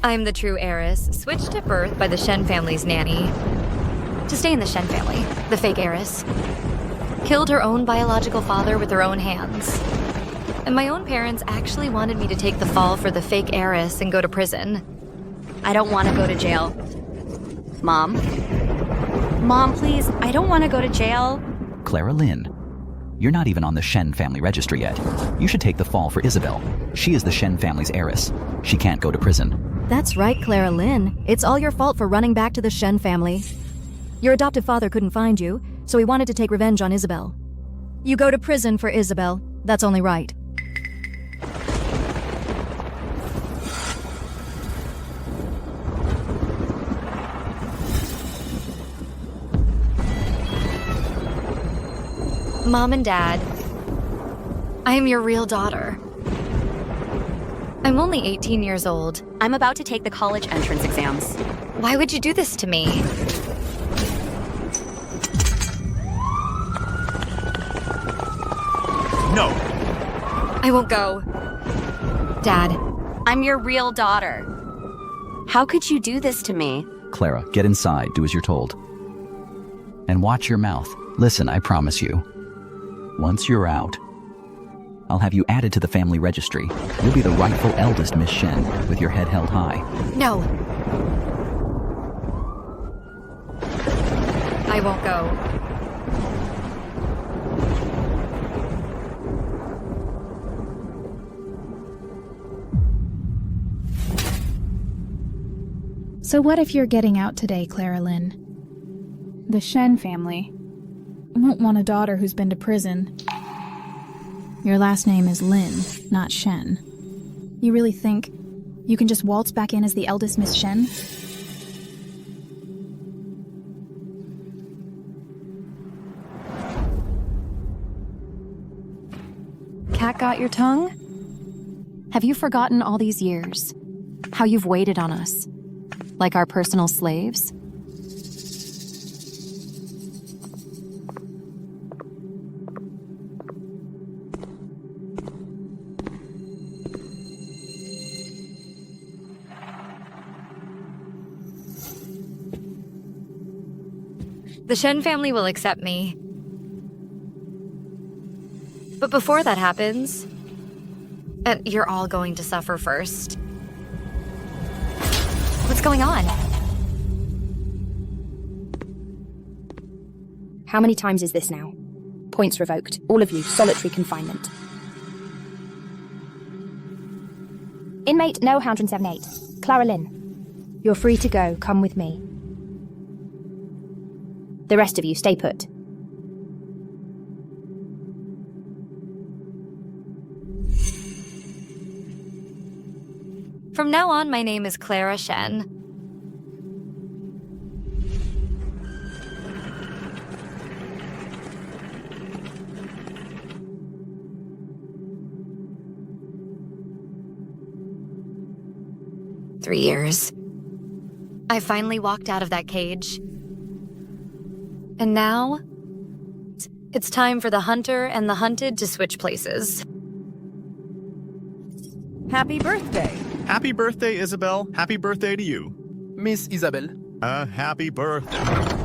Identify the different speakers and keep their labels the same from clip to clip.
Speaker 1: I'm the true heiress, switched at birth by the Shen family's nanny. To stay in the Shen family, the fake heiress killed her own biological father with her own hands. And my own parents actually wanted me to take the fall for the fake heiress and go to prison.
Speaker 2: I don't want to go to jail. Mom? Mom, please, I don't want to go to jail.
Speaker 3: Clara Lynn, you're not even on the Shen family registry yet. You should take the fall for Isabel. She is the Shen family's heiress. She can't go to prison.
Speaker 4: That's right, Clara Lynn. It's all your fault for running back to the Shen family. Your adoptive father couldn't find you, so he wanted to take revenge on Isabel. You go to prison for Isabel. That's only right.
Speaker 1: Mom and Dad, I am your real daughter. I'm only 18 years old.
Speaker 2: I'm about to take the college entrance exams.
Speaker 1: Why would you do this to me?
Speaker 5: No.
Speaker 1: I won't go. Dad.
Speaker 2: I'm your real daughter. How could you do this to me?
Speaker 3: Clara, get inside, do as you're told. And watch your mouth. Listen, I promise you. Once you're out, I'll have you added to the family registry. You'll be the rightful eldest Miss Shen, with your head held high.
Speaker 1: No. I won't go.
Speaker 6: So what if you're getting out today, Clara Lynn? The Shen family won't want a daughter who's been to prison. Your last name is Lin, not Shen. You really think you can just waltz back in as the eldest Miss Shen?
Speaker 4: Cat got your tongue? Have you forgotten all these years? How you've waited on us? Like our personal slaves?
Speaker 1: The Shen family will accept me. But before that happens, you're all going to suffer first. What's going on?
Speaker 7: How many times is this now? Points revoked. All of you, solitary confinement. Inmate No 178. Clara Lynn. You're free to go. Come with me. The rest of you, stay put.
Speaker 1: From now on, my name is Clara Shen. Three years. I finally walked out of that cage. And now, it's time for the hunter and the hunted to switch places.
Speaker 8: Happy birthday.
Speaker 5: Happy birthday, Isabel. Happy birthday to you.
Speaker 9: Miss Isabel.
Speaker 5: Happy birthday.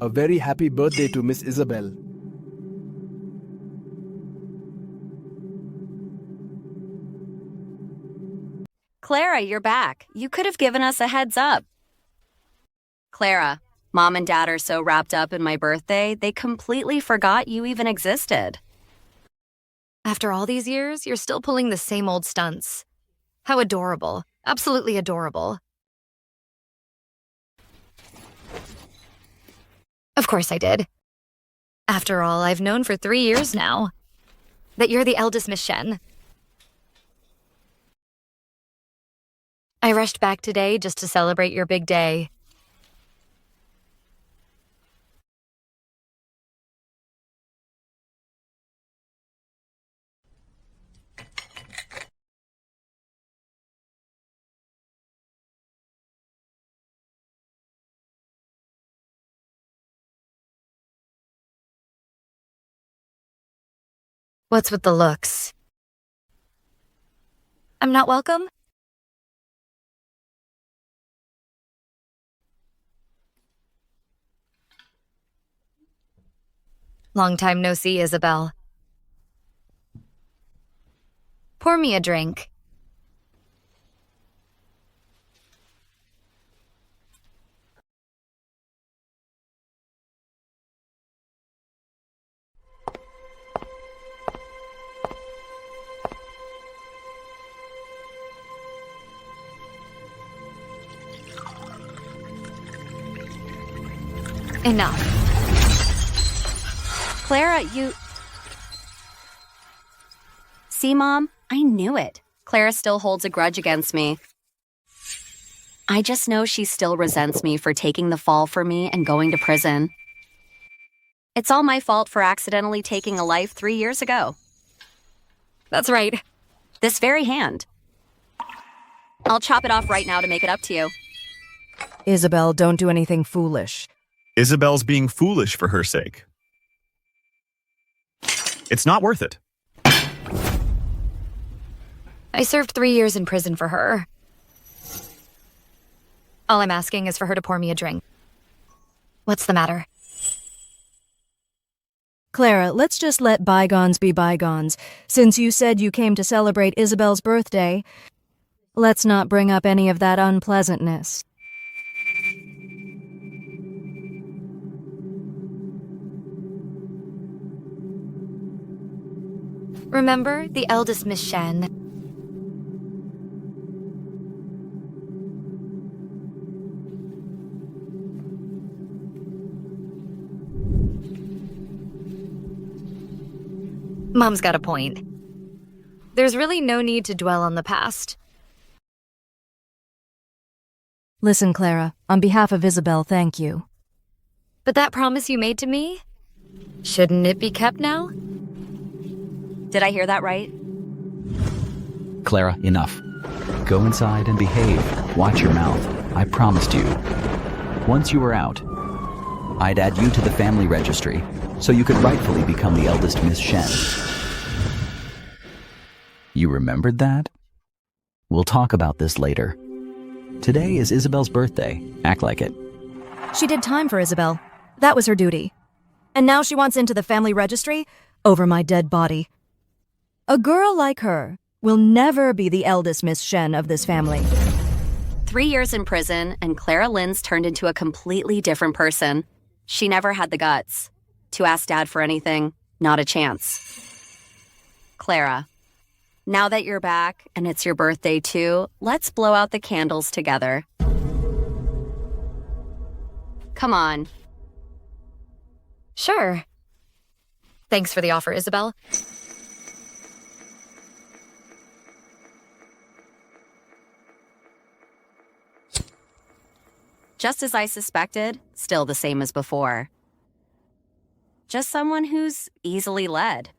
Speaker 9: A very happy birthday to Miss Isabel.
Speaker 2: Clara, you're back. You could have given us a heads up. Clara, Mom and Dad are so wrapped up in my birthday, they completely forgot you even existed.
Speaker 1: After all these years, you're still pulling the same old stunts. How adorable. Absolutely adorable. Of course I did. After all, I've known for 3 years now that you're the eldest Miss Shen. I rushed back today just to celebrate your big day. What's with the looks? I'm not welcome? Long time no see, Isabel. Pour me a drink. Enough.
Speaker 2: Clara, you... See, Mom? I knew it. Clara still holds a grudge against me. I just know she still resents me for taking the fall for me and going to prison. It's all my fault for accidentally taking a life 3 years ago.
Speaker 1: That's right.
Speaker 2: This very hand. I'll chop it off right now to make it up to you.
Speaker 4: Isabel, don't do anything foolish.
Speaker 5: Isabel's being foolish for her sake. It's not worth it.
Speaker 1: I served 3 years in prison for her. All I'm asking is for her to pour me a drink. What's the matter?
Speaker 4: Clara, let's just let bygones be bygones. Since you said you came to celebrate Isabel's birthday, let's not bring up any of that unpleasantness.
Speaker 1: Remember, the eldest Miss Shen. Mom's got a point. There's really no need to dwell on the past.
Speaker 4: Listen, Clara, on behalf of Isabel, thank you.
Speaker 1: But that promise you made to me? Shouldn't it be kept now?
Speaker 2: Did I hear that right?
Speaker 3: Clara, enough. Go inside and behave. Watch your mouth. I promised you. Once you were out, I'd add you to the family registry, so you could rightfully become the eldest Miss Shen. You remembered that? We'll talk about this later. Today is Isabel's birthday. Act like it.
Speaker 4: She did time for Isabel. That was her duty. And now she wants into the family registry over my dead body. A girl like her will never be the eldest Miss Shen of this family.
Speaker 2: 3 years in prison, and Clara Lynn's turned into a completely different person. She never had the guts to ask Dad for anything. Not a chance. Clara, now that you're back, and it's your birthday too, let's blow out the candles together. Come on.
Speaker 1: Sure. Thanks for the offer, Isabel.
Speaker 2: Just as I suspected, still the same as before. Just someone who's easily led.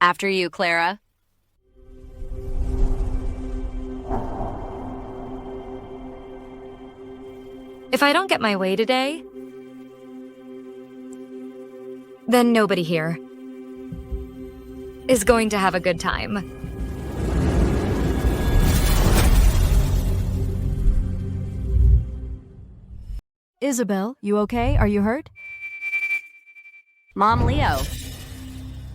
Speaker 2: After you, Clara.
Speaker 1: If I don't get my way today, then nobody here is going to have a good time.
Speaker 4: Isabel, you okay? Are you hurt?
Speaker 2: Mom, Leo.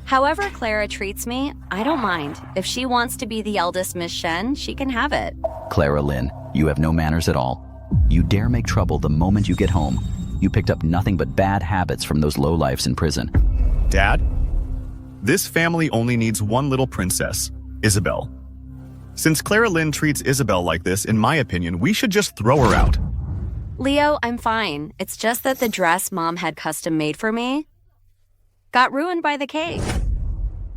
Speaker 2: However Clara treats me, I don't mind. If she wants to be the eldest Miss Shen, she can have it.
Speaker 3: Clara Lynn, you have no manners at all. You dare make trouble the moment you get home. You picked up nothing but bad habits from those lowlifes in prison.
Speaker 5: Dad? This family only needs one little princess, Isabel. Since Clara Lynn treats Isabel like this, in my opinion, we should just throw her out.
Speaker 2: Leo, I'm fine. It's just that the dress Mom had custom made for me got ruined by the cake.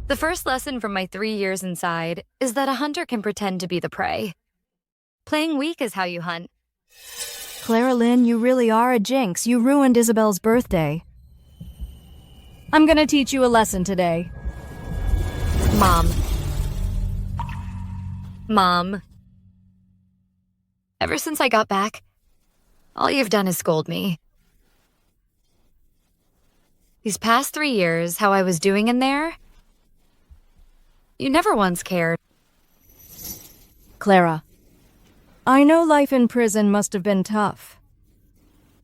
Speaker 1: The first lesson from my 3 years inside is that a hunter can pretend to be the prey. Playing weak is how you hunt.
Speaker 4: Clara Lynn, you really are a jinx. You ruined Isabel's birthday. I'm gonna teach you a lesson today.
Speaker 1: Mom. Ever since I got back, all you've done is scold me. These past 3 years, how I was doing in there, you never once cared.
Speaker 4: Clara, I know life in prison must have been tough.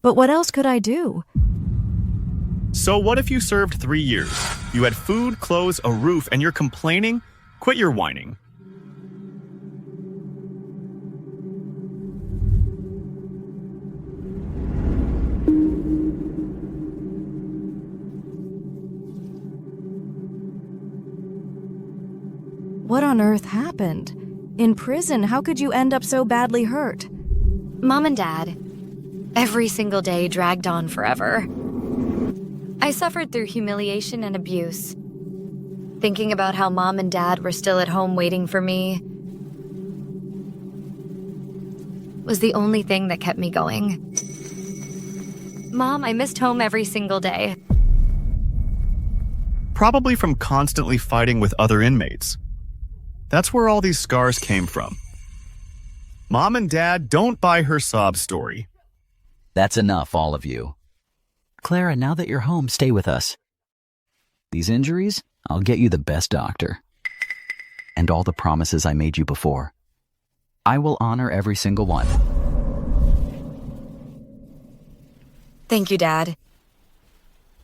Speaker 4: But what else could I do?
Speaker 5: So what if you served 3 years? You had food, clothes, a roof, and you're complaining? Quit your whining.
Speaker 4: What on earth happened? In prison, how could you end up so badly hurt?
Speaker 1: Mom and Dad, every single day dragged on forever. I suffered through humiliation and abuse. Thinking about how Mom and Dad were still at home waiting for me was the only thing that kept me going. Mom, I missed home every single day.
Speaker 5: Probably from constantly fighting with other inmates. That's where all these scars came from. Mom and Dad, don't buy her sob story.
Speaker 3: That's enough, all of you. Clara, now that you're home, stay with us. These injuries, I'll get you the best doctor. And all the promises I made you before. I will honor every single one.
Speaker 1: Thank you, Dad.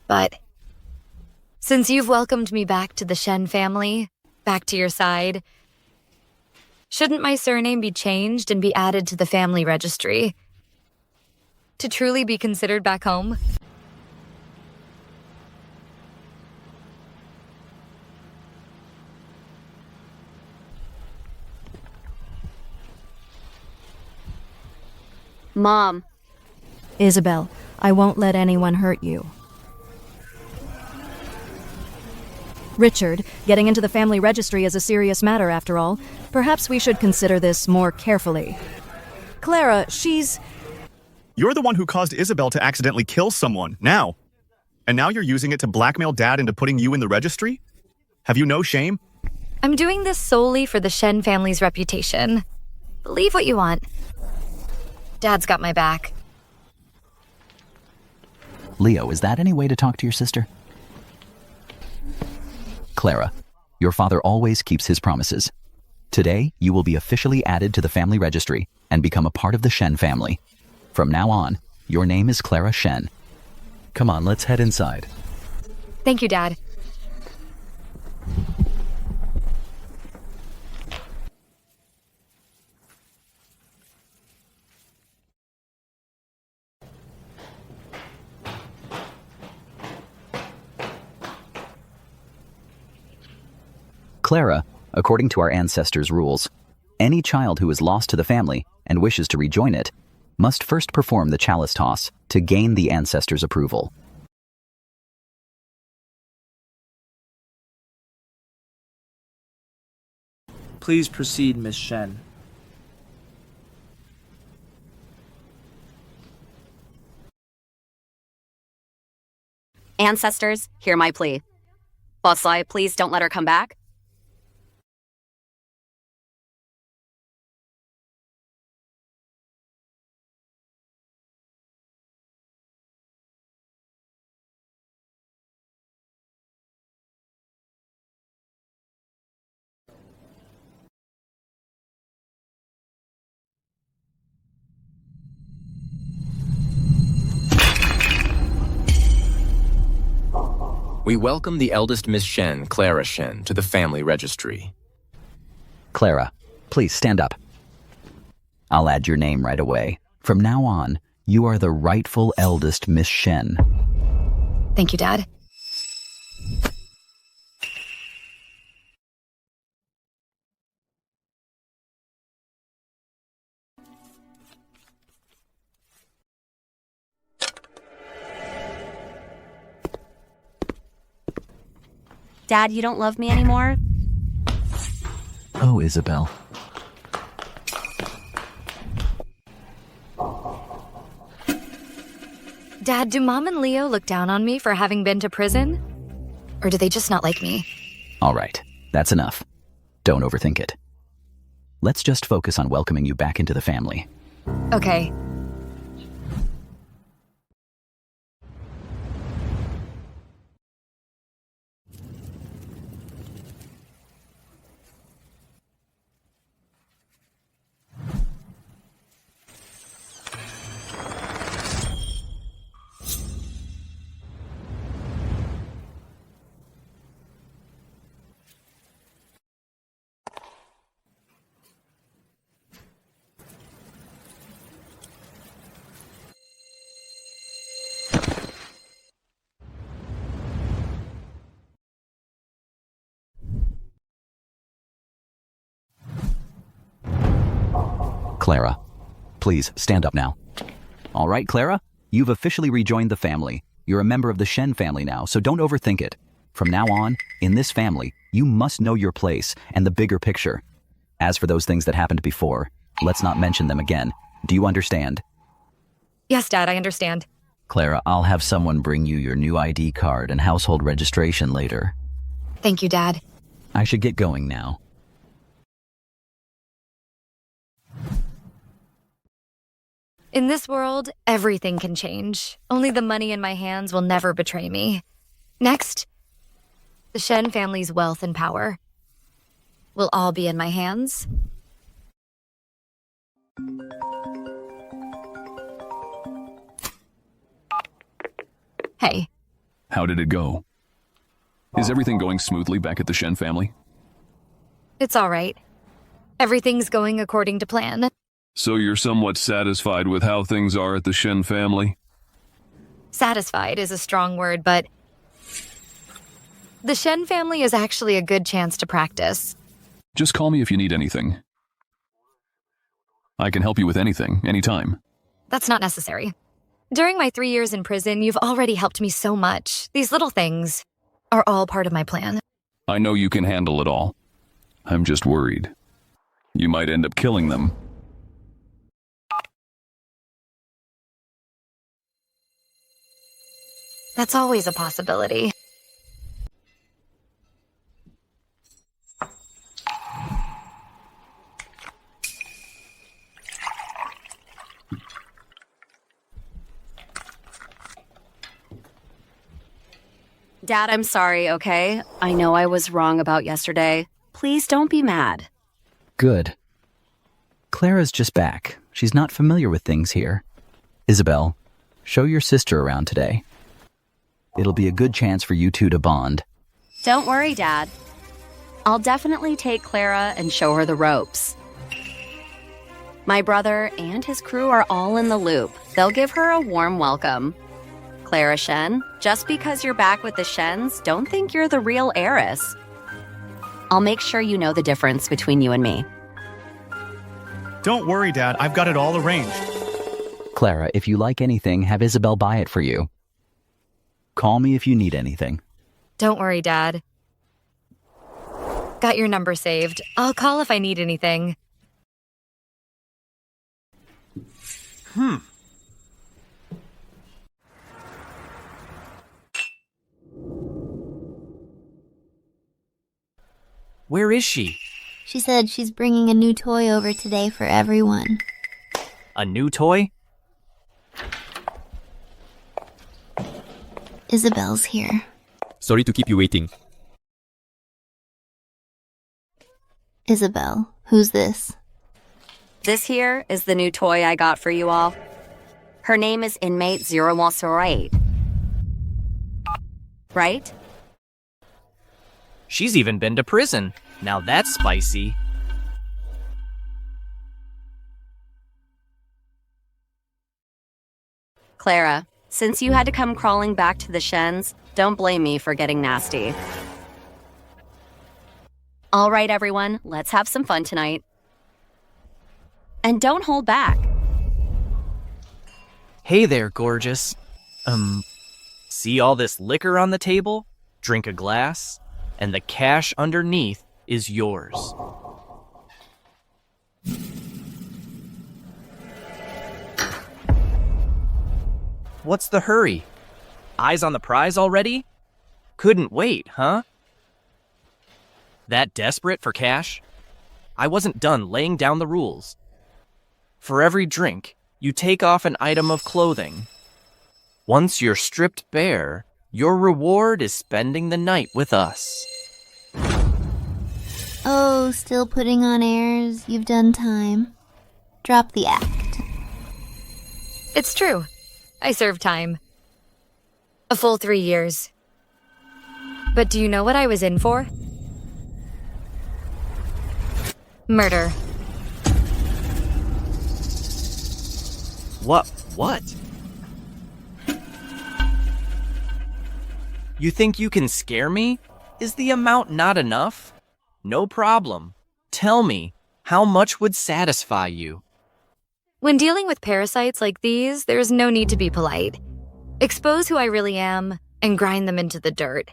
Speaker 1: But since you've welcomed me back to the Shen family, back to your side, shouldn't my surname be changed and be added to the family registry? To truly be considered back home?
Speaker 2: Mom.
Speaker 4: Isabel, I won't let anyone hurt you. Richard, getting into the family registry is a serious matter after all. Perhaps we should consider this more carefully. Clara, she's...
Speaker 5: You're the one who caused Isabel to accidentally kill someone, now. And now you're using it to blackmail Dad into putting you in the registry? Have you no shame?
Speaker 1: I'm doing this solely for the Shen family's reputation. Believe what you want. Dad's got my back.
Speaker 3: Leo, is that any way to talk to your sister? Clara, your father always keeps his promises. Today, you will be officially added to the family registry and become a part of the Shen family. From now on, your name is Clara Shen. Come on, let's head inside.
Speaker 1: Thank you, Dad.
Speaker 3: Clara, according to our ancestors' rules, any child who is lost to the family and wishes to rejoin it must first perform the chalice toss to gain the ancestors' approval.
Speaker 9: Please proceed, Miss Shen.
Speaker 2: Ancestors, hear my plea. Boslai, please don't let her come back.
Speaker 8: We welcome the eldest Miss Shen, Clara Shen, to the family registry.
Speaker 3: Clara, please stand up. I'll add your name right away. From now on, you are the rightful eldest Miss Shen.
Speaker 1: Thank you, Dad.
Speaker 2: Dad, you don't love me anymore?
Speaker 3: Oh, Isabel.
Speaker 1: Dad, do Mom and Leo look down on me for having been to prison? Or do they just not like me?
Speaker 3: All right, that's enough. Don't overthink it. Let's just focus on welcoming you back into the family.
Speaker 1: Okay.
Speaker 3: Clara, please stand up now. All right, Clara, you've officially rejoined the family. You're a member of the Shen family now, so don't overthink it. From now on, in this family, you must know your place and the bigger picture. As for those things that happened before, let's not mention them again. Do you understand?
Speaker 1: Yes, Dad, I understand.
Speaker 3: Clara, I'll have someone bring you your new ID card and household registration later.
Speaker 1: Thank you, Dad.
Speaker 3: I should get going now.
Speaker 1: In this world, everything can change. Only the money in my hands will never betray me. Next, the Shen family's wealth and power will all be in my hands. Hey.
Speaker 10: How did it go? Is everything going smoothly back at the Shen family?
Speaker 1: It's all right. Everything's going according to plan.
Speaker 10: So you're somewhat satisfied with how things are at the Shen family?
Speaker 1: Satisfied is a strong word, but the Shen family is actually a good chance to practice.
Speaker 10: Just call me if you need anything. I can help you with anything, anytime.
Speaker 1: That's not necessary. During my 3 years in prison, you've already helped me so much. These little things are all part of my plan.
Speaker 10: I know you can handle it all. I'm just worried. You might end up killing them.
Speaker 1: That's always a possibility.
Speaker 2: Dad, I'm sorry, okay? I know I was wrong about yesterday. Please don't be mad.
Speaker 3: Good. Clara's just back. She's not familiar with things here. Isabel, show your sister around today. It'll be a good chance for you two to bond.
Speaker 2: Don't worry, Dad. I'll definitely take Clara and show her the ropes. My brother and his crew are all in the loop. They'll give her a warm welcome. Clara Shen, just because you're back with the Shens, don't think you're the real heiress. I'll make sure you know the difference between you and me.
Speaker 5: Don't worry, Dad. I've got it all arranged.
Speaker 3: Clara, if you like anything, have Isabel buy it for you. Call me if you need anything.
Speaker 1: Don't worry, Dad. Got your number saved. I'll call if I need anything.
Speaker 11: Where is she?
Speaker 12: She said she's bringing a new toy over today for everyone.
Speaker 11: A new toy?
Speaker 12: Isabel's here.
Speaker 13: Sorry to keep you waiting.
Speaker 12: Isabel, who's this?
Speaker 2: This here is the new toy I got for you all. Her name is Inmate 008. Right?
Speaker 11: She's even been to prison. Now that's spicy.
Speaker 2: Clara, since you had to come crawling back to the Shens, don't blame me for getting nasty. All right, everyone, let's have some fun tonight. And don't hold back.
Speaker 11: Hey there, gorgeous. See all this liquor on the table? Drink a glass? and the cash underneath is yours. What's the hurry? Eyes on the prize already? Couldn't wait, huh? That desperate for cash? I wasn't done laying down the rules. For every drink, you take off an item of clothing. Once you're stripped bare, your reward is spending the night with us.
Speaker 12: Oh, still putting on airs? You've done time. Drop the act.
Speaker 1: It's true. I served time. A full 3 years. But do you know what I was in for? Murder.
Speaker 11: What? You think you can scare me? Is the amount not enough? No problem. Tell me, how much would satisfy you?
Speaker 1: When dealing with parasites like these, there's no need to be polite. Expose who I really am and grind them into the dirt.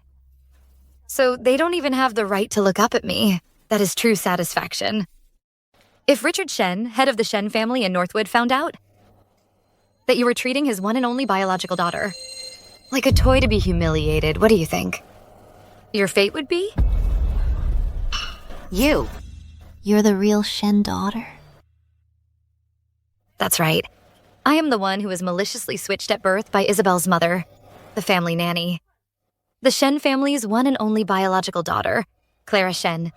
Speaker 1: So they don't even have the right to look up at me. That is true satisfaction. If Richard Shen, head of the Shen family in Northwood, found out that you were treating his one and only biological daughter like a toy to be humiliated, what do you think? Your fate would be?
Speaker 12: You're the real Shen daughter?
Speaker 1: That's right. I am the one who was maliciously switched at birth by Isabel's mother, the family nanny. The Shen family's one and only biological daughter, Clara Shen.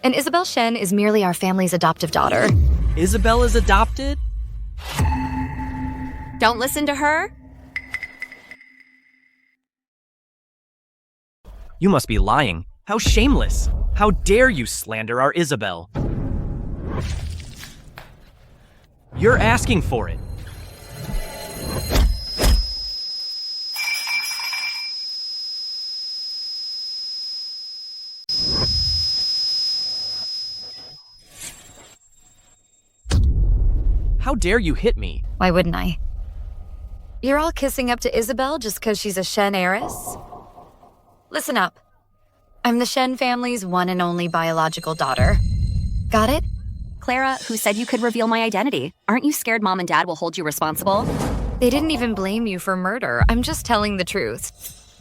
Speaker 1: And Isabel Shen is merely our family's adoptive daughter.
Speaker 11: Isabel is adopted?
Speaker 2: Don't listen to her.
Speaker 11: You must be lying. How shameless. How dare you slander our Isabel? You're asking for it. How dare you hit me?
Speaker 1: Why wouldn't I? You're all kissing up to Isabel just because she's a Shen heiress? Listen up. I'm the Shen family's one and only biological daughter. Got it?
Speaker 2: Clara, who said you could reveal my identity? Aren't you scared Mom and Dad will hold you responsible?
Speaker 1: They didn't even blame you for murder. I'm just telling the truth.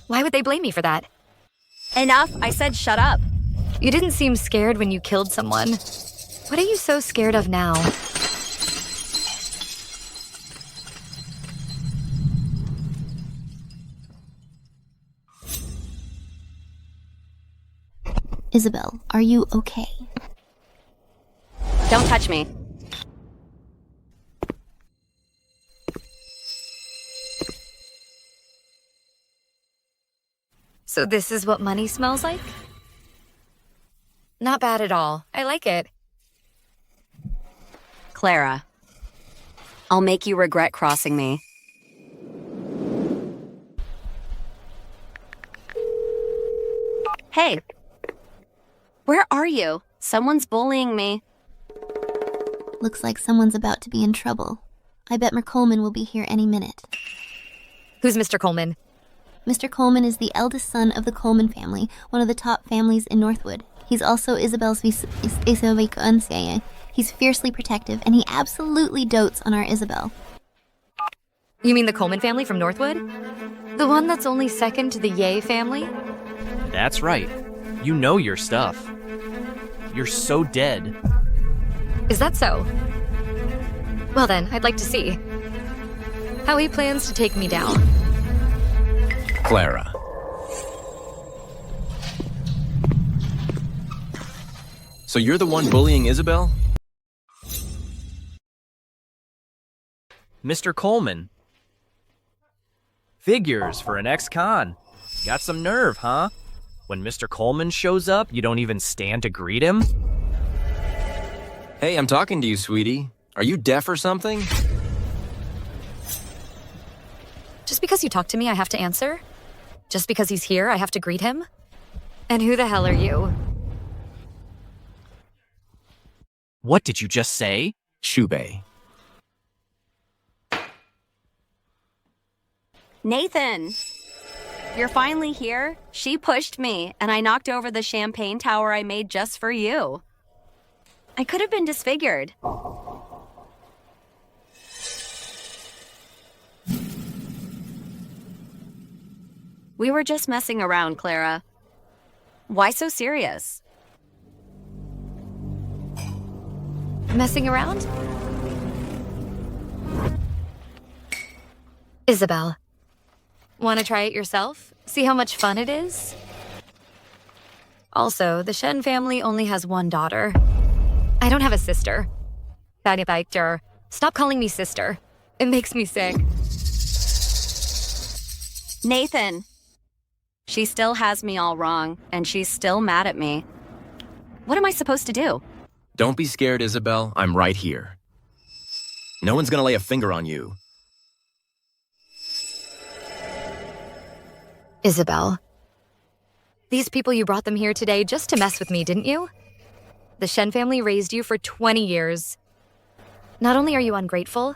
Speaker 1: Why would they blame me for that?
Speaker 2: Enough, I said shut up.
Speaker 1: You didn't seem scared when you killed someone. What are you so scared of now?
Speaker 12: Isabel, are you okay?
Speaker 2: Don't touch me.
Speaker 1: So this is what money smells like? Not bad at all. I like it.
Speaker 2: Clara, I'll make you regret crossing me. Hey, where are you? Someone's bullying me.
Speaker 12: Looks like someone's about to be in trouble. I bet Coleman will be here any minute.
Speaker 1: Who's Mr. Coleman?
Speaker 12: Mr. Coleman is the eldest son of the Coleman family, one of the top families in Northwood. He's also Isabel's fiancé. He's fiercely protective, and he absolutely dotes on our Isabel.
Speaker 1: You mean the Coleman family from Northwood? The one that's only second to the Ye family?
Speaker 11: That's right. You know your stuff. You're so dead.
Speaker 1: Is that so? Well then, I'd like to see how he plans to take me down.
Speaker 8: Clara. So you're the one bullying Isabel?
Speaker 11: Mr. Coleman. Figures for an ex-con. Got some nerve, huh? When Mr. Coleman shows up, you don't even stand to greet him?
Speaker 8: Hey, I'm talking to you, sweetie. Are you deaf or something?
Speaker 1: Just because you talk to me, I have to answer? Just because he's here, I have to greet him? And who the hell are you?
Speaker 11: What did you just say?
Speaker 8: Shubei.
Speaker 2: Nathan! You're finally here? She pushed me, and I knocked over the champagne tower I made just for you. I could have been disfigured. We were just messing around, Clara. Why so serious?
Speaker 1: Messing around? Isabel, want to try it yourself? See how much fun it is? Also, the Shen family only has one daughter. I don't have a sister. Stop calling me sister. It makes me sick.
Speaker 2: Nathan! She still has me all wrong, and she's still mad at me. What am I supposed to do?
Speaker 8: Don't be scared, Isabel. I'm right here. No one's gonna lay a finger on you.
Speaker 1: Isabel, these people, you brought them here today just to mess with me, didn't you? The Shen family raised you for 20 years. Not only are you ungrateful,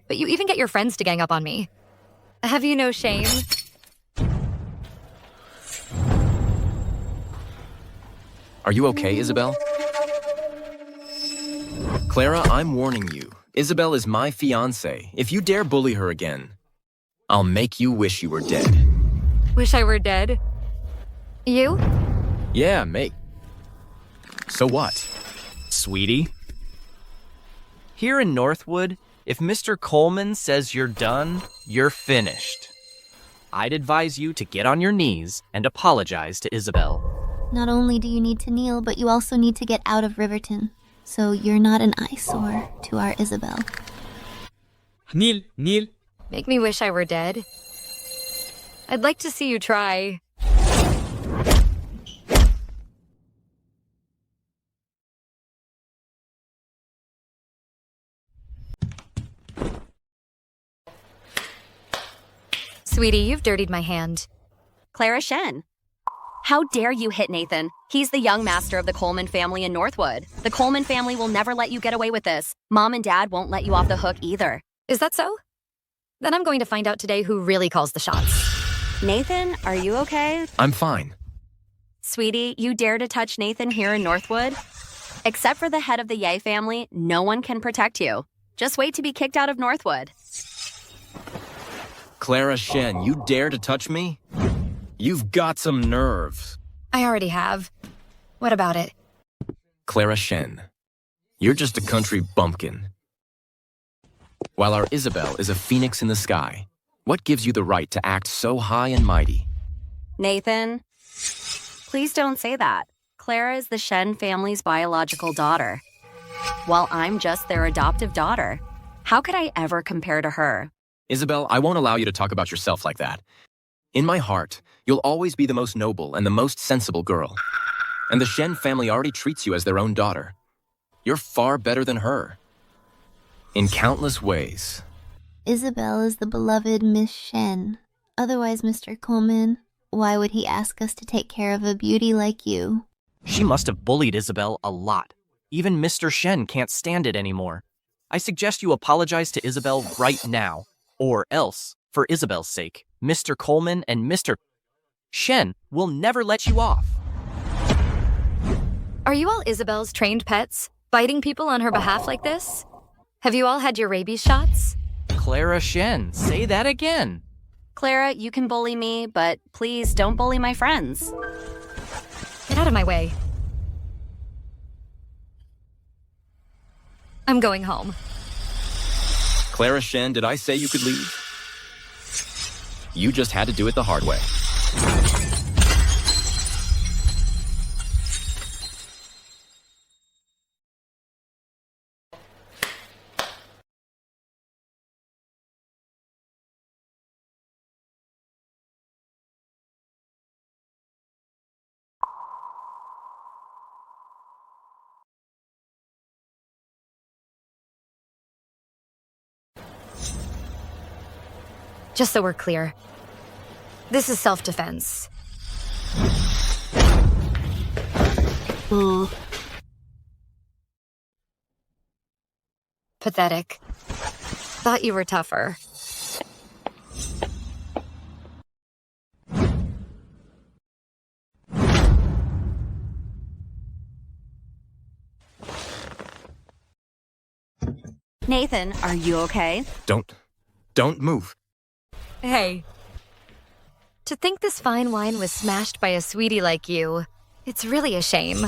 Speaker 1: but you even get your friends to gang up on me. Have you no shame?
Speaker 8: Are you okay, Isabel? Clara, I'm warning you. Isabel is my fiancée. If you dare bully her again, I'll make you wish you were dead.
Speaker 1: Wish I were dead. You?
Speaker 8: Yeah, mate. So what?
Speaker 11: Sweetie? Here in Northwood, if Mr. Coleman says you're done, you're finished. I'd advise you to get on your knees and apologize to Isabel.
Speaker 12: Not only do you need to kneel, but you also need to get out of Riverton. So you're not an eyesore to our Isabel.
Speaker 13: Kneel.
Speaker 1: Make me wish I were dead. I'd like to see you try. Sweetie, you've dirtied my hand.
Speaker 2: Clara Shen. How dare you hit Nathan? He's the young master of the Coleman family in Northwood. The Coleman family will never let you get away with this. Mom and Dad won't let you off the hook either.
Speaker 1: Is that so? Then I'm going to find out today who really calls the shots.
Speaker 2: Nathan, are you okay?
Speaker 8: I'm fine.
Speaker 2: Sweetie, you dare to touch Nathan here in Northwood? Except for the head of the Ye family, no one can protect you. Just wait to be kicked out of Northwood.
Speaker 8: Clara Shen, you dare to touch me? You've got some nerve.
Speaker 1: I already have. What about it?
Speaker 8: Clara Shen, you're just a country bumpkin. While our Isabel is a phoenix in the sky, what gives you the right to act so high and mighty?
Speaker 2: Nathan, please don't say that. Clara is the Shen family's biological daughter, while I'm just their adoptive daughter. How could I ever compare to her?
Speaker 8: Isabel, I won't allow you to talk about yourself like that. In my heart, you'll always be the most noble and the most sensible girl. And the Shen family already treats you as their own daughter. You're far better than her. In countless ways.
Speaker 12: Isabel is the beloved Miss Shen. Otherwise, Mr. Coleman, why would he ask us to take care of a beauty like you?
Speaker 11: She must have bullied Isabel a lot. Even Mr. Shen can't stand it anymore. I suggest you apologize to Isabel right now. Or else, for Isabel's sake, Mr. Coleman and Mr. Shen will never let you off.
Speaker 1: Are you all Isabel's trained pets, biting people on her behalf like this? Have you all had your rabies shots?
Speaker 11: Clara Shen, say that again.
Speaker 2: Clara, you can bully me, but please don't bully my friends.
Speaker 1: Get out of my way. I'm going home.
Speaker 8: Clara Shen, did I say you could leave? You just had to do it the hard way.
Speaker 1: Just so we're clear, this is self-defense. Pathetic. Thought you were tougher.
Speaker 2: Nathan, are you okay?
Speaker 8: Don't move.
Speaker 1: Hey. To think this fine wine was smashed by a sweetie like you, it's really a shame,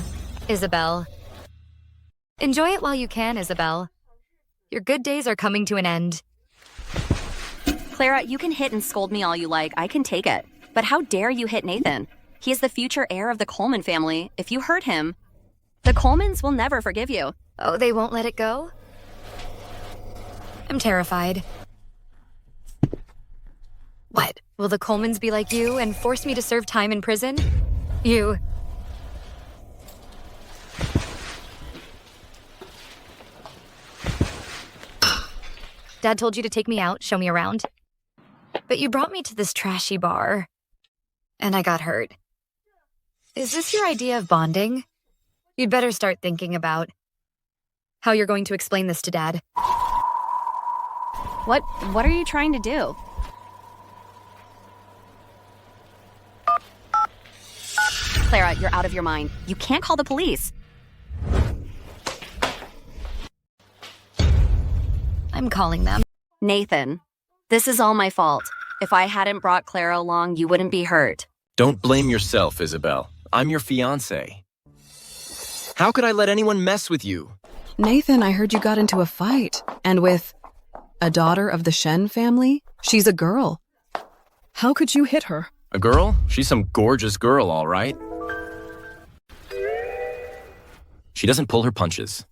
Speaker 1: Isabel. Enjoy it while you can, Isabel. Your good days are coming to an end.
Speaker 2: Clara, you can hit and scold me all you like. I can take it. But how dare you hit Nathan? He is the future heir of the Coleman family. If you hurt him, the Colemans will never forgive you.
Speaker 1: Oh, they won't let it go? I'm terrified. What? Will the Colemans be like you and force me to serve time in prison? You... Dad told you to take me out, show me around. But you brought me to this trashy bar. And I got hurt. Is this your idea of bonding? You'd better start thinking about how you're going to explain this to Dad.
Speaker 2: What are you trying to do? Clara, you're out of your mind. You can't call the police.
Speaker 1: I'm calling them.
Speaker 2: Nathan, this is all my fault. If I hadn't brought Clara along, you wouldn't be hurt.
Speaker 8: Don't blame yourself, Isabel. I'm your fiancé. How could I let anyone mess with you?
Speaker 14: Nathan, I heard you got into a fight. And with a daughter of the Shen family? She's a girl. How could you hit her?
Speaker 8: A girl? She's some gorgeous girl, all right. She doesn't pull her punches.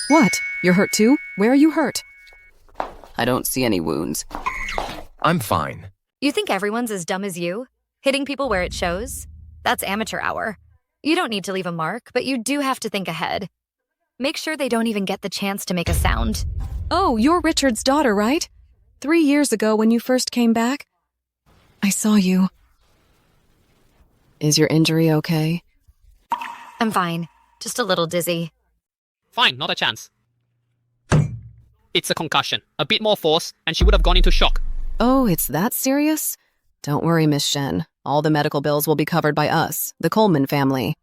Speaker 14: What? You're hurt too? Where are you hurt? I don't see any wounds.
Speaker 8: I'm fine.
Speaker 1: You think everyone's as dumb as you? Hitting people where it shows? That's amateur hour. You don't need to leave a mark, but you do have to think ahead. Make sure they don't even get the chance to make a sound.
Speaker 14: Oh, you're Richard's daughter, right? 3 years ago when you first came back? I saw you. Is your injury okay?
Speaker 1: I'm fine. Just a little dizzy.
Speaker 13: Fine, not a chance. It's a concussion. A bit more force, and she would have gone into shock.
Speaker 14: Oh, it's that serious? Don't worry, Miss Shen. All the medical bills will be covered by us, the Coleman family.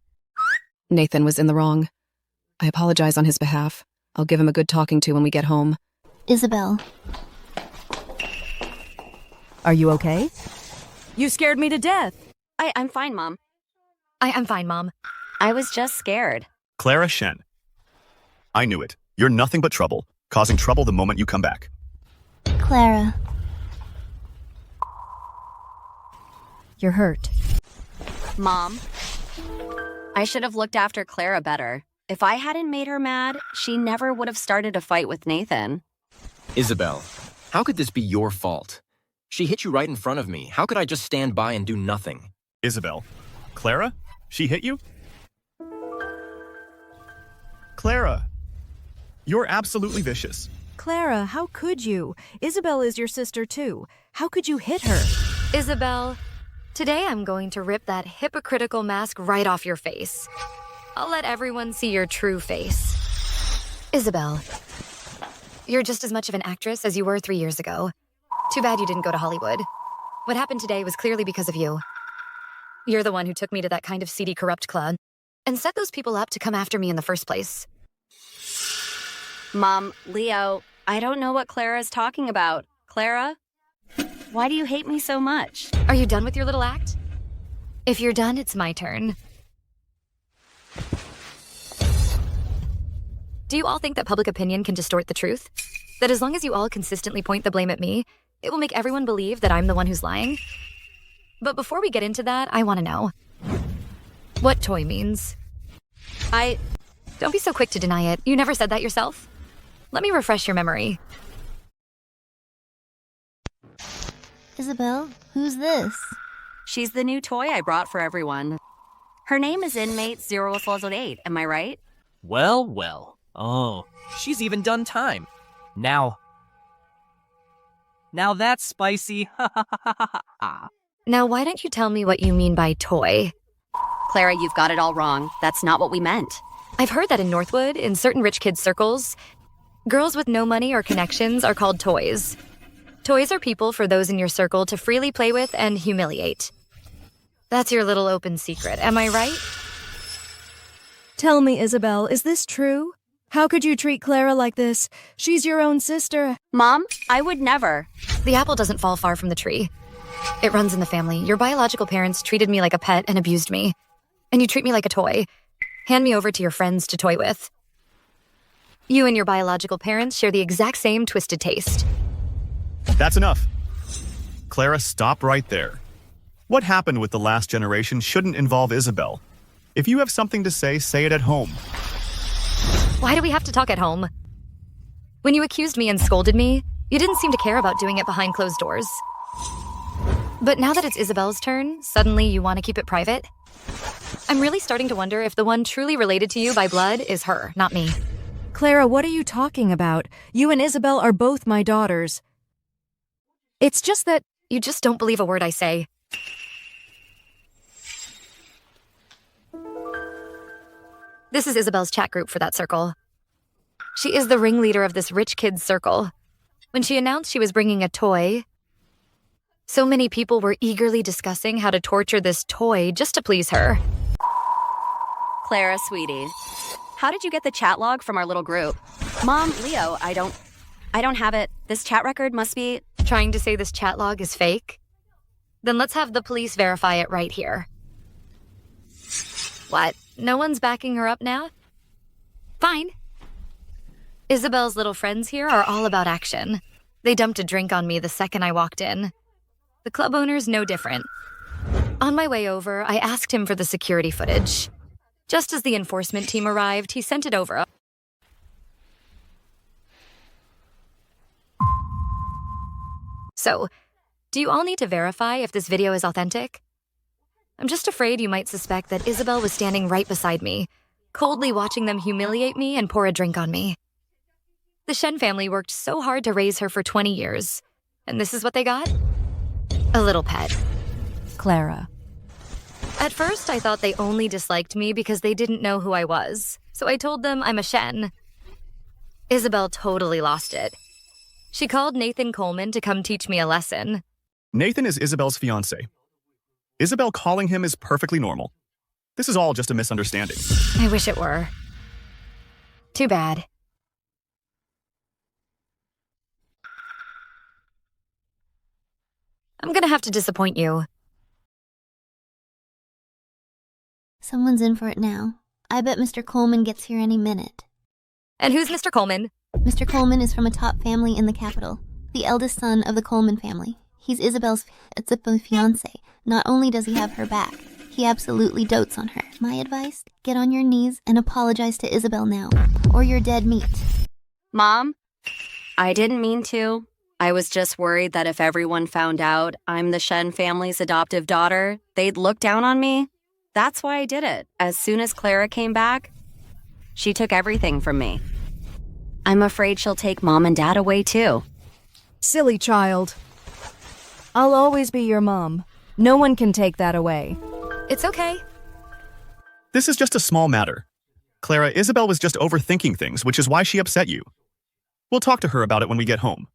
Speaker 14: Nathan was in the wrong. I apologize on his behalf. I'll give him a good talking to when we get home.
Speaker 12: Isabel.
Speaker 4: Are you okay? You scared me to death.
Speaker 2: I'm fine, Mom.
Speaker 1: I'm fine, Mom.
Speaker 2: I was just scared.
Speaker 5: Clara Shen. I knew it. You're nothing but trouble, causing trouble the moment you come back.
Speaker 12: Clara.
Speaker 4: You're hurt.
Speaker 2: Mom, I should have looked after Clara better. If I hadn't made her mad, she never would have started a fight with Nathan.
Speaker 8: Isabel, how could this be your fault? She hit you right in front of me. How could I just stand by and do nothing?
Speaker 5: Isabel. Clara? She hit you? Clara. You're absolutely vicious.
Speaker 4: Clara, how could you? Isabel is your sister too. How could you hit her?
Speaker 1: Isabel, today I'm going to rip that hypocritical mask right off your face. I'll let everyone see your true face. Isabel, you're just as much of an actress as you were 3 years ago. Too bad you didn't go to Hollywood. What happened today was clearly because of you. You're the one who took me to that kind of seedy, corrupt club and set those people up to come after me in the first place.
Speaker 2: Mom, Leo, I don't know what Clara is talking about. Clara? Why do you hate me so much?
Speaker 1: Are you done with your little act? If you're done, it's my turn. Do you all think that public opinion can distort the truth? That as long as you all consistently point the blame at me, it will make everyone believe that I'm the one who's lying? But before we get into that, I want to know what toy means. Don't be so quick to deny it. You never said that yourself. Let me refresh your memory.
Speaker 12: Isabel, who's this?
Speaker 2: She's the new toy I brought for everyone. Her name is Inmate 008, am I right?
Speaker 11: Well, well. Oh, she's even done time. Now that's spicy.
Speaker 1: Now, why don't you tell me what you mean by toy?
Speaker 2: Clara, you've got it all wrong. That's not what we meant.
Speaker 1: I've heard that in Northwood, in certain rich kids' circles, girls with no money or connections are called toys. Toys are people for those in your circle to freely play with and humiliate. That's your little open secret, am I right?
Speaker 4: Tell me, Isabel, is this true? How could you treat Clara like this? She's your own sister.
Speaker 2: Mom, I would never.
Speaker 1: The apple doesn't fall far from the tree. It runs in the family. Your biological parents treated me like a pet and abused me. And you treat me like a toy. Hand me over to your friends to toy with. You and your biological parents share the exact same twisted taste.
Speaker 5: That's enough. Clara, stop right there. What happened with the last generation shouldn't involve Isabel. If you have something to say it at home.
Speaker 1: Why do we have to talk at home? When you accused me and scolded me, you didn't seem to care about doing it behind closed doors. But now that it's Isabel's turn, suddenly you want to keep it private? I'm really starting to wonder if the one truly related to you by blood is her, not me.
Speaker 4: Clara, what are you talking about? You and Isabel are both my daughters. It's just that
Speaker 1: you just don't believe a word I say. This is Isabel's chat group for that circle. She is the ringleader of this rich kid's circle. When she announced she was bringing a toy, so many people were eagerly discussing how to torture this toy just to please her.
Speaker 2: Clara, sweetie, how did you get the chat log from our little group? Mom, Leo, I don't have it. This chat record must be...
Speaker 1: Trying to say this chat log is fake? Then let's have the police verify it right here. What? No one's backing her up now? Fine. Isabel's little friends here are all about action. They dumped a drink on me the second I walked in. The club owner's no different. On my way over, I asked him for the security footage. Just as the enforcement team arrived, he sent it over. So, do you all need to verify if this video is authentic? I'm just afraid you might suspect that Isabel was standing right beside me, coldly watching them humiliate me and pour a drink on me. The Shen family worked so hard to raise her for 20 years, and this is what they got? A little pet.
Speaker 4: Clara.
Speaker 1: At first, I thought they only disliked me because they didn't know who I was, so I told them I'm a Shen. Isabel totally lost it. She called Nathan Coleman to come teach me a lesson.
Speaker 5: Nathan is Isabel's fiancé. Isabel calling him is perfectly normal. This is all just a misunderstanding.
Speaker 1: I wish it were. Too bad. I'm gonna have to disappoint you.
Speaker 12: Someone's in for it now. I bet Mr. Coleman gets here any minute.
Speaker 1: And who's Mr. Coleman?
Speaker 12: Mr. Coleman is from a top family in the capital, the eldest son of the Coleman family. He's Isabel's fiancé. Not only does he have her back, he absolutely dotes on her. My advice? Get on your knees and apologize to Isabel now, or you're dead meat.
Speaker 2: Mom, I didn't mean to. I was just worried that if everyone found out I'm the Shen family's adoptive daughter, they'd look down on me. That's why I did it. As soon as Clara came back, she took everything from me. I'm afraid she'll take Mom and Dad away too.
Speaker 4: Silly child. I'll always be your mom. No one can take that away.
Speaker 1: It's okay.
Speaker 5: This is just a small matter. Clara, Isabel was just overthinking things, which is why she upset you. We'll talk to her about it when we get home.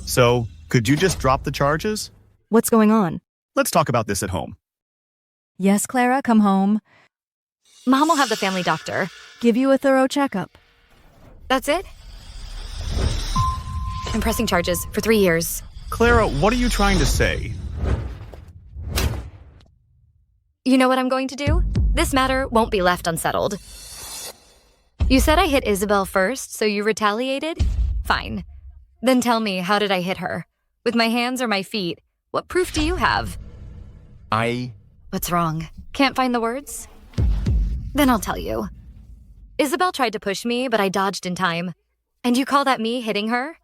Speaker 5: So, could you just drop the charges?
Speaker 4: What's going on?
Speaker 5: Let's talk about this at home.
Speaker 4: Yes, Clara, come home.
Speaker 1: Mom will have the family doctor.
Speaker 4: Give you a thorough checkup.
Speaker 1: That's it? I'm pressing charges for 3 years.
Speaker 5: Clara, what are you trying to say?
Speaker 1: You know what I'm going to do? This matter won't be left unsettled. You said I hit Isabel first, so you retaliated? Fine. Then tell me, how did I hit her? With my hands or my feet? What proof do you have? What's wrong? Can't find the words? Then I'll tell you. Isabel tried to push me, but I dodged in time. And you call that me hitting her?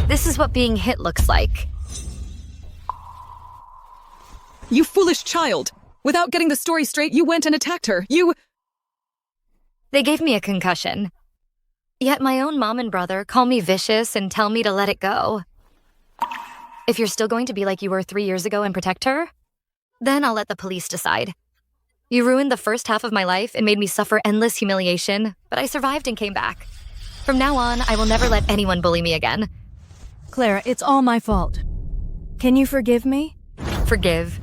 Speaker 1: This is what being hit looks like.
Speaker 14: You foolish child! Without getting the story straight, you went and attacked her.
Speaker 1: They gave me a concussion. Yet my own mom and brother call me vicious and tell me to let it go. If you're still going to be like you were 3 years ago and protect her, then I'll let the police decide. You ruined the first half of my life and made me suffer endless humiliation, but I survived and came back. From now on, I will never let anyone bully me again.
Speaker 4: Clara, it's all my fault. Can you forgive me?
Speaker 1: Forgive?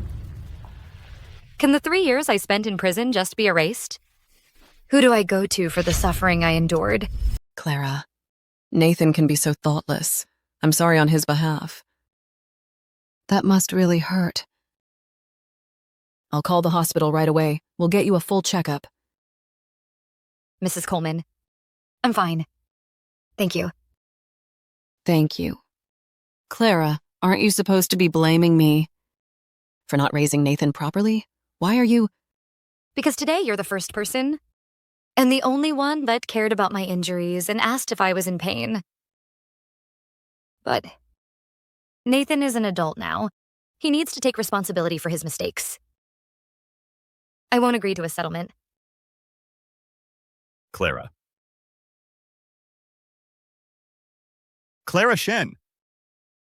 Speaker 1: Can the 3 years I spent in prison just be erased? Who do I go to for the suffering I endured?
Speaker 14: Clara, Nathan can be so thoughtless. I'm sorry on his behalf. That must really hurt. I'll call the hospital right away. We'll get you a full checkup.
Speaker 1: Mrs. Coleman, I'm fine. Thank you.
Speaker 14: Thank you. Clara, aren't you supposed to be blaming me for not raising Nathan properly? Why are you...
Speaker 1: Because today you're the first person, and the only one that cared about my injuries and asked if I was in pain. But Nathan is an adult now. He needs to take responsibility for his mistakes. I won't agree to a settlement.
Speaker 5: Clara. Clara Shen.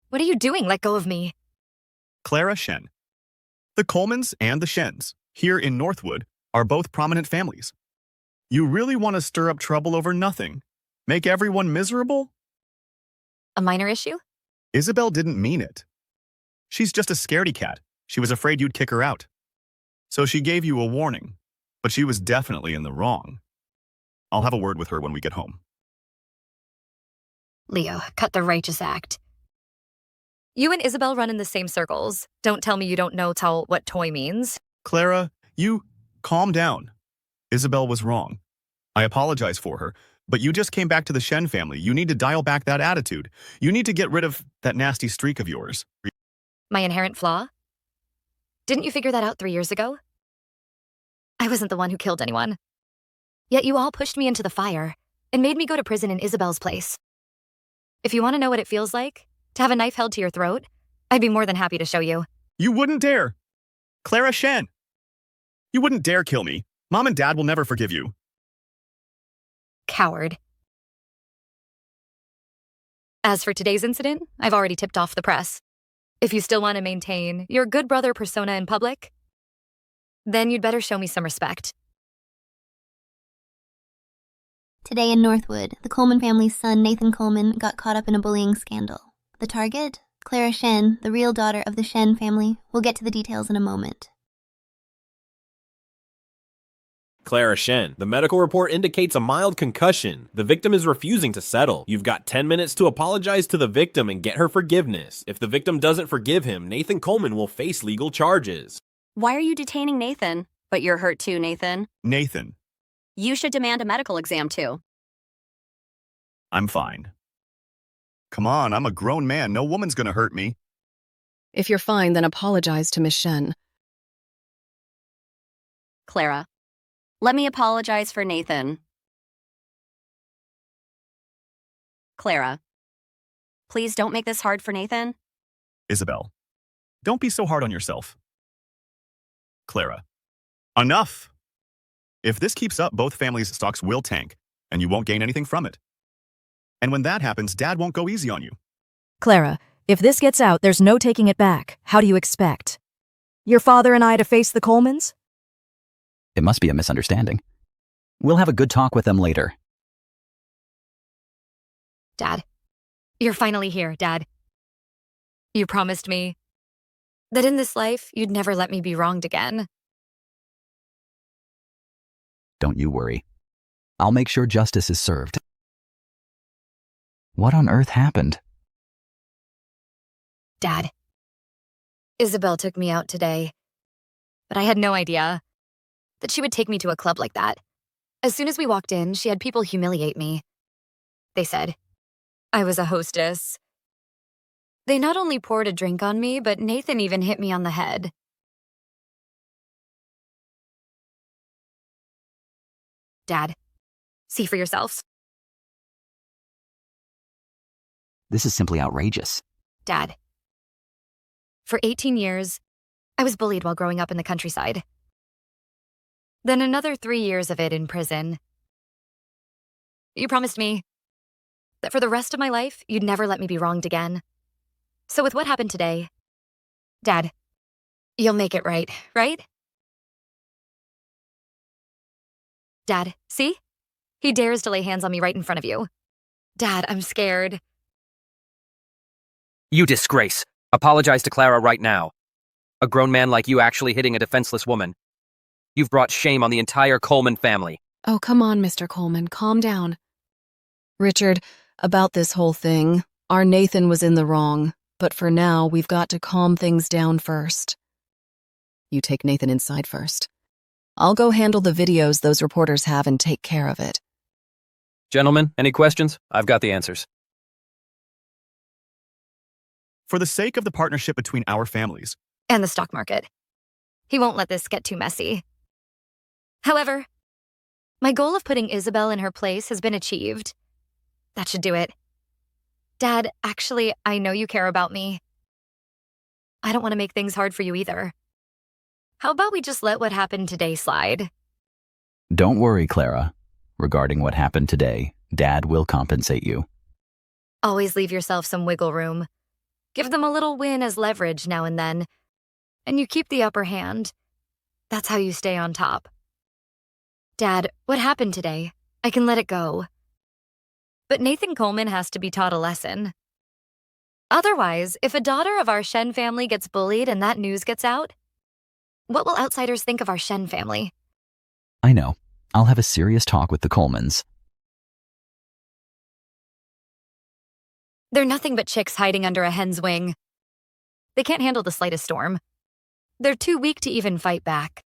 Speaker 1: What are you doing? Let go of me.
Speaker 5: Clara Shen. The Colemans and the Shens, here in Northwood, are both prominent families. You really want to stir up trouble over nothing? Make everyone miserable?
Speaker 1: A minor issue?
Speaker 5: Isabel didn't mean it. She's just a scaredy cat. She was afraid you'd kick her out. So she gave you a warning, but she was definitely in the wrong. I'll have a word with her when we get home.
Speaker 1: Leo, cut the righteous act. You and Isabel run in the same circles. Don't tell me you don't know what toy means.
Speaker 5: Clara, you calm down. Isabel was wrong. I apologize for her, but you just came back to the Shen family. You need to dial back that attitude. You need to get rid of that nasty streak of yours.
Speaker 1: My inherent flaw? Didn't you figure that out 3 years ago? I wasn't the one who killed anyone. Yet you all pushed me into the fire and made me go to prison in Isabel's place. If you want to know what it feels like to have a knife held to your throat, I'd be more than happy to show you.
Speaker 5: You wouldn't dare. Clara Shen. You wouldn't dare kill me. Mom and Dad will never forgive you.
Speaker 1: Coward. As for today's incident, I've already tipped off the press. If you still want to maintain your good brother persona in public, then you'd better show me some respect.
Speaker 12: Today in Northwood, the Coleman family's son, Nathan Coleman, got caught up in a bullying scandal. The target? Clara Shen, the real daughter of the Shen family. We'll get to the details in a moment.
Speaker 15: Clara Shen, the medical report indicates a mild concussion. The victim is refusing to settle. You've got 10 minutes to apologize to the victim and get her forgiveness. If the victim doesn't forgive him, Nathan Coleman will face legal charges.
Speaker 2: Why are you detaining Nathan? But you're hurt too, Nathan.
Speaker 5: Nathan.
Speaker 2: You should demand a medical exam too.
Speaker 5: I'm fine. Come on, I'm a grown man. No woman's gonna hurt me.
Speaker 14: If you're fine, then apologize to Miss Shen.
Speaker 2: Clara, let me apologize for Nathan. Clara, please don't make this hard for Nathan.
Speaker 5: Isabel, don't be so hard on yourself. Clara, enough! If this keeps up, both families' stocks will tank, and you won't gain anything from it. And when that happens, Dad won't go easy on you.
Speaker 4: Clara, if this gets out, there's no taking it back. How do you expect? Your father and I to face the Colemans?
Speaker 3: It must be a misunderstanding. We'll have a good talk with them later.
Speaker 1: Dad, you're finally here, Dad. You promised me that in this life, you'd never let me be wronged again.
Speaker 3: Don't you worry. I'll make sure justice is served. What on earth happened?
Speaker 1: Dad, Isabel took me out today, but I had no idea that she would take me to a club like that. As soon as we walked in, she had people humiliate me. They said I was a hostess. They not only poured a drink on me, but Nathan even hit me on the head. Dad, see for yourselves.
Speaker 3: This is simply outrageous.
Speaker 1: Dad, for 18 years, I was bullied while growing up in the countryside. Then another 3 years of it in prison. You promised me that for the rest of my life, you'd never let me be wronged again. So with what happened today, Dad, you'll make it right, right? Dad, see? He dares to lay hands on me right in front of you. Dad, I'm scared.
Speaker 11: You disgrace. Apologize to Clara right now. A grown man like you actually hitting a defenseless woman. You've brought shame on the entire Coleman family.
Speaker 14: Oh, come on, Mr. Coleman, calm down. Richard, about this whole thing, our Nathan was in the wrong, but for now, we've got to calm things down first. You take Nathan inside first. I'll go handle the videos those reporters have and take care of it.
Speaker 11: Gentlemen, any questions? I've got the answers.
Speaker 5: For the sake of the partnership between our families.
Speaker 1: And the stock market. He won't let this get too messy. However, my goal of putting Isabel in her place has been achieved. That should do it. Dad, actually, I know you care about me. I don't want to make things hard for you either. How about we just let what happened today slide?
Speaker 3: Don't worry, Clara. Regarding what happened today, Dad will compensate you.
Speaker 1: Always leave yourself some wiggle room. Give them a little win as leverage now and then. And you keep the upper hand. That's how you stay on top. Dad, what happened today? I can let it go. But Nathan Coleman has to be taught a lesson. Otherwise, if a daughter of our Shen family gets bullied and that news gets out, what will outsiders think of our Shen family?
Speaker 3: I know. I'll have a serious talk with the Colemans.
Speaker 1: They're nothing but chicks hiding under a hen's wing. They can't handle the slightest storm. They're too weak to even fight back.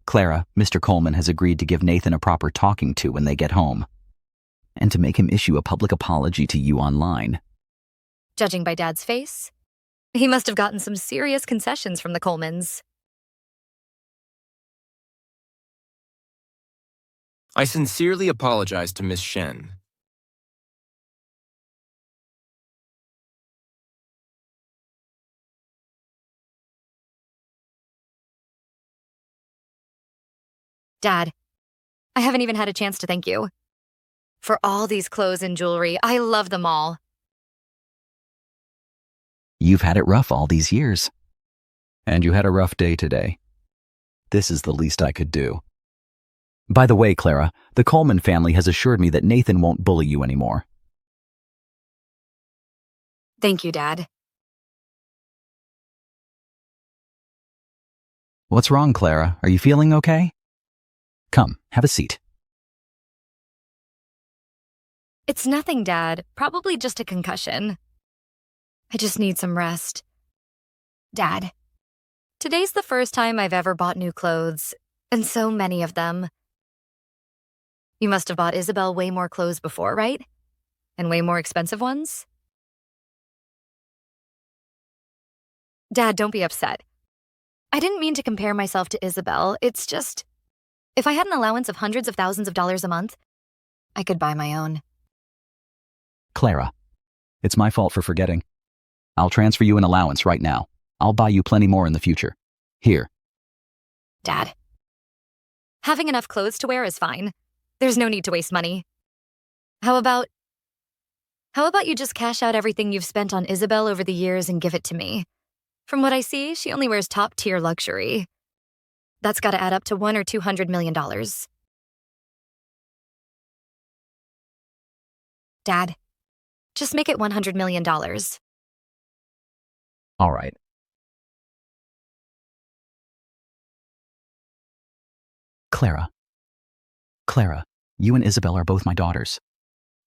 Speaker 3: Clara, Mr. Coleman has agreed to give Nathan a proper talking to when they get home, and to make him issue a public apology to you online.
Speaker 1: Judging by Dad's face, he must have gotten some serious concessions from the Colemans.
Speaker 8: I sincerely apologize to Miss Shen.
Speaker 1: Dad, I haven't even had a chance to thank you. For all these clothes and jewelry, I love them all.
Speaker 3: You've had it rough all these years. And you had a rough day today. This is the least I could do. By the way, Clara, the Coleman family has assured me that Nathan won't bully you anymore.
Speaker 1: Thank you, Dad.
Speaker 3: What's wrong, Clara? Are you feeling okay? Come, have a seat.
Speaker 1: It's nothing, Dad. Probably just a concussion. I just need some rest. Dad, today's the first time I've ever bought new clothes, and so many of them. You must have bought Isabel way more clothes before, right? And way more expensive ones? Dad, don't be upset. I didn't mean to compare myself to Isabel. It's just, if I had an allowance of hundreds of thousands of dollars a month, I could buy my own.
Speaker 3: Clara, it's my fault for forgetting. I'll transfer you an allowance right now. I'll buy you plenty more in the future. Here.
Speaker 1: Dad, having enough clothes to wear is fine. There's no need to waste money. How about you just cash out everything you've spent on Isabel over the years and give it to me? From what I see, she only wears top-tier luxury. That's got to add up to $100 or $200 million. Dad, just make it $100 million.
Speaker 3: All right. Clara, you and Isabel are both my daughters.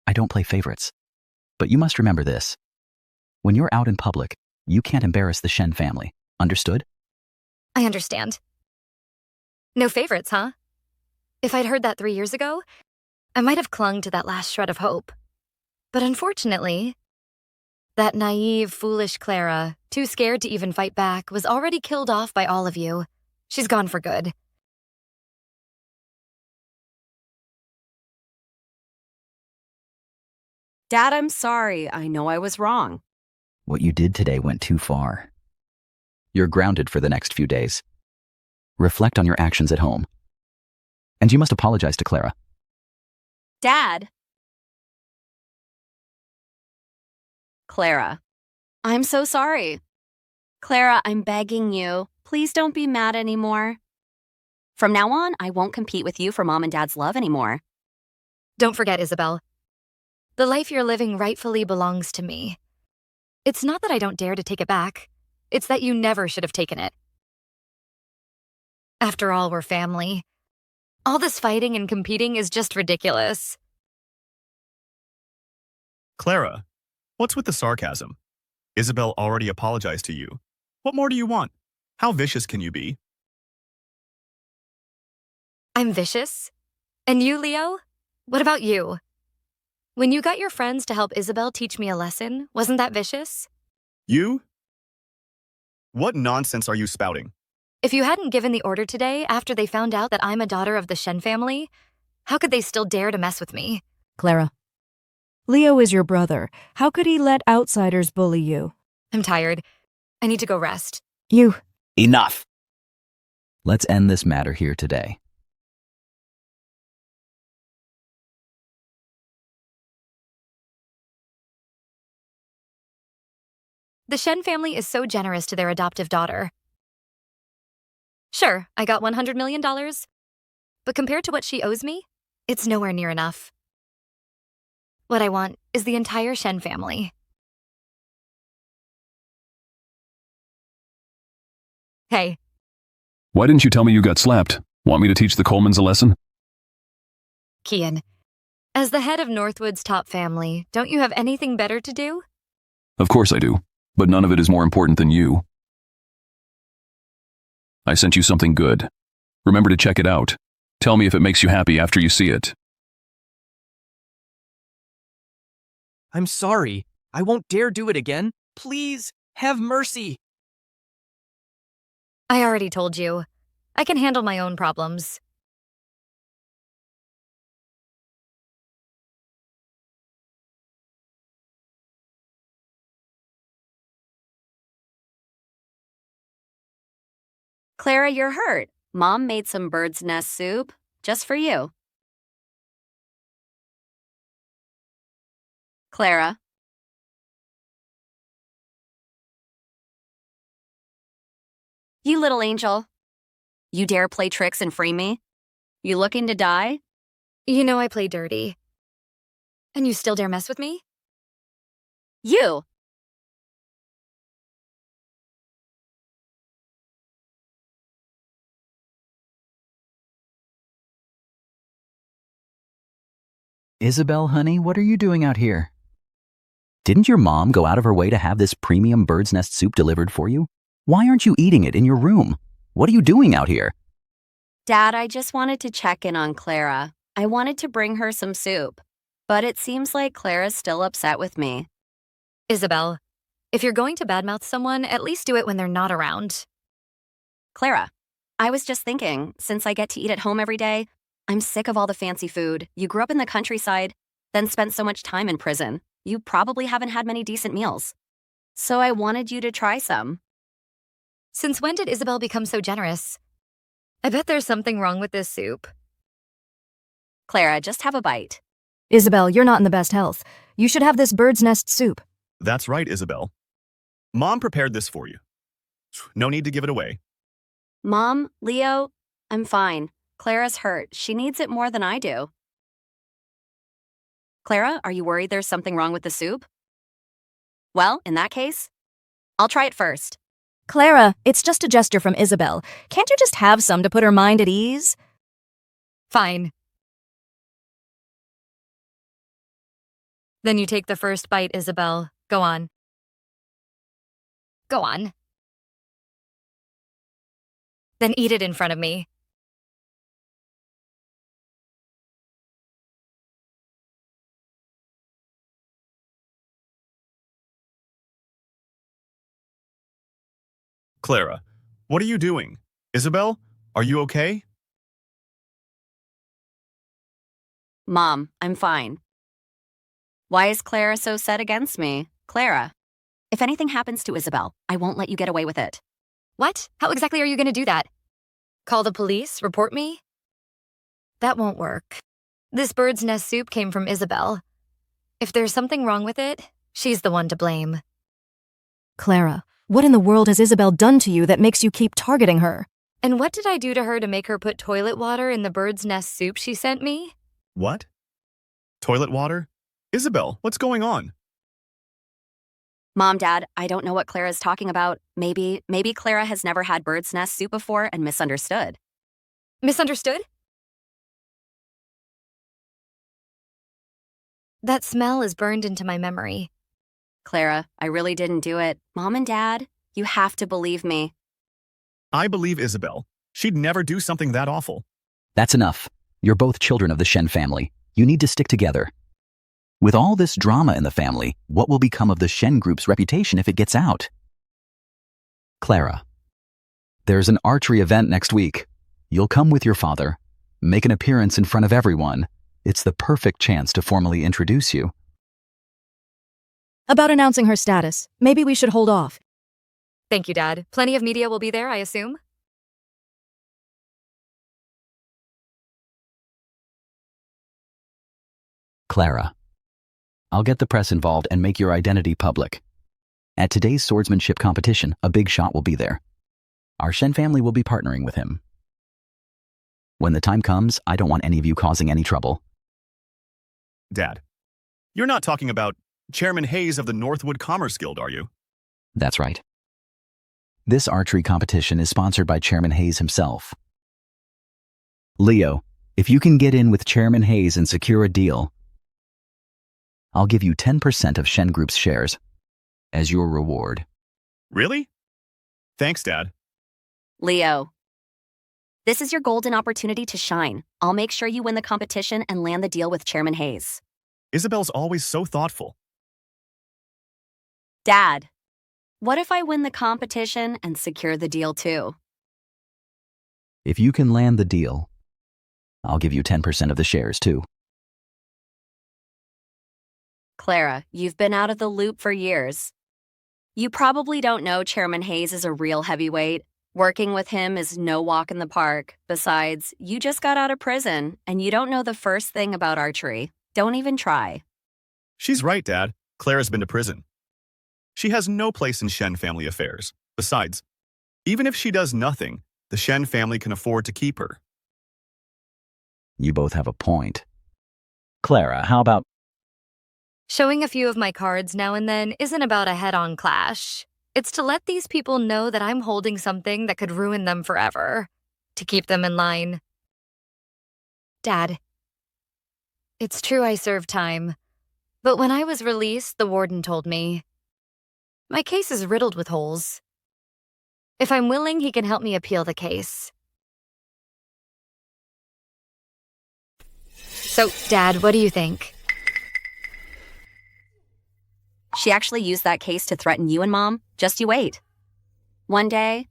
Speaker 3: I don't play favorites. But you must remember this. When you're out in public, you can't embarrass the Shen family. Understood?
Speaker 1: I understand. No favorites, huh? If I'd heard that 3 years ago, I might have clung to that last shred of hope. But unfortunately, that naive, foolish Clara, too scared to even fight back, was already killed off by all of you. She's gone for good.
Speaker 2: Dad, I'm sorry. I know I was wrong.
Speaker 3: What you did today went too far. You're grounded for the next few days. Reflect on your actions at home. And you must apologize to Clara.
Speaker 2: Dad! Clara. I'm so sorry. Clara, I'm begging you. Please don't be mad anymore. From now on, I won't compete with you for Mom and Dad's love anymore.
Speaker 1: Don't forget, Isabel. The life you're living rightfully belongs to me. It's not that I don't dare to take it back. It's that you never should have taken it. After all, we're family. All this fighting and competing is just ridiculous.
Speaker 5: Clara, what's with the sarcasm? Isabel already apologized to you. What more do you want? How vicious can you be?
Speaker 1: I'm vicious? And you, Leo? What about you? When you got your friends to help Isabel teach me a lesson, wasn't that vicious?
Speaker 5: You? What nonsense are you spouting?
Speaker 1: If you hadn't given the order today after they found out that I'm a daughter of the Shen family, how could they still dare to mess with me?
Speaker 4: Clara. Leo is your brother. How could he let outsiders bully you?
Speaker 1: I'm tired. I need to go rest.
Speaker 4: You.
Speaker 3: Enough! Let's end this matter here today.
Speaker 1: The Shen family is so generous to their adoptive daughter. Sure, I got $100 million, but compared to what she owes me, it's nowhere near enough. What I want is the entire Shen family. Hey.
Speaker 10: Why didn't you tell me you got slapped? Want me to teach the Colemans a lesson?
Speaker 1: Kian, as the head of Northwood's top family, don't you have anything better to do?
Speaker 10: Of course I do, but none of it is more important than you. I sent you something good. Remember to check it out. Tell me if it makes you happy after you see it.
Speaker 11: I'm sorry. I won't dare do it again. Please, have mercy.
Speaker 1: I already told you. I can handle my own problems.
Speaker 2: Clara, you're hurt. Mom made some bird's nest soup just for you. Clara. You little angel. You dare play tricks and frame me? You looking to die?
Speaker 1: You know I play dirty. And you still dare mess with me?
Speaker 2: You!
Speaker 3: Isabel, honey, what are you doing out here? Didn't your mom go out of her way to have this premium bird's nest soup delivered for you? Why aren't you eating it in your room? What are you doing out here?
Speaker 2: Dad, I just wanted to check in on Clara. I wanted to bring her some soup, but it seems like Clara's still upset with me.
Speaker 1: Isabel, if you're going to badmouth someone, at least do it when they're not around.
Speaker 2: Clara, I was just thinking, since I get to eat at home every day, I'm sick of all the fancy food. You grew up in the countryside, then spent so much time in prison. You probably haven't had many decent meals. So I wanted you to try some.
Speaker 1: Since when did Isabel become so generous? I bet there's something wrong with this soup.
Speaker 2: Clara, just have a bite.
Speaker 4: Isabel, you're not in the best health. You should have this bird's nest soup.
Speaker 5: That's right, Isabel. Mom prepared this for you. No need to give it away.
Speaker 2: Mom, Leo, I'm fine. Clara's hurt. She needs it more than I do. Clara, are you worried there's something wrong with the soup? Well, in that case, I'll try it first.
Speaker 4: Clara, it's just a gesture from Isabel. Can't you just have some to put her mind at ease?
Speaker 1: Fine. Then you take the first bite, Isabel. Go on. Go on. Then eat it in front of me.
Speaker 5: Clara, what are you doing? Isabel, are you okay?
Speaker 2: Mom, I'm fine. Why is Clara so set against me? Clara, if anything happens to Isabel, I won't let you get away with it.
Speaker 1: What? How exactly are you going to do that? Call the police? Report me? That won't work. This bird's nest soup came from Isabel. If there's something wrong with it, she's the one to blame.
Speaker 4: Clara, what in the world has Isabel done to you that makes you keep targeting her?
Speaker 1: And what did I do to her to make her put toilet water in the bird's nest soup she sent me?
Speaker 5: What? Toilet water? Isabel, what's going on?
Speaker 2: Mom, Dad, I don't know what Clara's talking about. Maybe Clara has never had bird's nest soup before and misunderstood.
Speaker 1: Misunderstood? That smell is burned into my memory.
Speaker 2: Clara, I really didn't do it. Mom and Dad, you have to believe me.
Speaker 5: I believe Isabel. She'd never do something that awful.
Speaker 3: That's enough. You're both children of the Shen family. You need to stick together. With all this drama in the family, what will become of the Shen group's reputation if it gets out? Clara, there's an archery event next week. You'll come with your father, make an appearance in front of everyone. It's the perfect chance to formally introduce you.
Speaker 4: About announcing her status, maybe we should hold off.
Speaker 1: Thank you, Dad. Plenty of media will be there, I assume?
Speaker 3: Clara, I'll get the press involved and make your identity public. At today's swordsmanship competition, a big shot will be there. Our Shen family will be partnering with him. When the time comes, I don't want any of you causing any trouble.
Speaker 5: Dad, you're not talking about Chairman Hayes of the Northwood Commerce Guild, are you?
Speaker 3: That's right. This archery competition is sponsored by Chairman Hayes himself. Leo, if you can get in with Chairman Hayes and secure a deal, I'll give you 10% of Shen Group's shares as your reward.
Speaker 5: Really? Thanks, Dad.
Speaker 2: Leo, this is your golden opportunity to shine. I'll make sure you win the competition and land the deal with Chairman Hayes.
Speaker 5: Isabel's always so thoughtful.
Speaker 2: Dad, what if I win the competition and secure the deal too?
Speaker 3: If you can land the deal, I'll give you 10% of the shares too.
Speaker 2: Clara, you've been out of the loop for years. You probably don't know Chairman Hayes is a real heavyweight. Working with him is no walk in the park. Besides, you just got out of prison, and you don't know the first thing about archery. Don't even try.
Speaker 5: She's right, Dad. Clara's been to prison. She has no place in Shen family affairs. Besides, even if she does nothing, the Shen family can afford to keep her.
Speaker 3: You both have a point. Clara, how about...
Speaker 1: Showing a few of my cards now and then isn't about a head-on clash. It's to let these people know that I'm holding something that could ruin them forever, to keep them in line. Dad, it's true I served time, but when I was released, the warden told me, my case is riddled with holes. If I'm willing, he can help me appeal the case. So, Dad, what do you think?
Speaker 2: She actually used that case to threaten you and Mom. Just you wait. One day,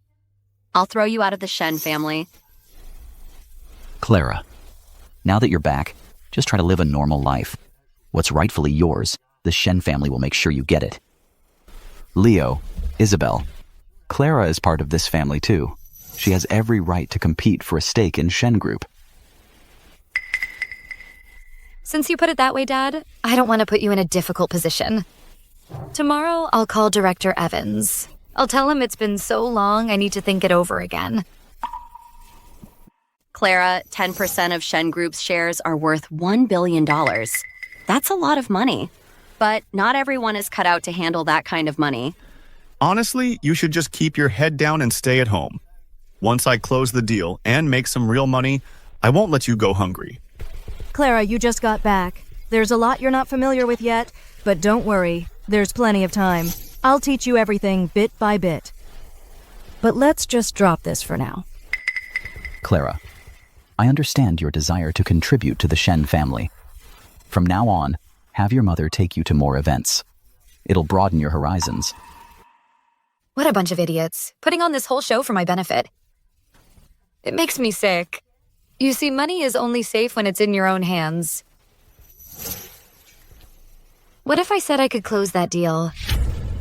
Speaker 2: I'll throw you out of the Shen family.
Speaker 3: Clara, now that you're back, just try to live a normal life. What's rightfully yours, the Shen family will make sure you get it. Leo, Isabel, Clara is part of this family too. She has every right to compete for a stake in Shen Group.
Speaker 1: Since you put it that way, Dad, I don't want to put you in a difficult position. Tomorrow, I'll call Director Evans. I'll tell him it's been so long I need to think it over again.
Speaker 2: Clara, 10% of Shen Group's shares are worth $1 billion. That's a lot of money. But not everyone is cut out to handle that kind of money.
Speaker 5: Honestly, you should just keep your head down and stay at home. Once I close the deal and make some real money, I won't let you go hungry.
Speaker 4: Clara, you just got back. There's a lot you're not familiar with yet, but don't worry. There's plenty of time. I'll teach you everything bit by bit. But let's just drop this for now.
Speaker 3: Clara, I understand your desire to contribute to the Shen family. From now on, have your mother take you to more events. It'll broaden your horizons.
Speaker 1: What a bunch of idiots, putting on this whole show for my benefit. It makes me sick. You see, money is only safe when it's in your own hands. What if I said I could close that deal?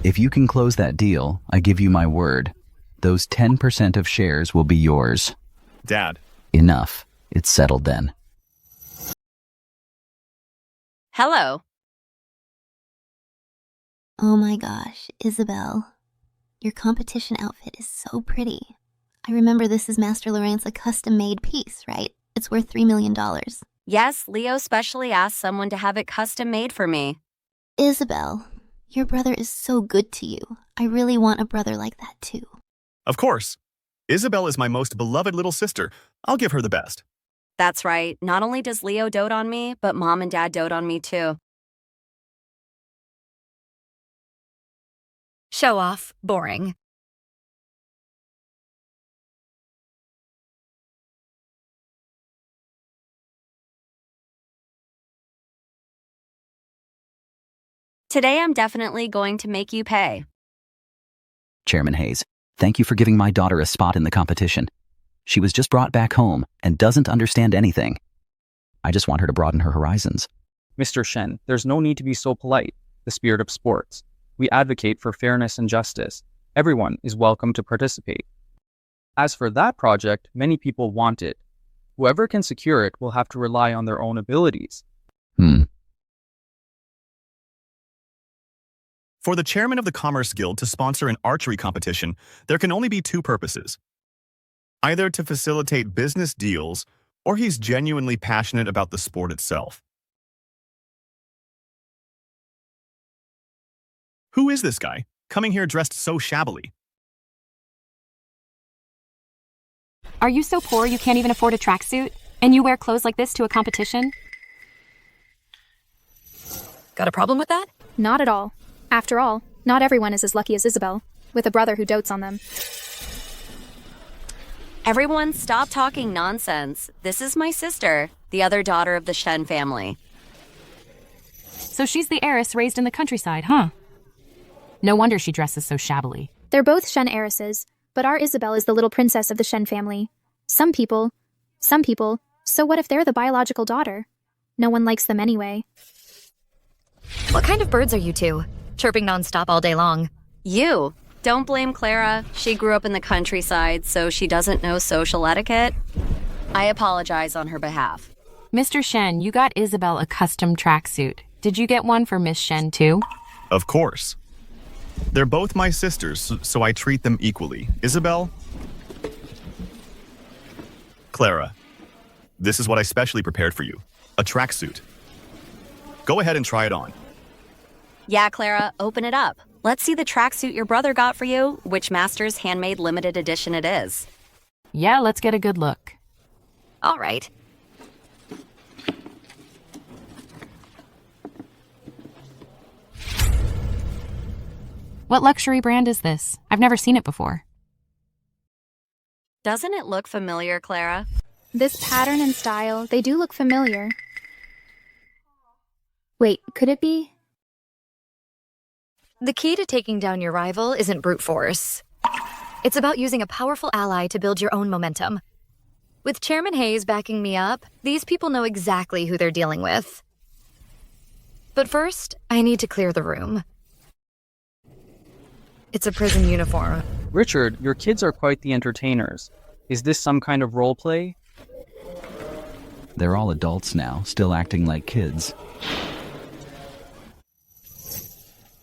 Speaker 3: If you can close that deal, I give you my word. Those 10% of shares will be yours.
Speaker 5: Dad.
Speaker 3: Enough. It's settled then.
Speaker 2: Hello.
Speaker 12: Oh my gosh, Isabel. Your competition outfit is so pretty. I remember this is Master Laurent's a custom-made piece, right? It's worth $3 million.
Speaker 2: Yes, Leo specially asked someone to have it custom made for me.
Speaker 12: Isabel, your brother is so good to you. I really want a brother like that too.
Speaker 5: Of course. Isabel is my most beloved little sister. I'll give her the best.
Speaker 2: That's right. Not only does Leo dote on me, but Mom and Dad dote on me too.
Speaker 1: Show off, boring.
Speaker 2: Today I'm definitely going to make you pay.
Speaker 3: Chairman Hayes, thank you for giving my daughter a spot in the competition. She was just brought back home and doesn't understand anything. I just want her to broaden her horizons.
Speaker 16: Mr. Shen, there's no need to be so polite. The spirit of sports. We advocate for fairness and justice. Everyone is welcome to participate. As for that project, many people want it. Whoever can secure it will have to rely on their own abilities.
Speaker 5: For the chairman of the Commerce Guild to sponsor an archery competition, there can only be two purposes. Either to facilitate business deals, or he's genuinely passionate about the sport itself. Who is this guy, coming here dressed so shabbily?
Speaker 17: Are you so poor you can't even afford a tracksuit? And you wear clothes like this to a competition?
Speaker 1: Got a problem with that?
Speaker 6: Not at all. After all, not everyone is as lucky as Isabel, with a brother who dotes on them.
Speaker 2: Everyone stop talking nonsense. This is my sister, the other daughter of the Shen family.
Speaker 17: So she's the heiress raised in the countryside, huh? No wonder she dresses so shabbily.
Speaker 6: They're both Shen heiresses, but our Isabel is the little princess of the Shen family. Some people, so what if they're the biological daughter? No one likes them anyway.
Speaker 1: What kind of birds are you two? Chirping nonstop all day long.
Speaker 2: You. Don't blame Clara. She grew up in the countryside, so she doesn't know social etiquette. I apologize on her behalf.
Speaker 17: Mr. Shen, you got Isabel a custom tracksuit. Did you get one for Miss Shen too?
Speaker 5: Of course. They're both my sisters, so I treat them equally. Isabel? Clara, this is what I specially prepared for you. A tracksuit. Go ahead and try it on.
Speaker 2: Yeah, Clara, open it up. Let's see the tracksuit your brother got for you, which Master's Handmade Limited Edition it is.
Speaker 17: Yeah, let's get a good look.
Speaker 1: All right.
Speaker 17: What luxury brand is this? I've never seen it before.
Speaker 2: Doesn't it look familiar, Clara?
Speaker 6: This pattern and style, they do look familiar. Wait, could it be?
Speaker 1: The key to taking down your rival isn't brute force. It's about using a powerful ally to build your own momentum. With Chairman Hayes backing me up, these people know exactly who they're dealing with. But first, I need to clear the room. It's a prison uniform.
Speaker 16: Richard, your kids are quite the entertainers. Is this some kind of role play?
Speaker 3: They're all adults now, still acting like kids.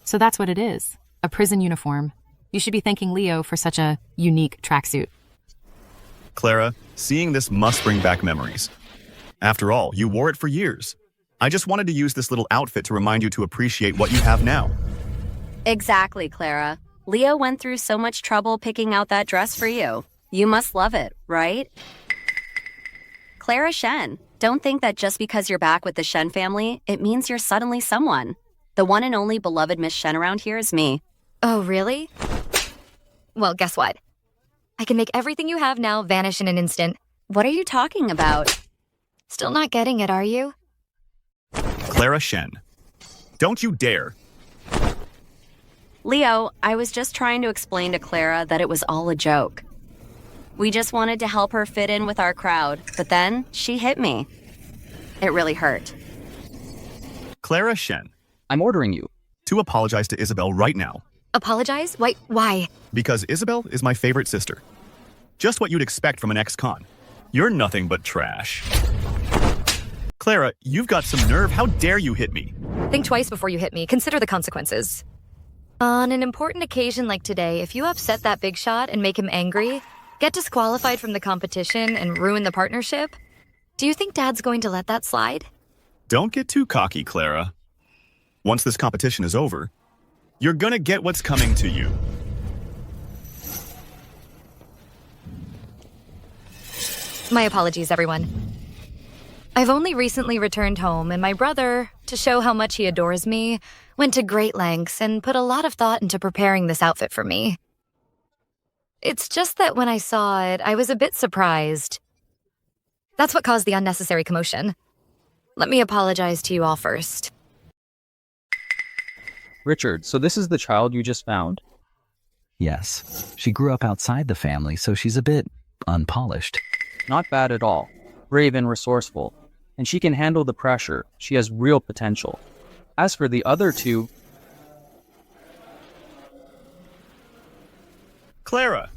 Speaker 17: So that's what it is. A prison uniform. You should be thanking Leo for such a unique tracksuit.
Speaker 5: Clara, seeing this must bring back memories. After all, you wore it for years. I just wanted to use this little outfit to remind you to appreciate what you have now.
Speaker 2: Exactly, Clara. Leo went through so much trouble picking out that dress for you. You must love it, right? Clara Shen, don't think that just because you're back with the Shen family, it means you're suddenly someone. The one and only beloved Miss Shen around here is me.
Speaker 1: Oh, really? Well, guess what? I can make everything you have now vanish in an instant.
Speaker 2: What are you talking about?
Speaker 1: Still not getting it, are you?
Speaker 5: Clara Shen, don't you dare.
Speaker 2: Leo, I was just trying to explain to Clara that it was all a joke. We just wanted to help her fit in with our crowd, but then she hit me. It really hurt.
Speaker 5: Clara Shen.
Speaker 16: I'm ordering you
Speaker 5: to apologize to Isabel right now.
Speaker 1: Apologize? Why?
Speaker 5: Because Isabel is my favorite sister. Just what you'd expect from an ex-con. You're nothing but trash. Clara, you've got some nerve. How dare you hit me?
Speaker 1: Think twice before you hit me. Consider the consequences. On an important occasion like today, if you upset that big shot and make him angry, get disqualified from the competition and ruin the partnership, do you think Dad's going to let that slide?
Speaker 5: Don't get too cocky, Clara. Once this competition is over, you're gonna get what's coming to you.
Speaker 1: My apologies, everyone. I've only recently returned home, and my brother, to show how much he adores me, went to great lengths and put a lot of thought into preparing this outfit for me. It's just that when I saw it, I was a bit surprised. That's what caused the unnecessary commotion. Let me apologize to you all first.
Speaker 16: Richard, so this is the child you just found?
Speaker 3: Yes. She grew up outside the family, so she's a bit unpolished.
Speaker 16: Not bad at all. Brave and resourceful. And she can handle the pressure. She has real potential. As for the other two...
Speaker 5: Clara!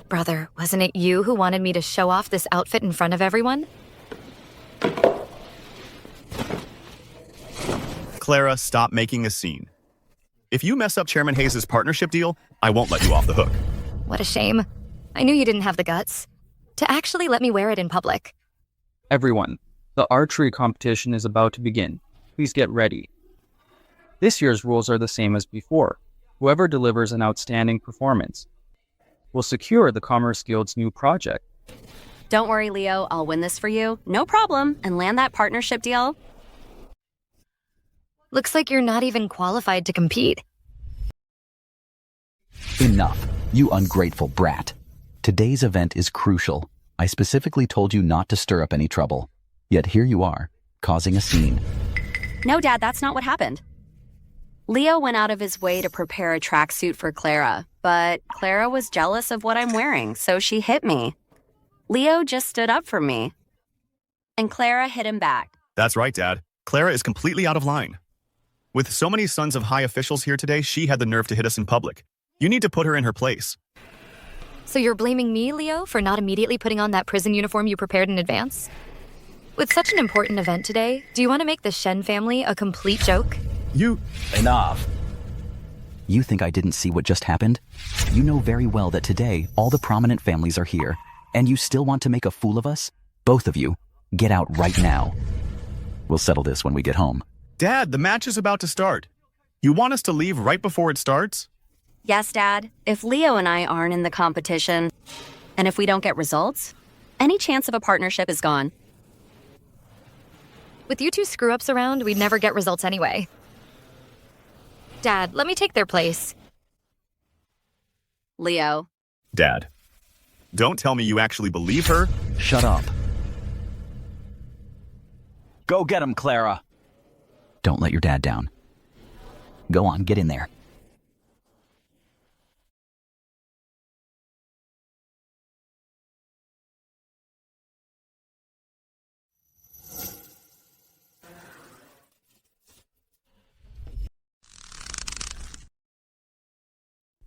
Speaker 1: Brother, wasn't it you who wanted me to show off this outfit in front of everyone?
Speaker 5: Clara, stop making a scene. If you mess up Chairman Hayes' partnership deal, I won't let you off the hook.
Speaker 1: What a shame. I knew you didn't have the guts to actually let me wear it in public.
Speaker 16: Everyone, the archery competition is about to begin. Please get ready. This year's rules are the same as before. Whoever delivers an outstanding performance will secure the Commerce Guild's new project.
Speaker 2: Don't worry, Leo. I'll win this for you. No problem. And land that partnership deal.
Speaker 1: Looks like you're not even qualified to compete.
Speaker 3: Enough, you ungrateful brat. Today's event is crucial. I specifically told you not to stir up any trouble. Yet here you are, causing a scene.
Speaker 2: No, Dad, that's not what happened. Leo went out of his way to prepare a tracksuit for Clara, but Clara was jealous of what I'm wearing, so she hit me. Leo just stood up for me, and Clara hit him back.
Speaker 5: That's right, Dad. Clara is completely out of line. With so many sons of high officials here today, she had the nerve to hit us in public. You need to put her in her place.
Speaker 1: So you're blaming me, Leo, for not immediately putting on that prison uniform you prepared in advance? With such an important event today, do you want to make the Shen family a complete joke?
Speaker 3: Enough. You think I didn't see what just happened? You know very well that today, all the prominent families are here, and you still want to make a fool of us? Both of you, get out right now. We'll settle this when we get home.
Speaker 5: Dad, the match is about to start. You want us to leave right before it starts?
Speaker 2: Yes, Dad. If Leo and I aren't in the competition, and if we don't get results, any chance of a partnership is gone.
Speaker 1: With you two screw-ups around, we'd never get results anyway. Dad, let me take their place.
Speaker 2: Leo.
Speaker 5: Dad, don't tell me you actually believe her.
Speaker 3: Shut up. Go get him, Clara. Don't let your dad down. Go on, get in there.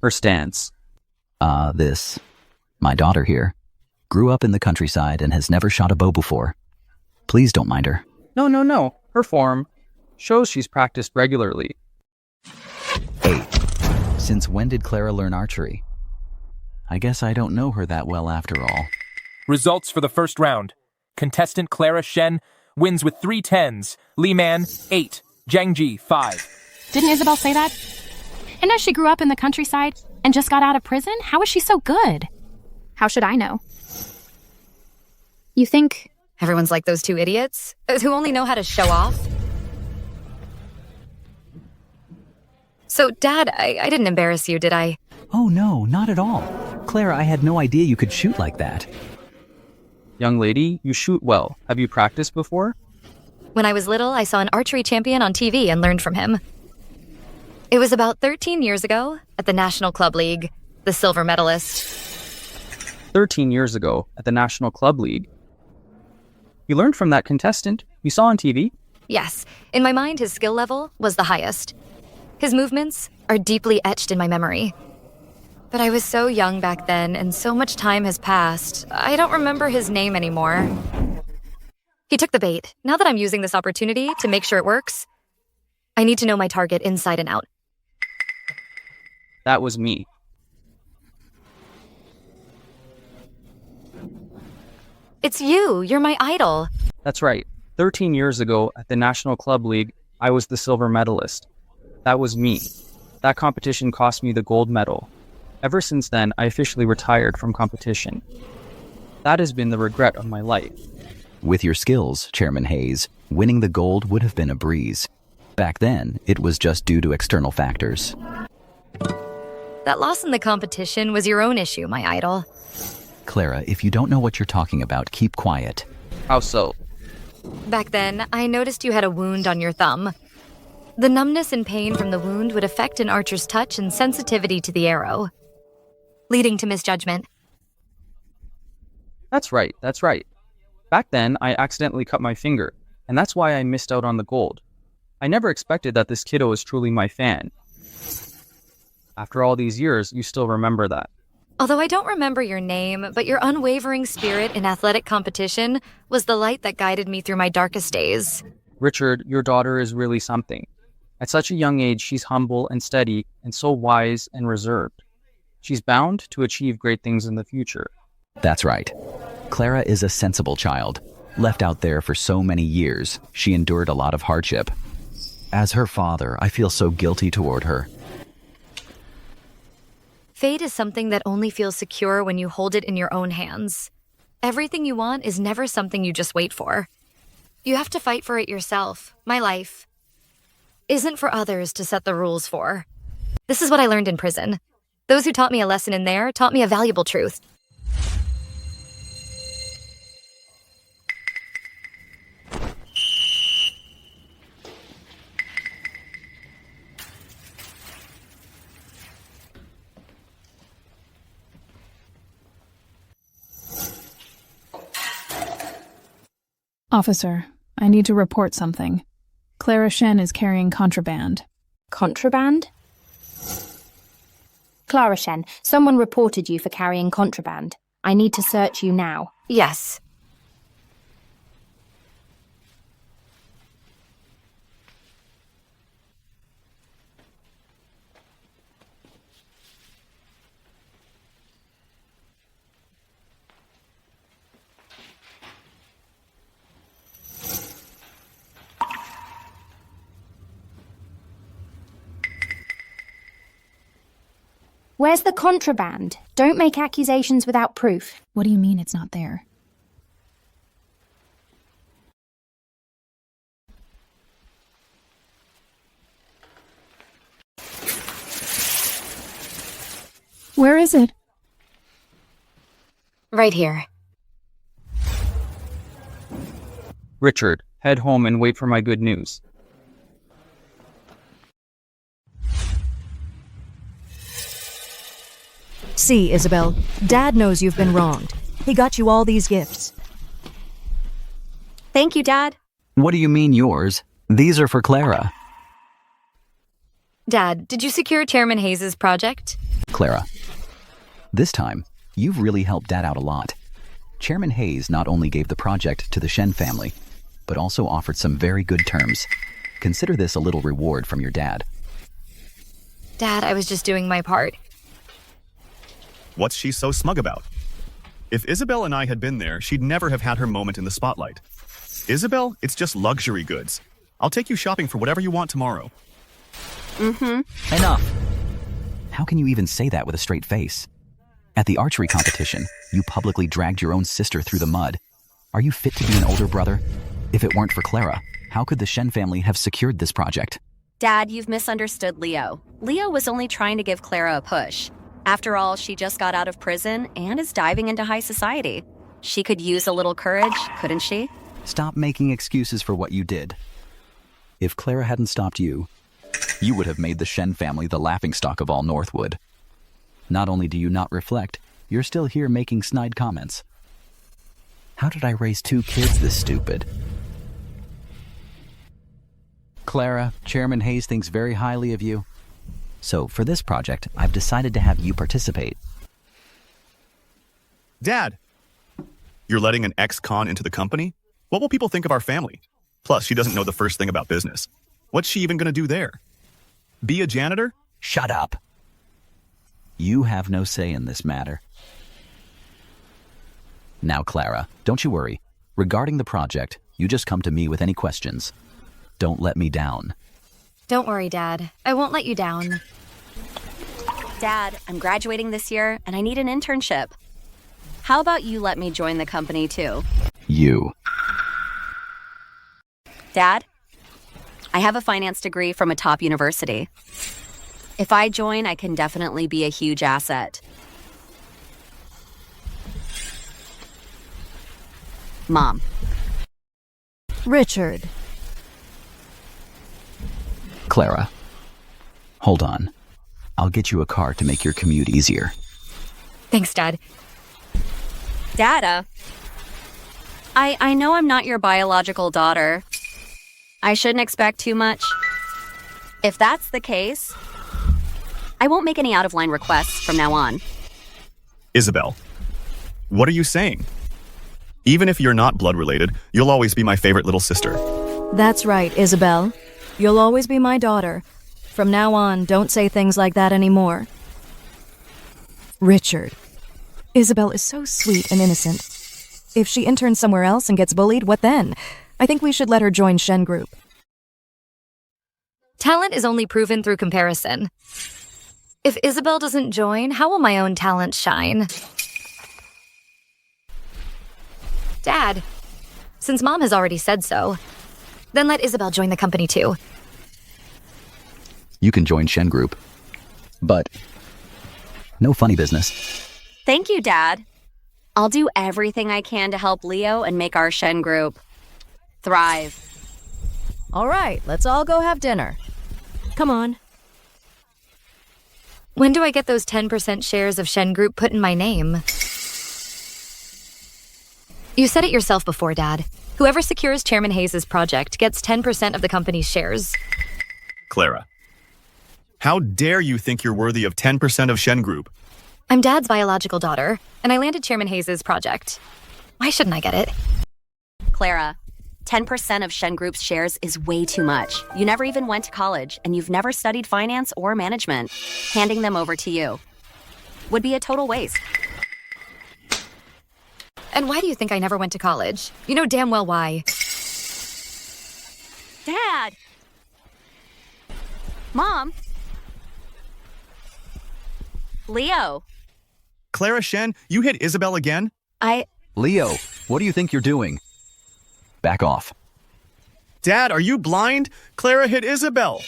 Speaker 16: Her stance.
Speaker 3: My daughter here, grew up in the countryside and has never shot a bow before. Please don't mind her.
Speaker 16: No. Her form shows she's practiced regularly.
Speaker 3: Hey, since when did Clara learn archery? I guess I don't know her that well after all.
Speaker 18: Results for the first round. Contestant Clara Shen wins with 3 10s. Li Man, 8. Jiangji, 5.
Speaker 17: Didn't Isabel say that? And as she grew up in the countryside and just got out of prison, how is she so good?
Speaker 6: How should I know? You think...
Speaker 1: Everyone's like those two idiots who only know how to show off? So, Dad, I didn't embarrass you, did I?
Speaker 3: Oh no, not at all. Clara, I had no idea you could shoot like that.
Speaker 16: Young lady, you shoot well. Have you practiced before?
Speaker 1: When I was little, I saw an archery champion on TV and learned from him. It was about 13 years ago at the National Club League, the silver medalist.
Speaker 16: 13 years ago at the National Club League. You learned from that contestant you saw on TV?
Speaker 1: Yes, in my mind, his skill level was the highest. His movements are deeply etched in my memory. But I was so young back then, and so much time has passed, I don't remember his name anymore. He took the bait. Now that I'm using this opportunity to make sure it works, I need to know my target inside and out.
Speaker 16: That was me.
Speaker 1: It's you. You're my idol.
Speaker 16: That's right. 13 years ago at the National Club League, I was the silver medalist. That was me. That competition cost me the gold medal. Ever since then, I officially retired from competition. That has been the regret of my life.
Speaker 3: With your skills, Chairman Hayes, winning the gold would have been a breeze. Back then, it was just due to external factors.
Speaker 1: That loss in the competition was your own issue, my idol.
Speaker 3: Clara, if you don't know what you're talking about, keep quiet.
Speaker 16: How so?
Speaker 1: Back then, I noticed you had a wound on your thumb. The numbness and pain from the wound would affect an archer's touch and sensitivity to the arrow, leading to misjudgment.
Speaker 16: That's right. Back then, I accidentally cut my finger, and that's why I missed out on the gold. I never expected that this kiddo is truly my fan. After all these years, you still remember that.
Speaker 1: Although I don't remember your name, but your unwavering spirit in athletic competition was the light that guided me through my darkest days.
Speaker 16: Richard, your daughter is really something. At such a young age, she's humble and steady and so wise and reserved. She's bound to achieve great things in the future.
Speaker 3: That's right. Clara is a sensible child. Left out there for so many years, she endured a lot of hardship. As her father, I feel so guilty toward her.
Speaker 1: Fate is something that only feels secure when you hold it in your own hands. Everything you want is never something you just wait for. You have to fight for it yourself. My life isn't for others to set the rules for. This is what I learned in prison. Those who taught me a lesson in there taught me a valuable truth.
Speaker 6: Officer, I need to report something. Clara Shen is carrying contraband.
Speaker 7: Contraband? Clara Shen, someone reported you for carrying contraband. I need to search you now.
Speaker 1: Yes.
Speaker 7: Where's the contraband? Don't make accusations without proof.
Speaker 6: What do you mean it's not there? Where is it?
Speaker 1: Right here.
Speaker 16: Richard, head home and wait for my good news.
Speaker 4: See, Isabel, Dad knows you've been wronged. He got you all these gifts.
Speaker 2: Thank you, Dad.
Speaker 3: What do you mean yours? These are for Clara.
Speaker 1: Dad, did you secure Chairman Hayes' project?
Speaker 3: Clara, this time, you've really helped Dad out a lot. Chairman Hayes not only gave the project to the Shen family, but also offered some very good terms. Consider this a little reward from your dad.
Speaker 1: Dad, I was just doing my part.
Speaker 5: What's she so smug about? If Isabel and I had been there, she'd never have had her moment in the spotlight. Isabel, it's just luxury goods. I'll take you shopping for whatever you want tomorrow.
Speaker 3: Enough! How can you even say that with a straight face? At the archery competition, you publicly dragged your own sister through the mud. Are you fit to be an older brother? If it weren't for Clara, how could the Shen family have secured this project?
Speaker 2: Dad, you've misunderstood Leo. Leo was only trying to give Clara a push. After all, she just got out of prison and is diving into high society. She could use a little courage, couldn't she?
Speaker 3: Stop making excuses for what you did. If Clara hadn't stopped you, you would have made the Shen family the laughingstock of all Northwood. Not only do you not reflect, you're still here making snide comments. How did I raise 2 kids this stupid? Clara, Chairman Hayes thinks very highly of you. So for this project, I've decided to have you participate.
Speaker 5: Dad, you're letting an ex-con into the company? What will people think of our family? Plus, she doesn't know the first thing about business. What's she even going to do there? Be a janitor?
Speaker 3: Shut up. You have no say in this matter. Now, Clara, don't you worry. Regarding the project, you just come to me with any questions. Don't let me down.
Speaker 1: Don't worry, Dad. I won't let you down.
Speaker 2: Dad, I'm graduating this year and I need an internship. How about you let me join the company too?
Speaker 3: You.
Speaker 2: Dad, I have a finance degree from a top university. If I join, I can definitely be a huge asset. Mom.
Speaker 4: Richard.
Speaker 3: Clara, hold on. I'll get you a car to make your commute easier.
Speaker 1: Thanks, Dad.
Speaker 2: Dada, I know I'm not your biological daughter. I shouldn't expect too much. If that's the case, I won't make any out-of-line requests from now on.
Speaker 5: Isabel, what are you saying? Even if you're not blood-related, you'll always be my favorite little sister.
Speaker 4: That's right, Isabel. You'll always be my daughter. From now on, don't say things like that anymore. Richard. Isabel is so sweet and innocent. If she interns somewhere else and gets bullied, what then? I think we should let her join Shen Group.
Speaker 1: Talent is only proven through comparison. If Isabel doesn't join, how will my own talent shine? Dad, since Mom has already said so, then let Isabel join the company too.
Speaker 3: You can join Shen Group. But no funny business.
Speaker 2: Thank you, Dad. I'll do everything I can to help Leo and make our Shen Group thrive.
Speaker 4: All right, let's all go have dinner. Come on.
Speaker 1: When do I get those 10% shares of Shen Group put in my name? You said it yourself before, Dad. Whoever secures Chairman Hayes' project gets 10% of the company's shares.
Speaker 5: Clara, how dare you think you're worthy of 10% of Shen Group?
Speaker 1: I'm Dad's biological daughter, and I landed Chairman Hayes' project. Why shouldn't I get it?
Speaker 2: Clara, 10% of Shen Group's shares is way too much. You never even went to college, and you've never studied finance or management. Handing them over to you would be a total waste.
Speaker 1: And why do you think I never went to college? You know damn well why.
Speaker 2: Dad! Mom! Leo!
Speaker 5: Clara Shen, you hit Isabel again?
Speaker 3: Leo, what do you think you're doing? Back off.
Speaker 5: Dad, are you blind? Clara hit Isabel.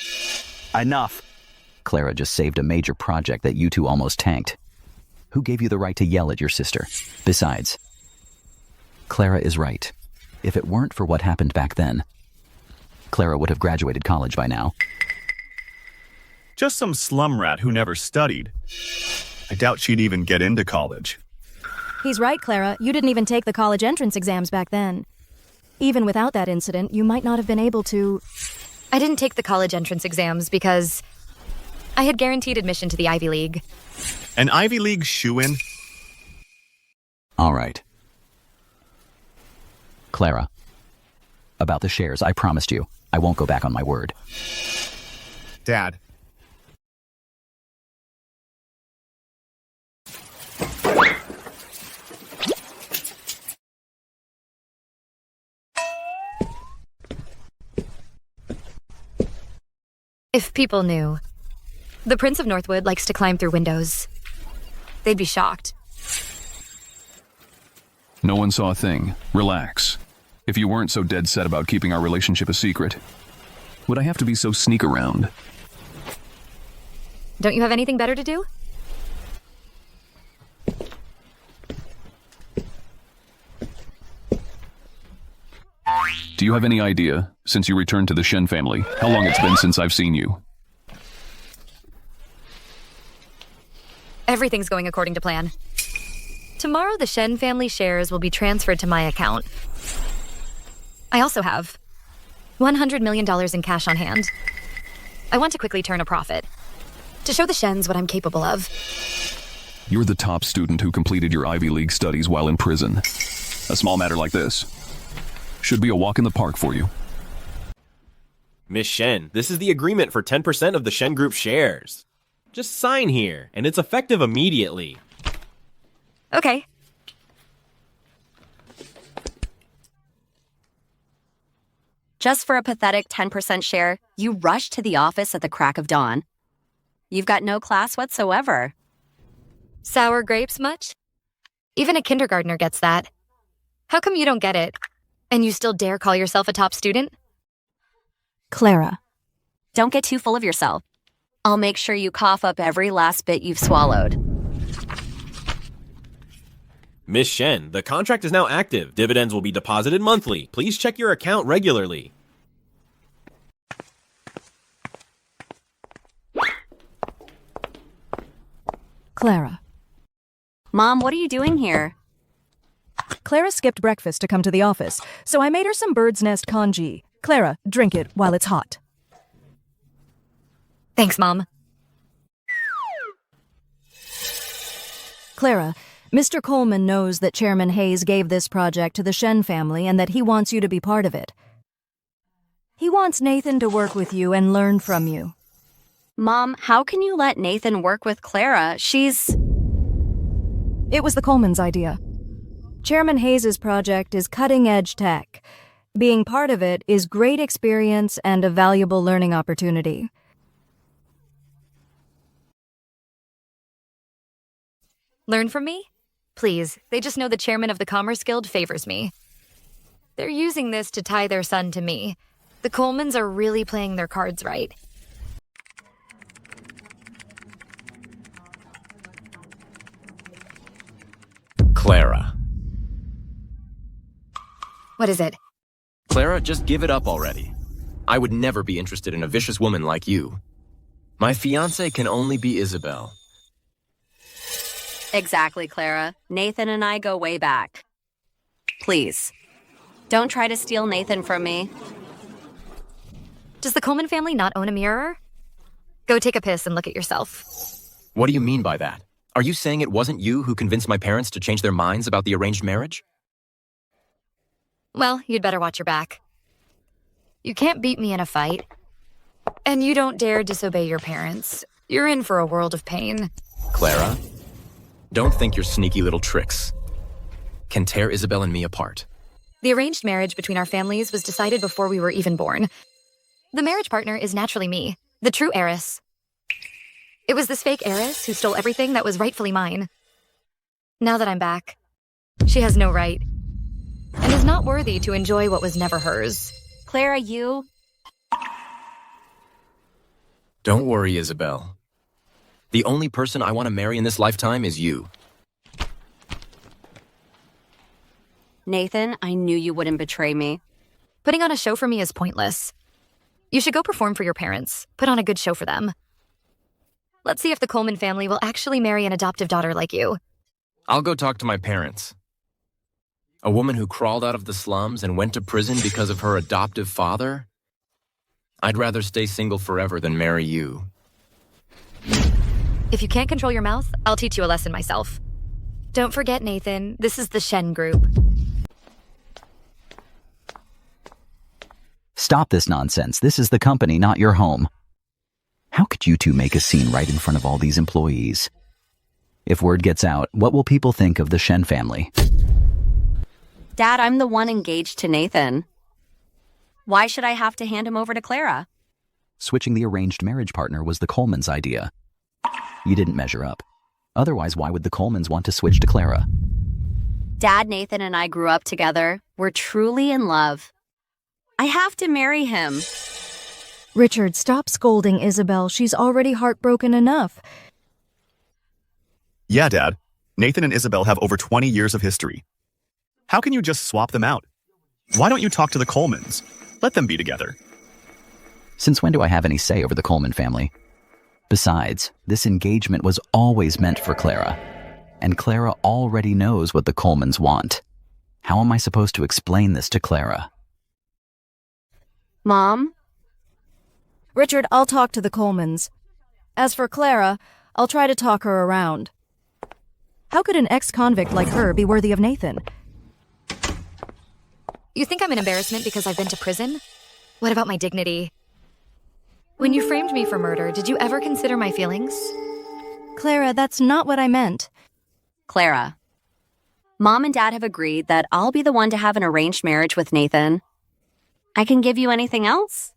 Speaker 3: Enough. Clara just saved a major project that you two almost tanked. Who gave you the right to yell at your sister? Besides, Clara is right. If it weren't for what happened back then, Clara would have graduated college by now.
Speaker 5: Just some slum rat who never studied. I doubt she'd even get into college.
Speaker 4: He's right, Clara. You didn't even take the college entrance exams back then. Even without that incident, you might not have been able to...
Speaker 1: I didn't take the college entrance exams because I had guaranteed admission to the Ivy League.
Speaker 5: An Ivy League shoo-in?
Speaker 3: All right. Clara, about the shares, I promised you, I won't go back on my word.
Speaker 5: Dad.
Speaker 1: If people knew. The Prince of Northwood likes to climb through windows. They'd be shocked.
Speaker 10: No one saw a thing. Relax. If you weren't so dead set about keeping our relationship a secret, would I have to be so sneak around?
Speaker 1: Don't you have anything better to do?
Speaker 10: Do you have any idea, since you returned to the Shen family, how long it's been since I've seen you?
Speaker 1: Everything's going according to plan. Tomorrow, the Shen family shares will be transferred to my account. I also have $100 million in cash on hand. I want to quickly turn a profit, to show the Shens what I'm capable of.
Speaker 10: You're the top student who completed your Ivy League studies while in prison. A small matter like this should be a walk in the park for you.
Speaker 15: Miss Shen, this is the agreement for 10% of the Shen Group shares. Just sign here, and it's effective immediately.
Speaker 1: Okay.
Speaker 2: Just for a pathetic 10% share, you rushed to the office at the crack of dawn. You've got no class whatsoever.
Speaker 1: Sour grapes much? Even a kindergartner gets that. How come you don't get it? And you still dare call yourself a top student?
Speaker 4: Clara.
Speaker 2: Don't get too full of yourself. I'll make sure you cough up every last bit you've swallowed.
Speaker 15: Miss Shen, the contract is now active. Dividends will be deposited monthly. Please check your account regularly.
Speaker 4: Clara.
Speaker 2: Mom, what are you doing here?
Speaker 4: Clara skipped breakfast to come to the office, so I made her some bird's nest congee. Clara, drink it while it's hot.
Speaker 1: Thanks, Mom.
Speaker 4: Clara, Mr. Coleman knows that Chairman Hayes gave this project to the Shen family and that he wants you to be part of it. He wants Nathan to work with you and learn from you.
Speaker 2: Mom, how can you let Nathan work with Clara?
Speaker 4: It was the Coleman's idea. Chairman Hayes' project is cutting-edge tech. Being part of it is great experience and a valuable learning opportunity.
Speaker 1: Learn from me? Please, they just know the chairman of the Commerce Guild favors me. They're using this to tie their son to me. The Colemans are really playing their cards right.
Speaker 8: Clara.
Speaker 1: What is it?
Speaker 8: Clara, just give it up already. I would never be interested in a vicious woman like you. My fiancé can only be Isabel.
Speaker 2: Exactly, Clara. Nathan and I go way back. Please, don't try to steal Nathan from me.
Speaker 1: Does the Coleman family not own a mirror? Go take a piss and look at yourself.
Speaker 8: What do you mean by that? Are you saying it wasn't you who convinced my parents to change their minds about the arranged marriage?
Speaker 1: Well, you'd better watch your back. You can't beat me in a fight. And you don't dare disobey your parents. You're in for a world of pain.
Speaker 8: Clara, don't think your sneaky little tricks can tear Isabel and me apart.
Speaker 1: The arranged marriage between our families was decided before we were even born. The marriage partner is naturally me, the true heiress. It was this fake heiress who stole everything that was rightfully mine. Now that I'm back, she has no right, and is not worthy to enjoy what was never hers.
Speaker 2: Clara, you...
Speaker 8: Don't worry, Isabel. The only person I want to marry in this lifetime is you.
Speaker 2: Nathan, I knew you wouldn't betray me.
Speaker 1: Putting on a show for me is pointless. You should go perform for your parents. Put on a good show for them. Let's see if the Coleman family will actually marry an adoptive daughter like you.
Speaker 8: I'll go talk to my parents. A woman who crawled out of the slums and went to prison because of her adoptive father? I'd rather stay single forever than marry you.
Speaker 1: If you can't control your mouth, I'll teach you a lesson myself. Don't forget, Nathan, this is the Shen group.
Speaker 3: Stop this nonsense. This is the company, not your home. How could you two make a scene right in front of all these employees? If word gets out, what will people think of the Shen family?
Speaker 2: Dad, I'm the one engaged to Nathan. Why should I have to hand him over to Clara?
Speaker 3: Switching the arranged marriage partner was the Coleman's idea. You didn't measure up. Otherwise, why would the Colemans want to switch to Clara?
Speaker 2: Dad, Nathan, and I grew up together. We're truly in love. I have to marry him.
Speaker 4: Richard, stop scolding Isabel. She's already heartbroken enough.
Speaker 5: Yeah, Dad. Nathan and Isabel have over 20 years of history. How can you just swap them out? Why don't you talk to the Colemans? Let them be together.
Speaker 3: Since when do I have any say over the Coleman family? Besides, this engagement was always meant for Clara. And Clara already knows what the Colemans want. How am I supposed to explain this to Clara?
Speaker 2: Mom?
Speaker 4: Richard, I'll talk to the Colemans. As for Clara, I'll try to talk her around. How could an ex-convict like her be worthy of Nathan?
Speaker 1: You think I'm an embarrassment because I've been to prison? What about my dignity? When you framed me for murder, did you ever consider my feelings?
Speaker 4: Clara, that's not what I meant.
Speaker 2: Clara, Mom and Dad have agreed that I'll be the one to have an arranged marriage with Nathan. I can give you anything else.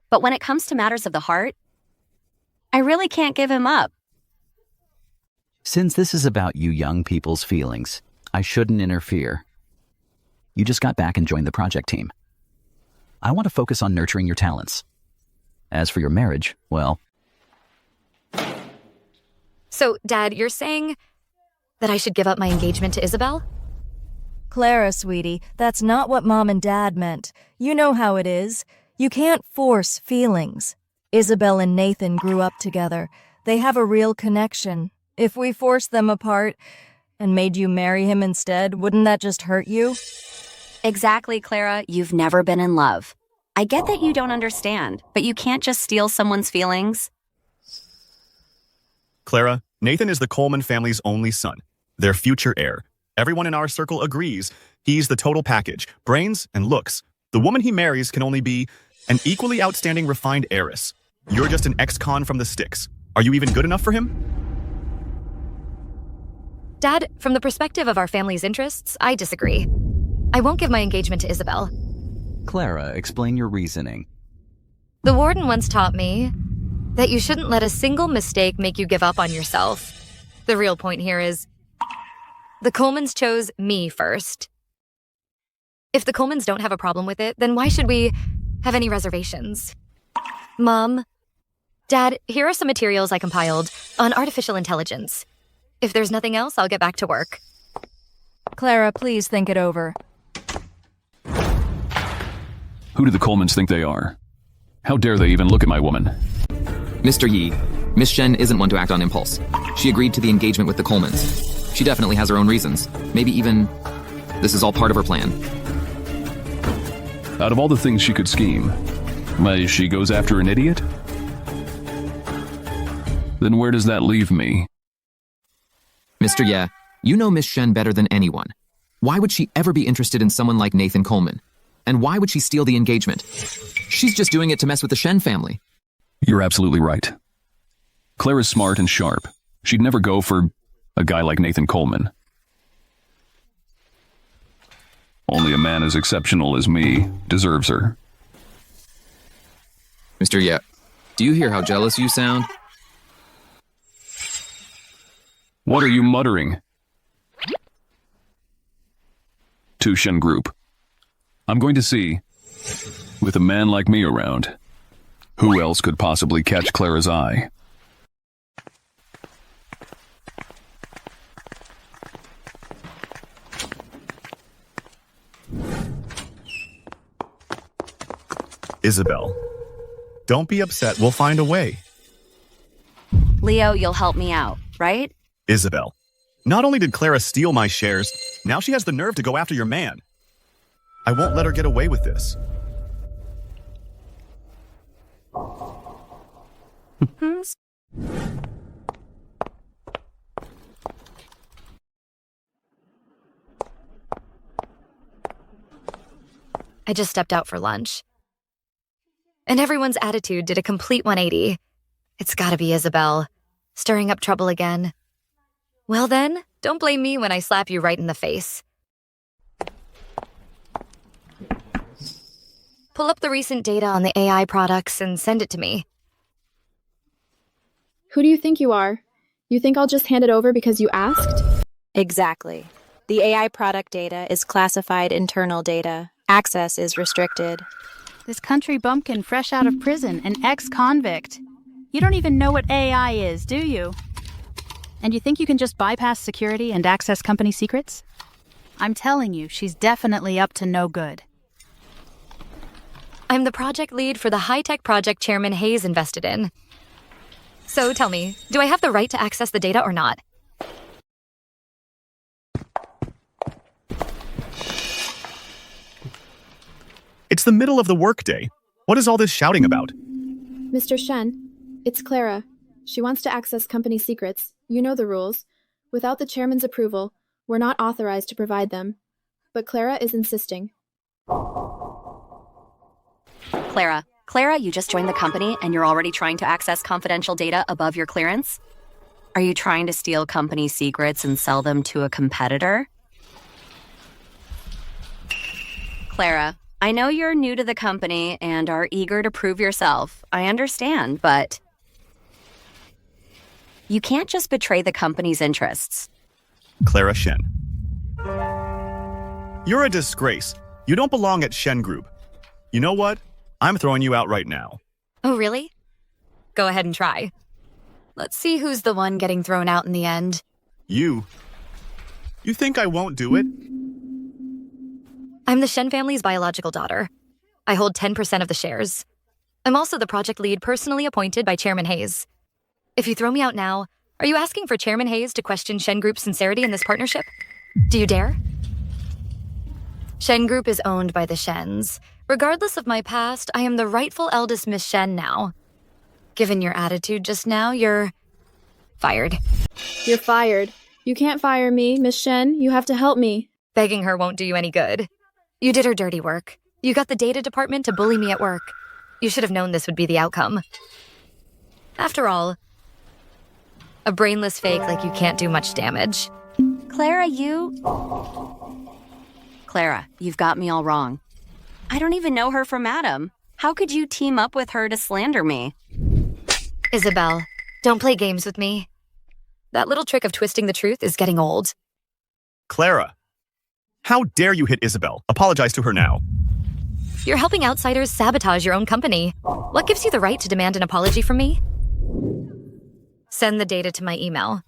Speaker 2: But when it comes to matters of the heart, I really can't give him up.
Speaker 3: Since this is about you young people's feelings, I shouldn't interfere. You just got back and joined the project team. I want to focus on nurturing your talents. As for your marriage, well...
Speaker 1: So, Dad, you're saying that I should give up my engagement to Isabel?
Speaker 4: Clara, sweetie, that's not what Mom and Dad meant. You know how it is. You can't force feelings. Isabel and Nathan grew up together. They have a real connection. If we forced them apart and made you marry him instead, wouldn't that just hurt you?
Speaker 2: Exactly, Clara. You've never been in love. I get that you don't understand, but you can't just steal someone's feelings.
Speaker 5: Clara, Nathan is the Coleman family's only son, their future heir. Everyone in our circle agrees he's the total package, brains and looks. The woman he marries can only be an equally outstanding refined heiress. You're just an ex-con from the sticks. Are you even good enough for him?
Speaker 1: Dad, from the perspective of our family's interests, I disagree. I won't give my engagement to Isabel.
Speaker 3: Clara, explain your reasoning.
Speaker 1: The warden once taught me that you shouldn't let a single mistake make you give up on yourself. The real point here is the Colemans chose me first. If the Colemans don't have a problem with it, then why should we have any reservations? Mom, Dad, here are some materials I compiled on artificial intelligence. If there's nothing else, I'll get back to work.
Speaker 4: Clara, please think it over.
Speaker 10: Who do the Colemans think they are? How dare they even look at my woman?
Speaker 8: Mr. Yi, Miss Shen isn't one to act on impulse. She agreed to the engagement with the Colemans. She definitely has her own reasons. Maybe even this is all part of her plan.
Speaker 10: Out of all the things she could scheme, she goes after an idiot? Then where does that leave me?
Speaker 8: Mr. Ye, you know Miss Shen better than anyone. Why would she ever be interested in someone like Nathan Coleman? And why would she steal the engagement? She's just doing it to mess with the Shen family.
Speaker 10: You're absolutely right. Clara's smart and sharp. She'd never go for a guy like Nathan Coleman. Only a man as exceptional as me deserves her.
Speaker 8: Mr. Ye, do you hear how jealous you sound?
Speaker 10: What are you muttering? To Shen Group. I'm going to see, with a man like me around, who else could possibly catch Clara's eye?
Speaker 5: Isabel, don't be upset. We'll find a way.
Speaker 2: Leo, you'll help me out, right?
Speaker 5: Isabel, not only did Clara steal my shares, now she has the nerve to go after your man. I won't let her get away with this.
Speaker 1: I just stepped out for lunch. And everyone's attitude did a complete 180. It's gotta be Isabel, stirring up trouble again. Well then, don't blame me when I slap you right in the face. Pull up the recent data on the AI products and send it to me.
Speaker 6: Who do you think you are? You think I'll just hand it over because you asked?
Speaker 19: Exactly. The AI product data is classified internal data. Access is restricted.
Speaker 20: This country bumpkin fresh out of prison, an ex-convict. You don't even know what AI is, do you? And you think you can just bypass security and access company secrets? I'm telling you, she's definitely up to no good.
Speaker 1: I'm the project lead for the high-tech project Chairman Hayes invested in. So tell me, do I have the right to access the data or not?
Speaker 5: It's the middle of the workday. What is all this shouting about?
Speaker 6: Mr. Shen, it's Clara. She wants to access company secrets. You know the rules. Without the chairman's approval, we're not authorized to provide them. But Clara is insisting.
Speaker 2: Clara, you just joined the company and you're already trying to access confidential data above your clearance? Are you trying to steal company secrets and sell them to a competitor? Clara, I know you're new to the company and are eager to prove yourself. I understand, but you can't just betray the company's interests.
Speaker 5: Clara Shen. You're a disgrace. You don't belong at Shen Group. You know what? I'm throwing you out right now.
Speaker 1: Oh, really? Go ahead and try. Let's see who's the one getting thrown out in the end.
Speaker 5: You think I won't do it?
Speaker 1: I'm the Shen family's biological daughter. I hold 10% of the shares. I'm also the project lead personally appointed by Chairman Hayes. If you throw me out now, are you asking for Chairman Hayes to question Shen Group's sincerity in this partnership? Do you dare? Shen Group is owned by the Shens. Regardless of my past, I am the rightful eldest Miss Shen now. Given your attitude just now, you're fired.
Speaker 6: You're fired. You can't fire me, Miss Shen. You have to help me.
Speaker 1: Begging her won't do you any good. You did her dirty work. You got the data department to bully me at work. You should have known this would be the outcome. After all, a brainless fake like you can't do much damage.
Speaker 2: Clara, Clara, you've got me all wrong. I don't even know her from Adam. How could you team up with her to slander me?
Speaker 1: Isabel, don't play games with me. That little trick of twisting the truth is getting old.
Speaker 5: Clara, how dare you hit Isabel? Apologize to her now.
Speaker 1: You're helping outsiders sabotage your own company. What gives you the right to demand an apology from me? Send the data to my email.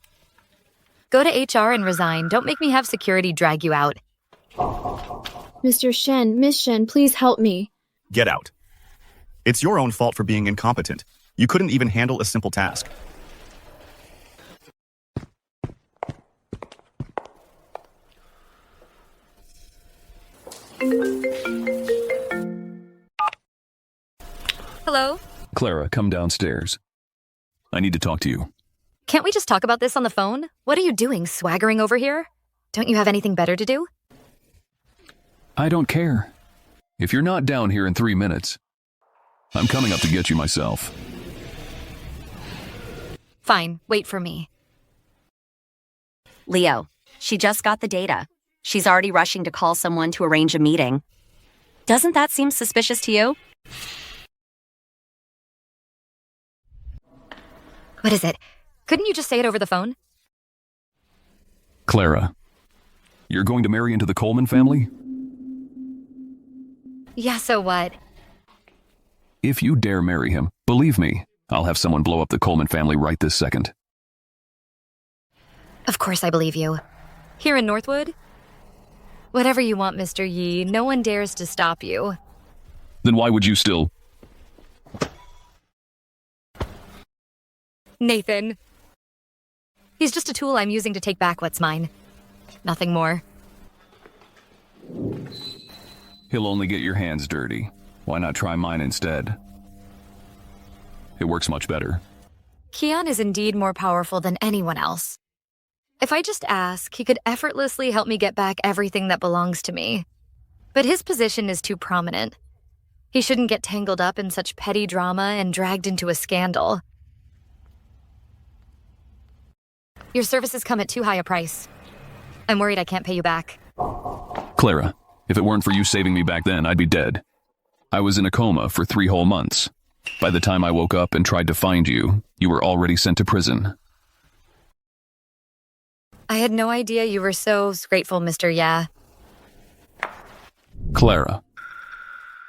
Speaker 1: Go to HR and resign. Don't make me have security drag you out.
Speaker 6: Mr. Shen, Miss Shen, please help me.
Speaker 5: Get out. It's your own fault for being incompetent. You couldn't even handle a simple task.
Speaker 1: Hello?
Speaker 10: Clara, come downstairs. I need to talk to you.
Speaker 1: Can't we just talk about this on the phone? What are you doing, swaggering over here? Don't you have anything better to do?
Speaker 10: I don't care. If you're not down here in 3 minutes, I'm coming up to get you myself.
Speaker 1: Fine, wait for me.
Speaker 2: Leo, she just got the data. She's already rushing to call someone to arrange a meeting. Doesn't that seem suspicious to you?
Speaker 1: What is it? Couldn't you just say it over the phone?
Speaker 10: Clara, you're going to marry into the Coleman family?
Speaker 1: Yeah, so what?
Speaker 10: If you dare marry him, believe me, I'll have someone blow up the Coleman family right this second.
Speaker 1: Of course I believe you. Here in Northwood? Whatever you want, Mr. Yi, no one dares to stop you.
Speaker 10: Then why would you still...
Speaker 1: Nathan. He's just a tool I'm using to take back what's mine. Nothing more.
Speaker 10: He'll only get your hands dirty. Why not try mine instead? It works much better.
Speaker 1: Kian is indeed more powerful than anyone else. If I just ask, he could effortlessly help me get back everything that belongs to me. But his position is too prominent. He shouldn't get tangled up in such petty drama and dragged into a scandal. Your services come at too high a price. I'm worried I can't pay you back.
Speaker 10: Clara, if it weren't for you saving me back then, I'd be dead. I was in a coma for 3 whole months. By the time I woke up and tried to find you, you were already sent to prison.
Speaker 1: I had no idea you were so grateful, Mr. Ya.
Speaker 10: Clara,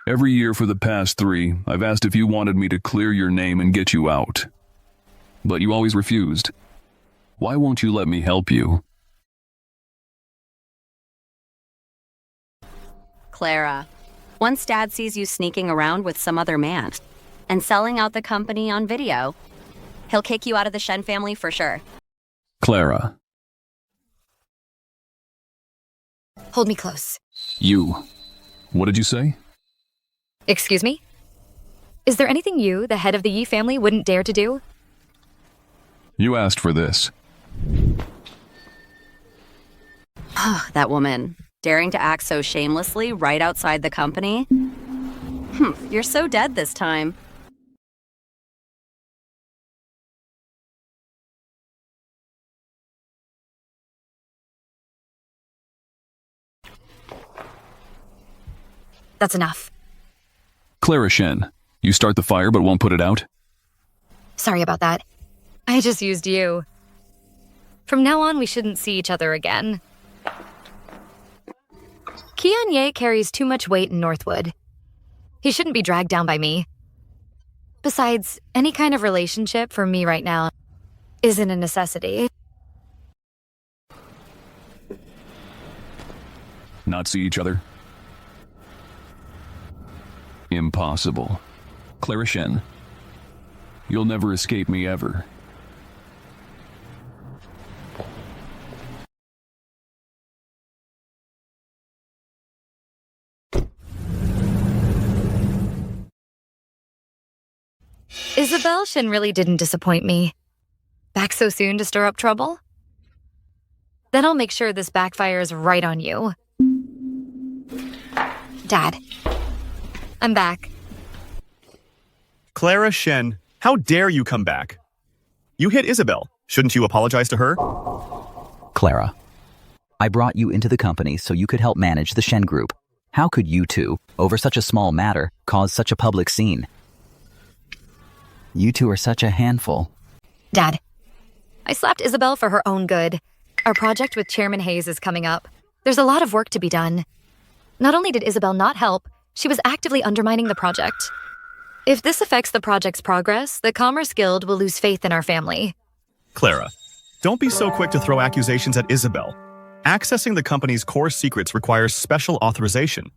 Speaker 10: every year for the past 3, I've asked if you wanted me to clear your name and get you out. But you always refused. Why won't you let me help you?
Speaker 2: Clara, once Dad sees you sneaking around with some other man and selling out the company on video, he'll kick you out of the Shen family for sure.
Speaker 10: Clara.
Speaker 1: Hold me close.
Speaker 10: You. What did you say?
Speaker 1: Excuse me? Is there anything you, the head of the Yi family, wouldn't dare to do?
Speaker 10: You asked for this.
Speaker 2: Oh, that woman, daring to act so shamelessly right outside the company. You're so dead this time.
Speaker 1: That's enough.
Speaker 10: Clara Shen, you start the fire but won't put it out?
Speaker 1: Sorry about that. I just used you. From now on, we shouldn't see each other again. Kian Ye carries too much weight in Northwood. He shouldn't be dragged down by me. Besides, any kind of relationship for me right now isn't a necessity.
Speaker 10: Not see each other? Impossible. Clara Shen, you'll never escape me ever.
Speaker 1: Isabel Shen really didn't disappoint me. Back so soon to stir up trouble? Then I'll make sure this backfires right on you. Dad, I'm back.
Speaker 5: Clara Shen, how dare you come back? You hit Isabel. Shouldn't you apologize to her?
Speaker 3: Clara, I brought you into the company so you could help manage the Shen group. How could you two, over such a small matter, cause such a public scene? You two are such a handful.
Speaker 1: Dad, I slapped Isabel for her own good. Our project with Chairman Hayes is coming up. There's a lot of work to be done. Not only did Isabel not help, she was actively undermining the project. If this affects the project's progress, the Commerce Guild will lose faith in our family.
Speaker 5: Clara, don't be so quick to throw accusations at Isabel. Accessing the company's core secrets requires special authorization.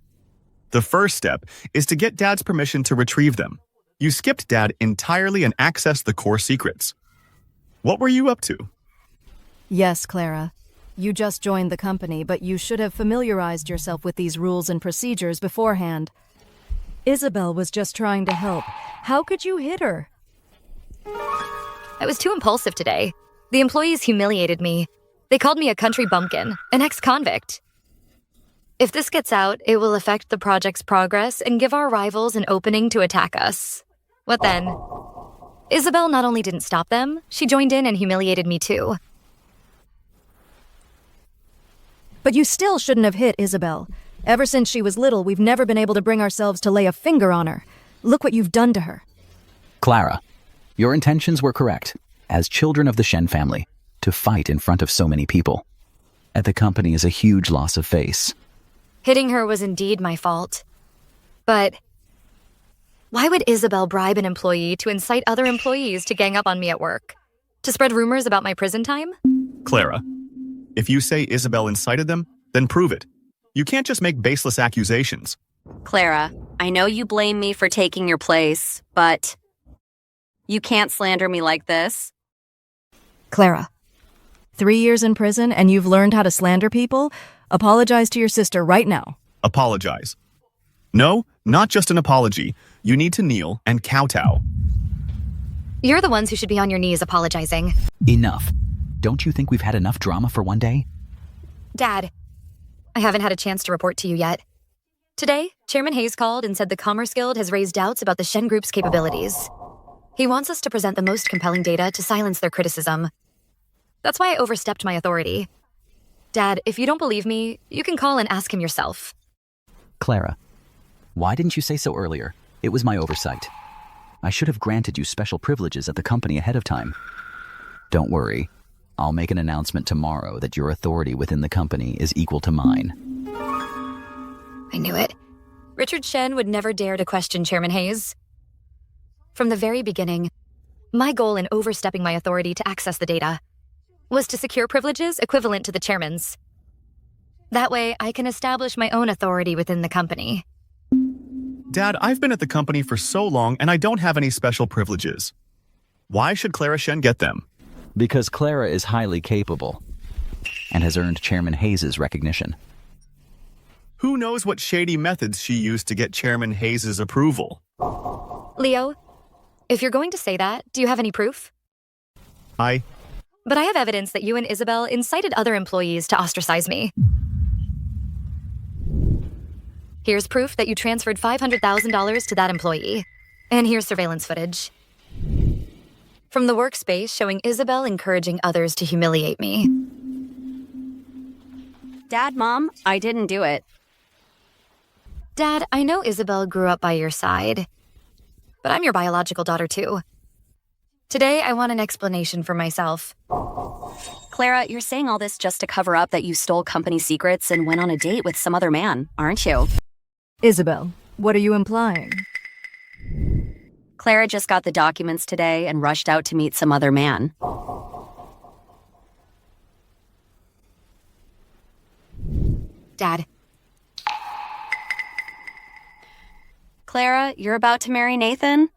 Speaker 5: The first step is to get Dad's permission to retrieve them. You skipped Dad entirely and accessed the core secrets. What were you up to?
Speaker 4: Yes, Clara. You just joined the company, but you should have familiarized yourself with these rules and procedures beforehand. Isabel was just trying to help. How could you hit her?
Speaker 1: I was too impulsive today. The employees humiliated me. They called me a country bumpkin, an ex-convict. If this gets out, it will affect the project's progress and give our rivals an opening to attack us. What then? Isabel not only didn't stop them, she joined in and humiliated me too.
Speaker 4: But you still shouldn't have hit Isabel. Ever since she was little, we've never been able to bring ourselves to lay a finger on her. Look what you've done to her.
Speaker 3: Clara, your intentions were correct, as children of the Shen family, to fight in front of so many people. At the company is a huge loss of face.
Speaker 1: Hitting her was indeed my fault. But why would Isabel bribe an employee to incite other employees to gang up on me at work? To spread rumors about my prison time?
Speaker 5: Clara, if you say Isabel incited them, then prove it. You can't just make baseless accusations.
Speaker 2: Clara, I know you blame me for taking your place, but you can't slander me like this.
Speaker 4: Clara, 3 years in prison and you've learned how to slander people? Apologize to your sister right now.
Speaker 5: Apologize. No, not just an apology. You need to kneel and kowtow.
Speaker 1: You're the ones who should be on your knees apologizing.
Speaker 3: Enough. Don't you think we've had enough drama for one day?
Speaker 1: Dad, I haven't had a chance to report to you yet. Today, Chairman Hayes called and said the Commerce Guild has raised doubts about the Shen Group's capabilities. He wants us to present the most compelling data to silence their criticism. That's why I overstepped my authority. Dad, if you don't believe me, you can call and ask him yourself.
Speaker 3: Clara, why didn't you say so earlier? It was my oversight. I should have granted you special privileges at the company ahead of time. Don't worry. I'll make an announcement tomorrow that your authority within the company is equal to mine.
Speaker 1: I knew it. Richard Shen would never dare to question Chairman Hayes. From the very beginning, my goal in overstepping my authority to access the data was to secure privileges equivalent to the chairman's. That way, I can establish my own authority within the company.
Speaker 5: Dad, I've been at the company for so long and I don't have any special privileges. Why should Clara Shen get them?
Speaker 3: Because Clara is highly capable and has earned Chairman Hayes' recognition.
Speaker 5: Who knows what shady methods she used to get Chairman Hayes' approval?
Speaker 1: Leo, if you're going to say that, do you have any proof? But I have evidence that you and Isabel incited other employees to ostracize me. Here's proof that you transferred $500,000 to that employee. And here's surveillance footage from the workspace showing Isabel encouraging others to humiliate me.
Speaker 2: Dad, Mom, I didn't do it.
Speaker 1: Dad, I know Isabel grew up by your side, but I'm your biological daughter too. Today, I want an explanation for myself.
Speaker 2: Clara, you're saying all this just to cover up that you stole company secrets and went on a date with some other man, aren't you?
Speaker 4: Isabel, What are you implying?
Speaker 2: Clara just got the documents today and rushed out to meet some other man.
Speaker 1: Dad.
Speaker 2: Clara, you're about to marry Nathan?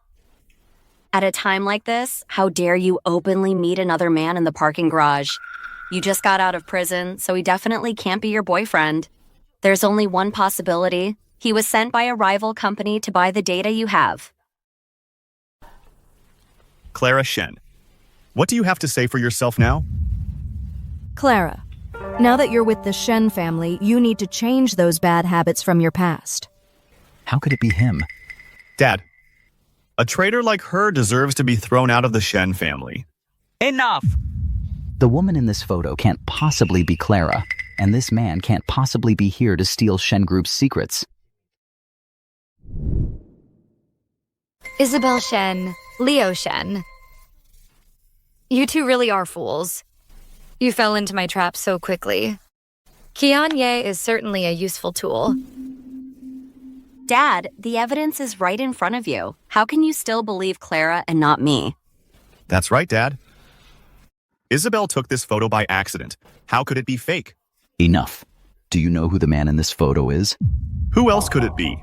Speaker 2: At a time like this, how dare you openly meet another man in the parking garage? You just got out of prison, so he definitely can't be your boyfriend. There's only one possibility. He was sent by a rival company to buy the data you have.
Speaker 5: Clara Shen, what do you have to say for yourself now?
Speaker 4: Clara, now that you're with the Shen family, you need to change those bad habits from your past.
Speaker 3: How could it be him?
Speaker 5: Dad, a traitor like her deserves to be thrown out of the Shen family.
Speaker 3: Enough! The woman in this photo can't possibly be Clara, and this man can't possibly be here to steal Shen Group's secrets.
Speaker 1: Isabel Shen, Leo Shen. You two really are fools. You fell into my trap so quickly. Qianye is certainly a useful tool.
Speaker 2: Dad, the evidence is right in front of you. How can you still believe Clara and not me?
Speaker 5: That's right, Dad. Isabel took this photo by accident. How could it be fake?
Speaker 3: Enough. Do you know who the man in this photo is?
Speaker 5: Who else could it be?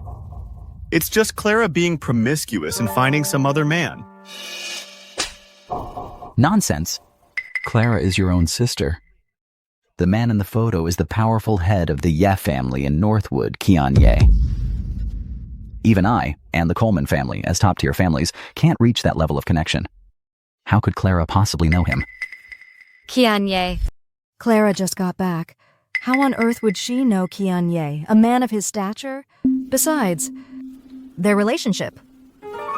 Speaker 5: It's just Clara being promiscuous and finding some other man.
Speaker 3: Nonsense. Clara is your own sister. The man in the photo is the powerful head of the Ye family in Northwood, Qianye. Even I, and the Coleman family, as top-tier families, can't reach that level of connection. How could Clara possibly know him?
Speaker 1: Qianye.
Speaker 4: Clara just got back. How on earth would she know Qianye, a man of his stature? Besides, their relationship.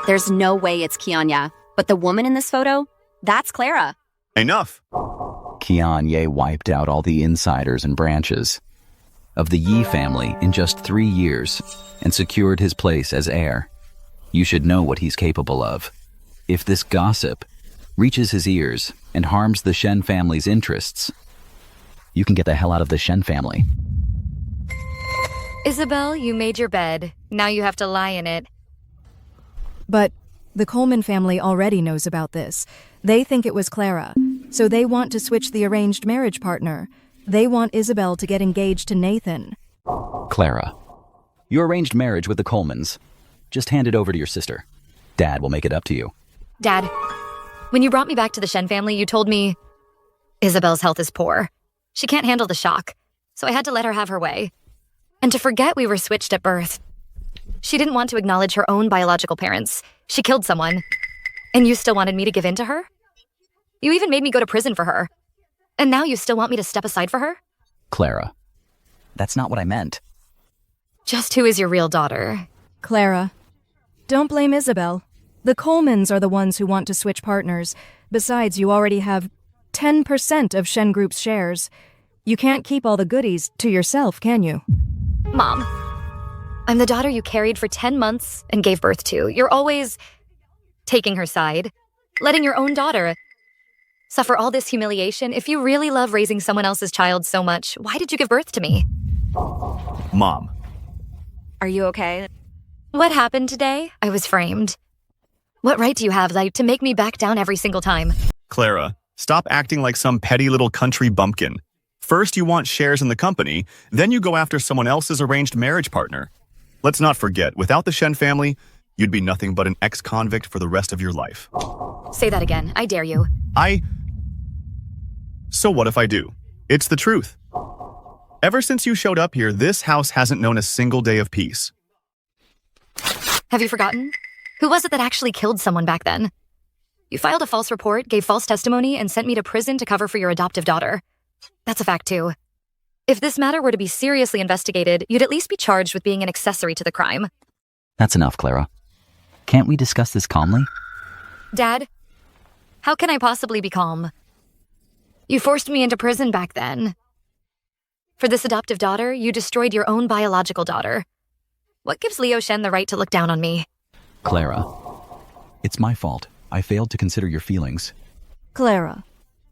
Speaker 2: There's no way it's Qianye, but the woman in this photo, that's Clara.
Speaker 5: Enough!
Speaker 3: Qianye wiped out all the insiders and branches of the Yi family in just 3 years and secured his place as heir. You should know what he's capable of. If this gossip reaches his ears and harms the Shen family's interests, you can get the hell out of the Shen family.
Speaker 1: Isabel, you made your bed. Now you have to lie in it.
Speaker 4: But the Coleman family already knows about this. They think it was Clara, so they want to switch the arranged marriage partner. They want Isabel to get engaged to Nathan.
Speaker 3: Clara, your arranged marriage with the Colemans. Just hand it over to your sister. Dad will make it up to you.
Speaker 1: Dad, when you brought me back to the Shen family, you told me Isabel's health is poor. She can't handle the shock, so I had to let her have her way. And to forget we were switched at birth. She didn't want to acknowledge her own biological parents. She killed someone. And you still wanted me to give in to her? You even made me go to prison for her. And now you still want me to step aside for her?
Speaker 3: Clara, that's not what I meant.
Speaker 1: Just who is your real daughter?
Speaker 4: Clara, don't blame Isabel. The Colemans are the ones who want to switch partners. Besides, you already have 10% of Shen Group's shares. You can't keep all the goodies to yourself, can you?
Speaker 1: Mom, I'm the daughter you carried for 10 months and gave birth to. You're always taking her side, letting your own daughter suffer all this humiliation. If you really love raising someone else's child so much, why did you give birth to me?
Speaker 5: Mom.
Speaker 2: Are you okay?
Speaker 1: What happened today? I was framed. What right do you have, to make me back down every single time?
Speaker 5: Clara, stop acting like some petty little country bumpkin. First you want shares in the company, then you go after someone else's arranged marriage partner. Let's not forget, without the Shen family, you'd be nothing but an ex-convict for the rest of your life.
Speaker 1: Say that again. I dare you.
Speaker 5: So what if I do? It's the truth. Ever since you showed up here, this house hasn't known a single day of peace.
Speaker 1: Have you forgotten? Who was it that actually killed someone back then? You filed a false report, gave false testimony, and sent me to prison to cover for your adoptive daughter. That's a fact, too. If this matter were to be seriously investigated, you'd at least be charged with being an accessory to the crime.
Speaker 3: That's enough, Clara. Can't we discuss this calmly?
Speaker 1: Dad, how can I possibly be calm? You forced me into prison back then. For this adoptive daughter, you destroyed your own biological daughter. What gives Leo Shen the right to look down on me?
Speaker 3: Clara, it's my fault. I failed to consider your feelings.
Speaker 4: Clara,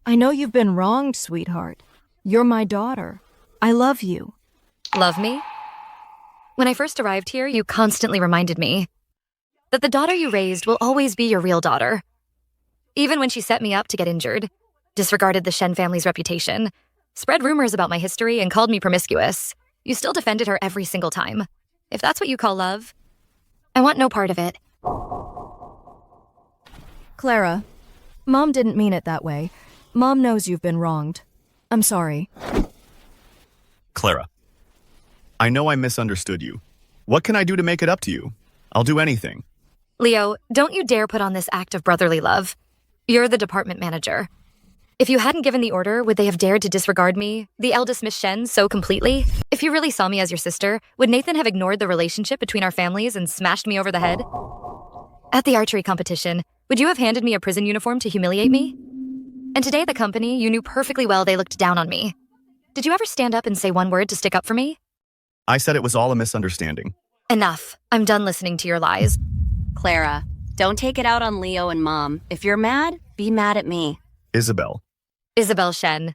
Speaker 4: I know you've been wronged, sweetheart. You're my daughter. I love you.
Speaker 1: Love me? When I first arrived here, you constantly reminded me that the daughter you raised will always be your real daughter. Even when she set me up to get injured, disregarded the Shen family's reputation, spread rumors about my history, and called me promiscuous, you still defended her every single time. If that's what you call love, I want no part of it.
Speaker 4: Clara, Mom didn't mean it that way. Mom knows you've been wronged. I'm sorry.
Speaker 5: Clara, I know I misunderstood you. What can I do to make it up to you? I'll do anything.
Speaker 1: Leo, don't you dare put on this act of brotherly love. You're the department manager. If you hadn't given the order, would they have dared to disregard me, the eldest Miss Shen, so completely? If you really saw me as your sister, would Nathan have ignored the relationship between our families and smashed me over the head? At the archery competition, would you have handed me a prison uniform to humiliate me? And today at the company, you knew perfectly well they looked down on me. Did you ever stand up and say one word to stick up for me?
Speaker 5: I said it was all a misunderstanding.
Speaker 1: Enough. I'm done listening to your lies.
Speaker 2: Clara, don't take it out on Leo and Mom. If you're mad, be mad at me.
Speaker 5: Isabel.
Speaker 1: Isabel Shen.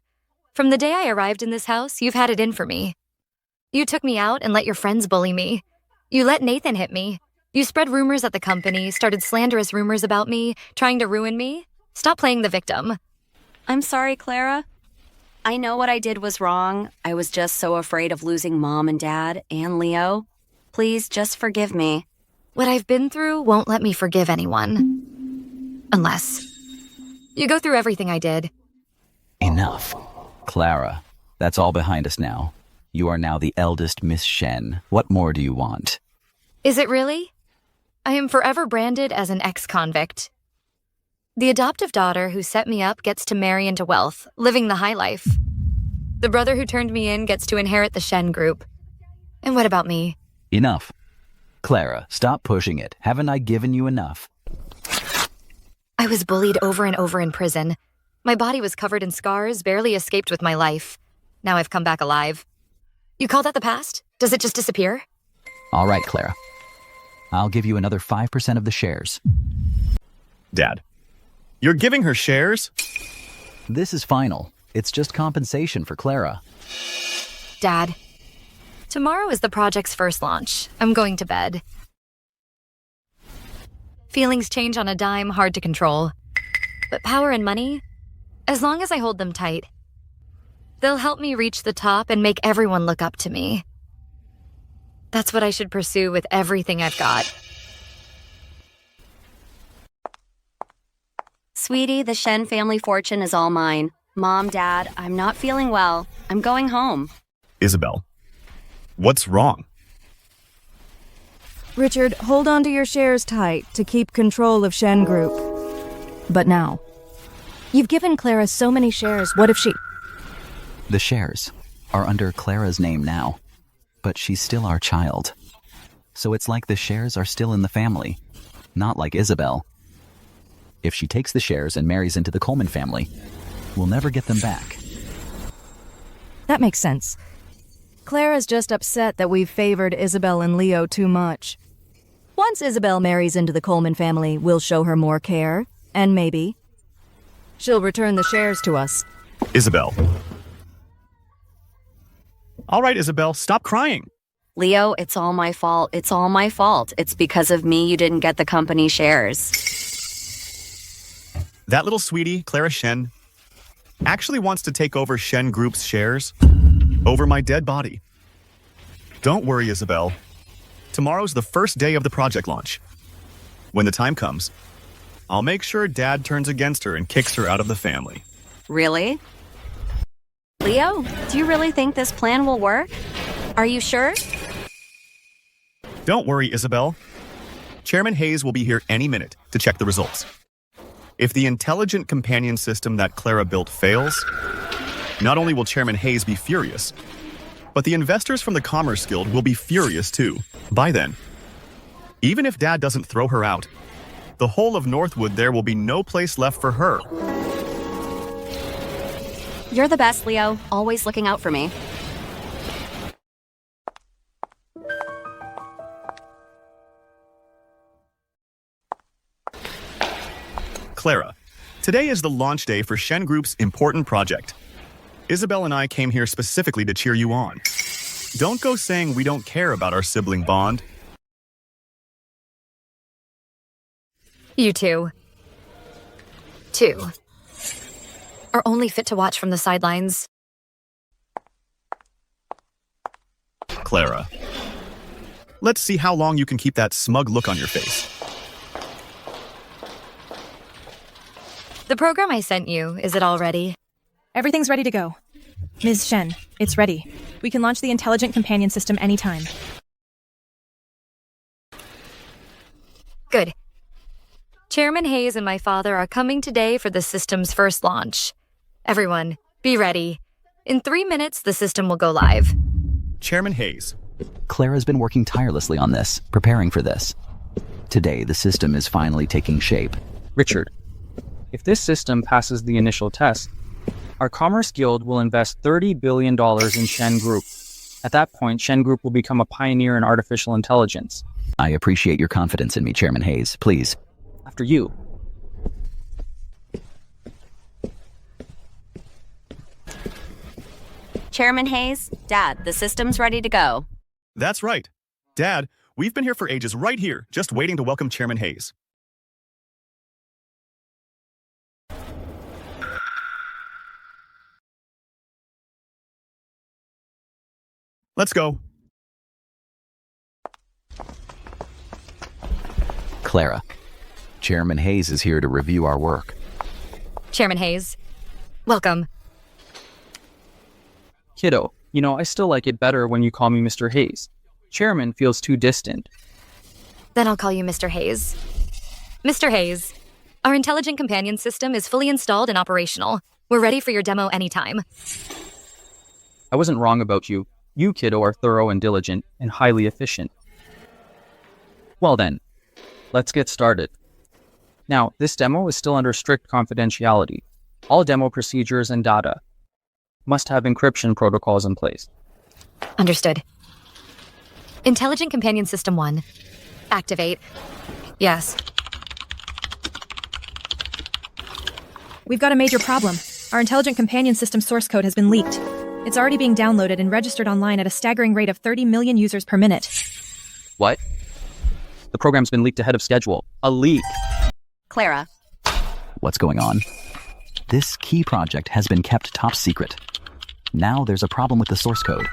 Speaker 1: From the day I arrived in this house, you've had it in for me. You took me out and let your friends bully me. You let Nathan hit me. You spread rumors at the company, started slanderous rumors about me, trying to ruin me. Stop playing the victim.
Speaker 2: I'm sorry, Clara. I know what I did was wrong. I was just so afraid of losing Mom and Dad and Leo. Please just forgive me.
Speaker 1: What I've been through won't let me forgive anyone. Unless you go through everything I did.
Speaker 3: Enough. Clara, that's all behind us now. You are now the eldest Miss Shen. What more do you want?
Speaker 1: Is it really? I am forever branded as an ex-convict. The adoptive daughter who set me up gets to marry into wealth, living the high life. The brother who turned me in gets to inherit the Shen group. And what about me?
Speaker 3: Enough. Clara, stop pushing it. Haven't I given you enough?
Speaker 1: I was bullied over and over in prison. My body was covered in scars, barely escaped with my life. Now I've come back alive. You call that the past? Does it just disappear?
Speaker 3: All right, Clara. I'll give you another 5% of the shares.
Speaker 5: Dad, you're giving her shares?
Speaker 3: This is final. It's just compensation for Clara.
Speaker 1: Dad, tomorrow is the project's first launch. I'm going to bed. Feelings change on a dime, hard to control. But power and money, as long as I hold them tight, they'll help me reach the top and make everyone look up to me. That's what I should pursue with everything I've got.
Speaker 2: Sweetie, the Shen family fortune is all mine. Mom, Dad, I'm not feeling well. I'm going home.
Speaker 5: Isabel, what's wrong?
Speaker 4: Richard, hold on to your shares tight to keep control of Shen Group. But now, you've given Clara so many shares, what if she...
Speaker 3: The shares are under Clara's name now, but she's still our child. So it's like the shares are still in the family, not like Isabel. If she takes the shares and marries into the Coleman family, we'll never get them back.
Speaker 4: That makes sense. Clara's just upset that we've favored Isabel and Leo too much. Once Isabel marries into the Coleman family, we'll show her more care, and maybe she'll return the shares to us.
Speaker 5: Isabel. All right, Isabel, stop crying.
Speaker 2: Leo, it's all my fault. It's all my fault. It's because of me you didn't get the company shares.
Speaker 5: That little sweetie, Clara Shen, actually wants to take over Shen Group's shares over my dead body. Don't worry, Isabel. Tomorrow's the first day of the project launch. When the time comes, I'll make sure Dad turns against her and kicks her out of the family.
Speaker 2: Really? Leo, do you really think this plan will work? Are you sure?
Speaker 5: Don't worry, Isabel. Chairman Hayes will be here any minute to check the results. If the intelligent companion system that Clara built fails, not only will Chairman Hayes be furious, but the investors from the Commerce Guild will be furious too. By then, even if Dad doesn't throw her out, the whole of Northwood there will be no place left for her.
Speaker 2: You're the best, Leo. Always looking out for me.
Speaker 5: Clara, today is the launch day for Shen Group's important project. Isabel and I came here specifically to cheer you on. Don't go saying we don't care about our sibling bond.
Speaker 1: You two are only fit to watch from the sidelines.
Speaker 5: Clara, let's see how long you can keep that smug look on your face.
Speaker 1: The program I sent you, is it all ready?
Speaker 21: Everything's ready to go. Ms. Shen, it's ready. We can launch the intelligent companion system anytime.
Speaker 1: Good. Chairman Hayes and my father are coming today for the system's first launch. Everyone, be ready. In 3 minutes, the system will go live.
Speaker 5: Chairman Hayes.
Speaker 3: Clara's been working tirelessly on this, preparing for this. Today, the system is finally taking shape.
Speaker 16: Richard, if this system passes the initial test, our Commerce Guild will invest $30 billion in Shen Group. At that point, Shen Group will become a pioneer in artificial intelligence.
Speaker 3: I appreciate your confidence in me, Chairman Hayes. Please.
Speaker 16: After you.
Speaker 2: Chairman Hayes, Dad, the system's ready to go.
Speaker 5: That's right. Dad, we've been here for ages right here, just waiting to welcome Chairman Hayes. Let's go.
Speaker 3: Clara, Chairman Hayes is here to review our work.
Speaker 1: Chairman Hayes, welcome.
Speaker 16: Kiddo, you know, I still like it better when you call me Mr. Hayes. Chairman feels too distant.
Speaker 1: Then I'll call you Mr. Hayes. Mr. Hayes, our intelligent companion system is fully installed and operational. We're ready for your demo anytime.
Speaker 16: I wasn't wrong about you. You, kiddo, are thorough and diligent and highly efficient. Well then, let's get started. Now, this demo is still under strict confidentiality. All demo procedures and data must have encryption protocols in place.
Speaker 1: Understood. Intelligent Companion System 1. Activate. Yes.
Speaker 21: We've got a major problem. Our Intelligent Companion System source code has been leaked. It's already being downloaded and registered online at a staggering rate of 30 million users per minute.
Speaker 16: What? The program's been leaked ahead of schedule. A leak.
Speaker 2: Clara.
Speaker 3: What's going on? This key project has been kept top secret. Now there's a problem with the source code.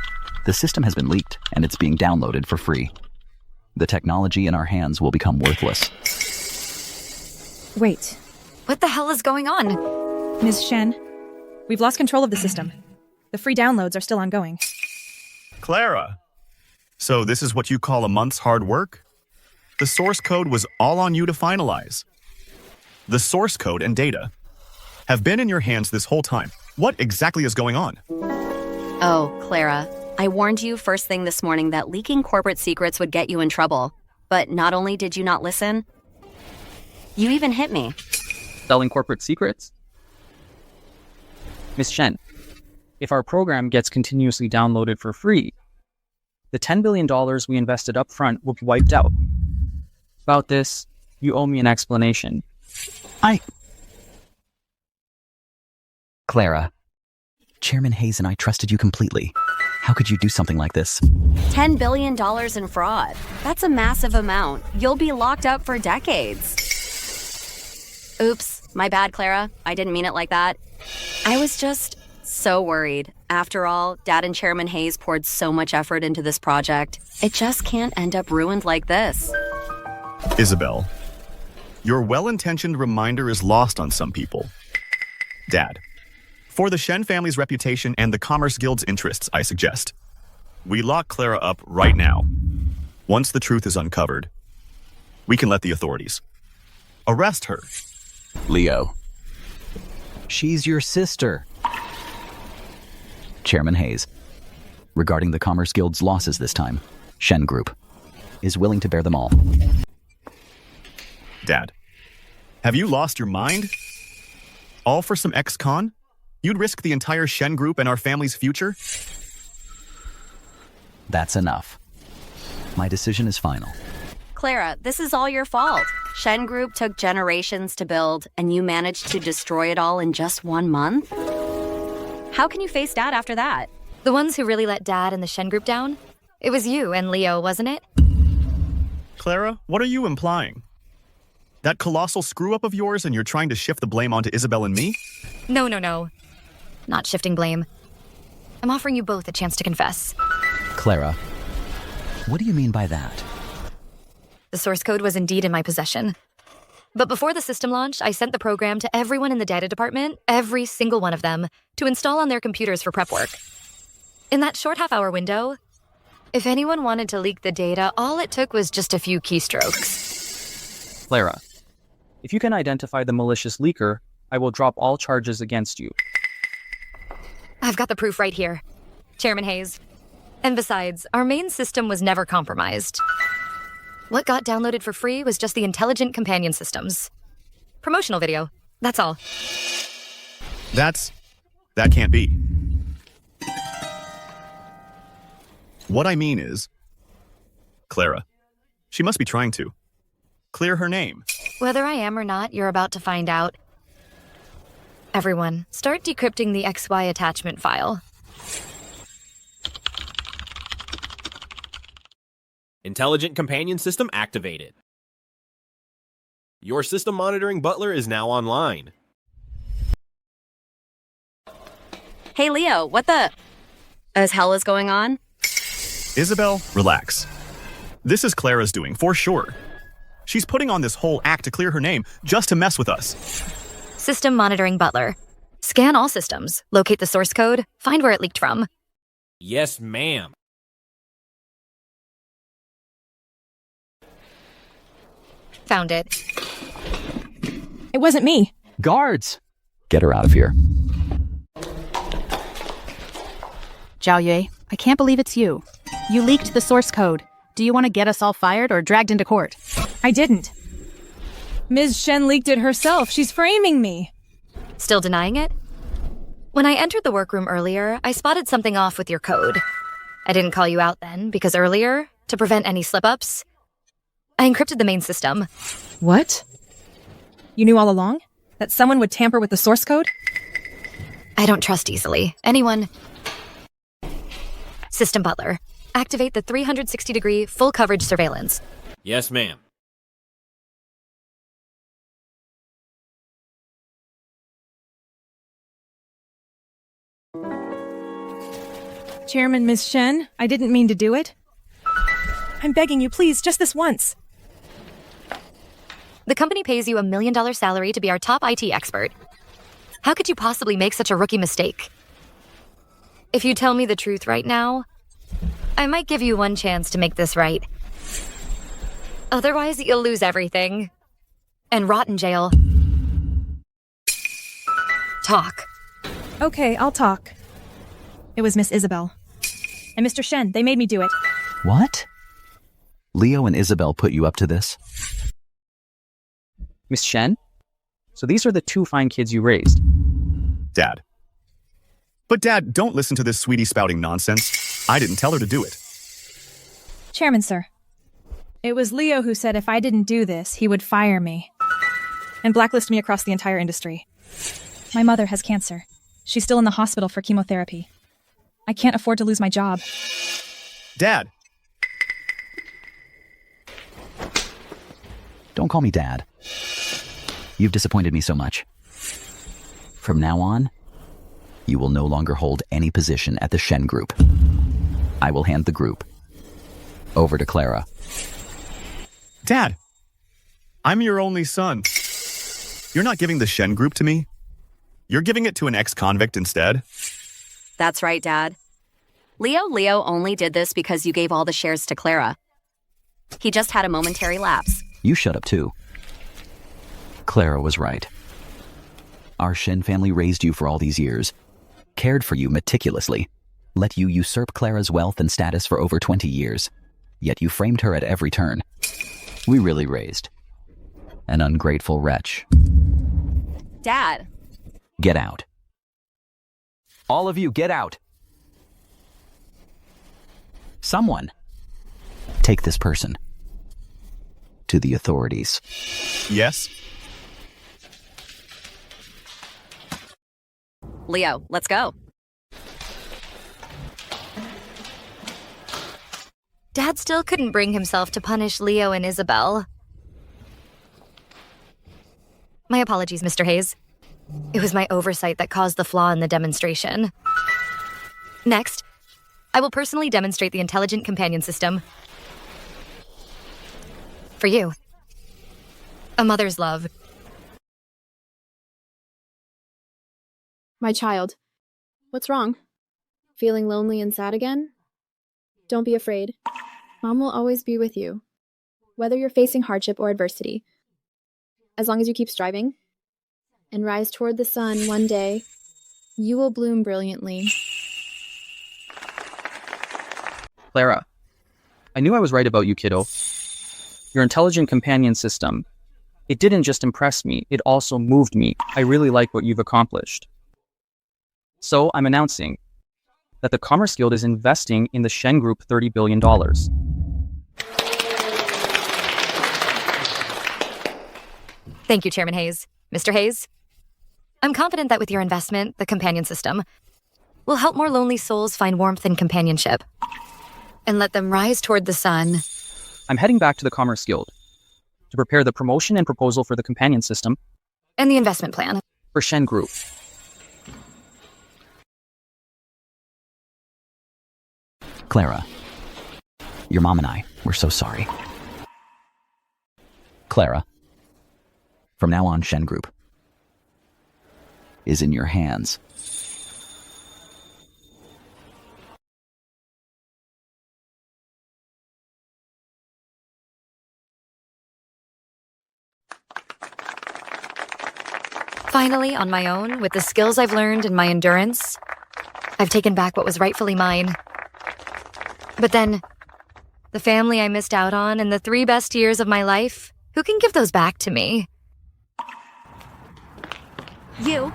Speaker 3: The system has been leaked, and it's being downloaded for free. The technology in our hands will become worthless.
Speaker 21: Wait.
Speaker 1: What the hell is going on?
Speaker 21: Ms. Shen, we've lost control of the system. The free downloads are still ongoing.
Speaker 5: Clara, so this is what you call a month's hard work? The source code was all on you to finalize. The source code and data have been in your hands this whole time. What exactly is going on?
Speaker 2: Oh, Clara, I warned you first thing this morning that leaking corporate secrets would get you in trouble. But not only did you not listen, you even hit me.
Speaker 16: Selling corporate secrets? Miss Shen, if our program gets continuously downloaded for free, the $10 billion we invested up front will be wiped out. About this, you owe me an explanation.
Speaker 3: Clara, Chairman Hayes and I trusted you completely. How could you do something like this?
Speaker 2: $10 billion in fraud. That's a massive amount. You'll be locked up for decades. Oops, my bad, Clara. I didn't mean it like that. I was just so worried. After all, Dad and Chairman Hayes poured so much effort into this project. It just can't end up ruined like this.
Speaker 5: Isabel, your well-intentioned reminder is lost on some people. Dad, for the Shen family's reputation and the Commerce Guild's interests, I suggest we lock Clara up right now. Once the truth is uncovered, we can let the authorities arrest her.
Speaker 3: Leo, she's your sister. Chairman Hayes, regarding the Commerce Guild's losses this time, Shen Group is willing to bear them all.
Speaker 5: Dad, have you lost your mind? All for some ex-con? You'd risk the entire Shen Group and our family's future?
Speaker 3: That's enough. My decision is final.
Speaker 2: Clara, this is all your fault. Shen Group took generations to build, and you managed to destroy it all in just 1 month? How can you face Dad after that?
Speaker 1: The ones who really let Dad and the Shen group down? It was you and Leo, wasn't it?
Speaker 5: Clara, what are you implying? That colossal screw-up of yours and you're trying to shift the blame onto Isabel and me?
Speaker 1: No. Not shifting blame. I'm offering you both a chance to confess.
Speaker 3: Clara, what do you mean by that?
Speaker 1: The source code was indeed in my possession. But before the system launched, I sent the program to everyone in the data department, every single one of them, to install on their computers for prep work. In that short half-hour window, if anyone wanted to leak the data, all it took was just a few keystrokes.
Speaker 16: Clara, if you can identify the malicious leaker, I will drop all charges against you.
Speaker 1: I've got the proof right here. Chairman Hayes. And besides, our main system was never compromised. What got downloaded for free was just the intelligent companion systems. Promotional video, that's all.
Speaker 5: That can't be. What I mean is, Clara, she must be trying to clear her name.
Speaker 1: Whether I am or not, you're about to find out. Everyone, start decrypting the XY attachment file.
Speaker 15: Intelligent companion system activated. Your system monitoring butler is now online.
Speaker 2: Hey, Leo, what the as hell is going on?
Speaker 5: Isabel, relax. This is Clara's doing, for sure. She's putting on this whole act to clear her name just to mess with us.
Speaker 1: System monitoring butler. Scan all systems, locate the source code, find where it leaked from.
Speaker 15: Yes, ma'am.
Speaker 1: Found it.
Speaker 21: It wasn't me.
Speaker 3: Guards! Get her out of here.
Speaker 20: Zhao Yue, I can't believe it's you. You leaked the source code. Do you want to get us all fired or dragged into court?
Speaker 21: I didn't. Ms. Shen leaked it herself. She's framing me.
Speaker 1: Still denying it? When I entered the workroom earlier, I spotted something off with your code. I didn't call you out then, because earlier, to prevent any slip-ups, I encrypted the main system.
Speaker 21: What? You knew all along? That someone would tamper with the source code?
Speaker 1: I don't trust easily. Anyone. System butler. Activate the 360-degree full coverage surveillance.
Speaker 15: Yes, ma'am.
Speaker 21: Chairman, Ms. Shen, I didn't mean to do it. I'm begging you, please, just this once.
Speaker 1: The company pays you $1 million salary to be our top IT expert. How could you possibly make such a rookie mistake? If you tell me the truth right now, I might give you one chance to make this right. Otherwise, you'll lose everything. And rot in jail. Talk.
Speaker 21: Okay, I'll talk. It was Miss Isabel. And Mr. Shen, they made me do it.
Speaker 3: What? Leo and Isabel put you up to this?
Speaker 16: Miss Shen? So these are the two fine kids you raised.
Speaker 5: Dad. But Dad, don't listen to this sweetie spouting nonsense. I didn't tell her to do it.
Speaker 21: Chairman, sir. It was Leo who said if I didn't do this, he would fire me. And blacklist me across the entire industry. My mother has cancer. She's still in the hospital for chemotherapy. I can't afford to lose my job.
Speaker 5: Dad!
Speaker 3: Don't call me Dad. You've disappointed me so much. From now on, you will no longer hold any position at the Shen Group. I will hand the group over to Clara.
Speaker 5: Dad! I'm your only son. You're not giving the Shen Group to me. You're giving it to an ex-convict instead.
Speaker 2: That's right, Dad. Leo only did this because you gave all the shares to Clara. He just had a momentary lapse.
Speaker 3: You shut up too. Clara was right. Our Shen family raised you for all these years, cared for you meticulously, let you usurp Clara's wealth and status for over 20 years, yet you framed her at every turn. We really raised an ungrateful wretch.
Speaker 2: Dad.
Speaker 3: Get out. All of you, get out. Someone, take this person to the authorities.
Speaker 5: Yes?
Speaker 2: Leo, let's go.
Speaker 1: Dad still couldn't bring himself to punish Leo and Isabel. My apologies, Mr. Hayes. It was my oversight that caused the flaw in the demonstration. Next, I will personally demonstrate the intelligent companion system. For you. A mother's love.
Speaker 9: My child, what's wrong? Feeling lonely and sad again? Don't be afraid. Mom will always be with you, whether you're facing hardship or adversity. As long as you keep striving and rise toward the sun one day, you will bloom brilliantly.
Speaker 16: Clara, I knew I was right about you, kiddo. Your intelligent companion system, it didn't just impress me, it also moved me. I really like what you've accomplished. So I'm announcing that the Commerce Guild is investing in the Shen Group $30 billion.
Speaker 1: Thank you, Chairman Hayes. Mr. Hayes, I'm confident that with your investment, the companion system will help more lonely souls find warmth and companionship, and let them rise toward the sun.
Speaker 16: I'm heading back to the Commerce Guild to prepare the promotion and proposal for the companion system
Speaker 1: and the investment plan
Speaker 16: for Shen Group.
Speaker 3: Clara, your mom and I, we're so sorry. Clara, from now on, Shen Group is in your hands.
Speaker 1: Finally, on my own, with the skills I've learned and my endurance, I've taken back what was rightfully mine. But then, the family I missed out on and the 3 best years of my life, who can give those back to me?
Speaker 7: You.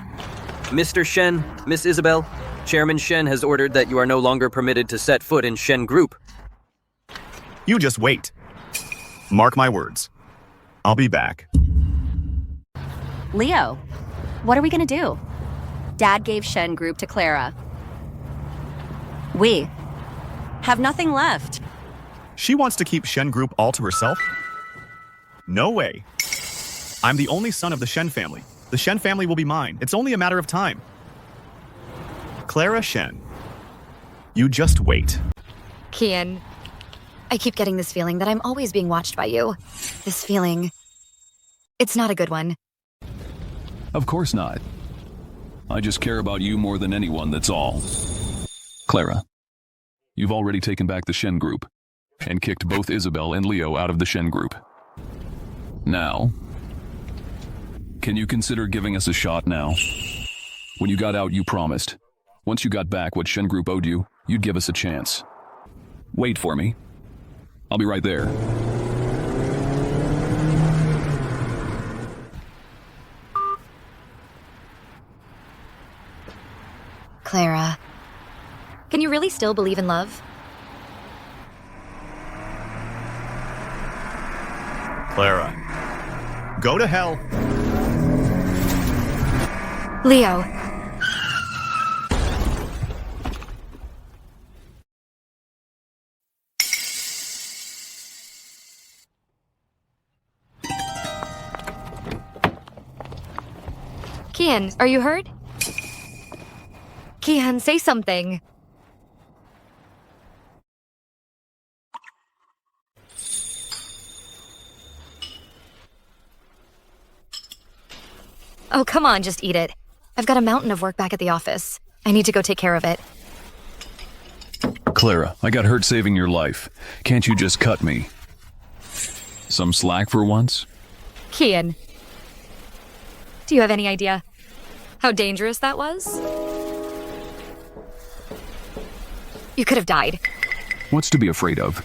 Speaker 11: Mr. Shen, Miss Isabel, Chairman Shen has ordered that you are no longer permitted to set foot in Shen Group.
Speaker 5: You just wait. Mark my words. I'll be back.
Speaker 2: Leo, what are we gonna do? Dad gave Shen Group to Clara. We have nothing left.
Speaker 5: She wants to keep Shen Group all to herself? No way. I'm the only son of the Shen family. The Shen family will be mine. It's only a matter of time. Clara Shen, you just wait.
Speaker 1: Kian, I keep getting this feeling that I'm always being watched by you. This feeling, it's not a good one.
Speaker 10: Of course not. I just care about you more than anyone, that's all. Clara, you've already taken back the Shen Group and kicked both Isabel and Leo out of the Shen Group. Now, can you consider giving us a shot now? When you got out, you promised. Once you got back what Shen Group owed you, you'd give us a chance. Wait for me. I'll be right there.
Speaker 1: Clara, can you really still believe in love?
Speaker 5: Clara, go to hell.
Speaker 1: Leo. Kian, are you hurt? Kian, say something. Oh, come on, just eat it. I've got a mountain of work back at the office. I need to go take care of it.
Speaker 10: Clara, I got hurt saving your life. Can't you just cut me? Some slack for once?
Speaker 1: Kian, do you have any idea how dangerous that was? You could have died.
Speaker 10: What's to be afraid of?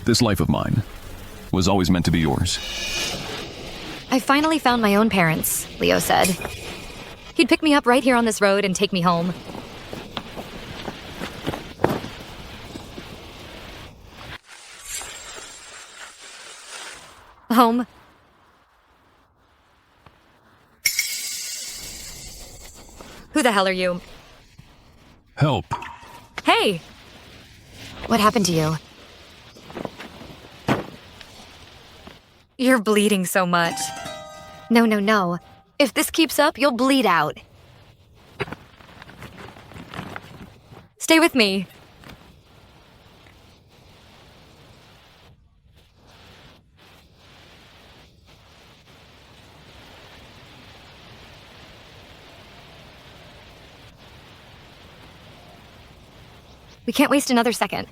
Speaker 10: This life of mine was always meant to be yours.
Speaker 1: I finally found my own parents, Leo said. He'd pick me up right here on this road and take me home. Home. Who the hell are you?
Speaker 10: Help.
Speaker 1: Hey! What happened to you? You're bleeding so much. No, no, no. If this keeps up, you'll bleed out. Stay with me. We can't waste another second.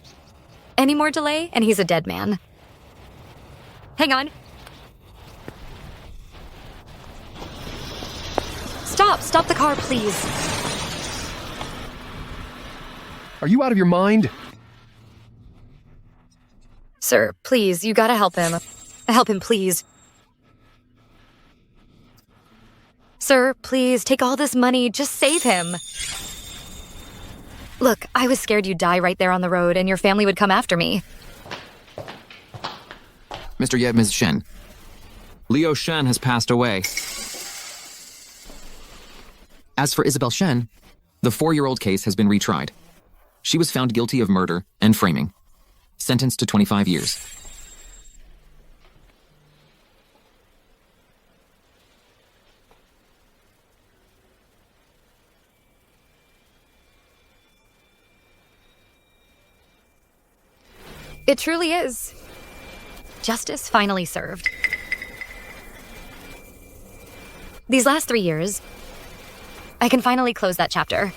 Speaker 1: Any more delay, and he's a dead man. Hang on. Stop the car, please.
Speaker 13: Are you out of your mind?
Speaker 1: Sir, please, you gotta help him. Help him, please. Sir, please, take all this money, just save him. Look, I was scared you'd die right there on the road and your family would come after me.
Speaker 8: Mr. Yeb, Ms. Shen. Leo Shen has passed away. As for Isabel Shen, the 4-year-old case has been retried. She was found guilty of murder and framing, sentenced to 25 years.
Speaker 1: It truly is. Justice finally served. These last 3 years, I can finally close that chapter.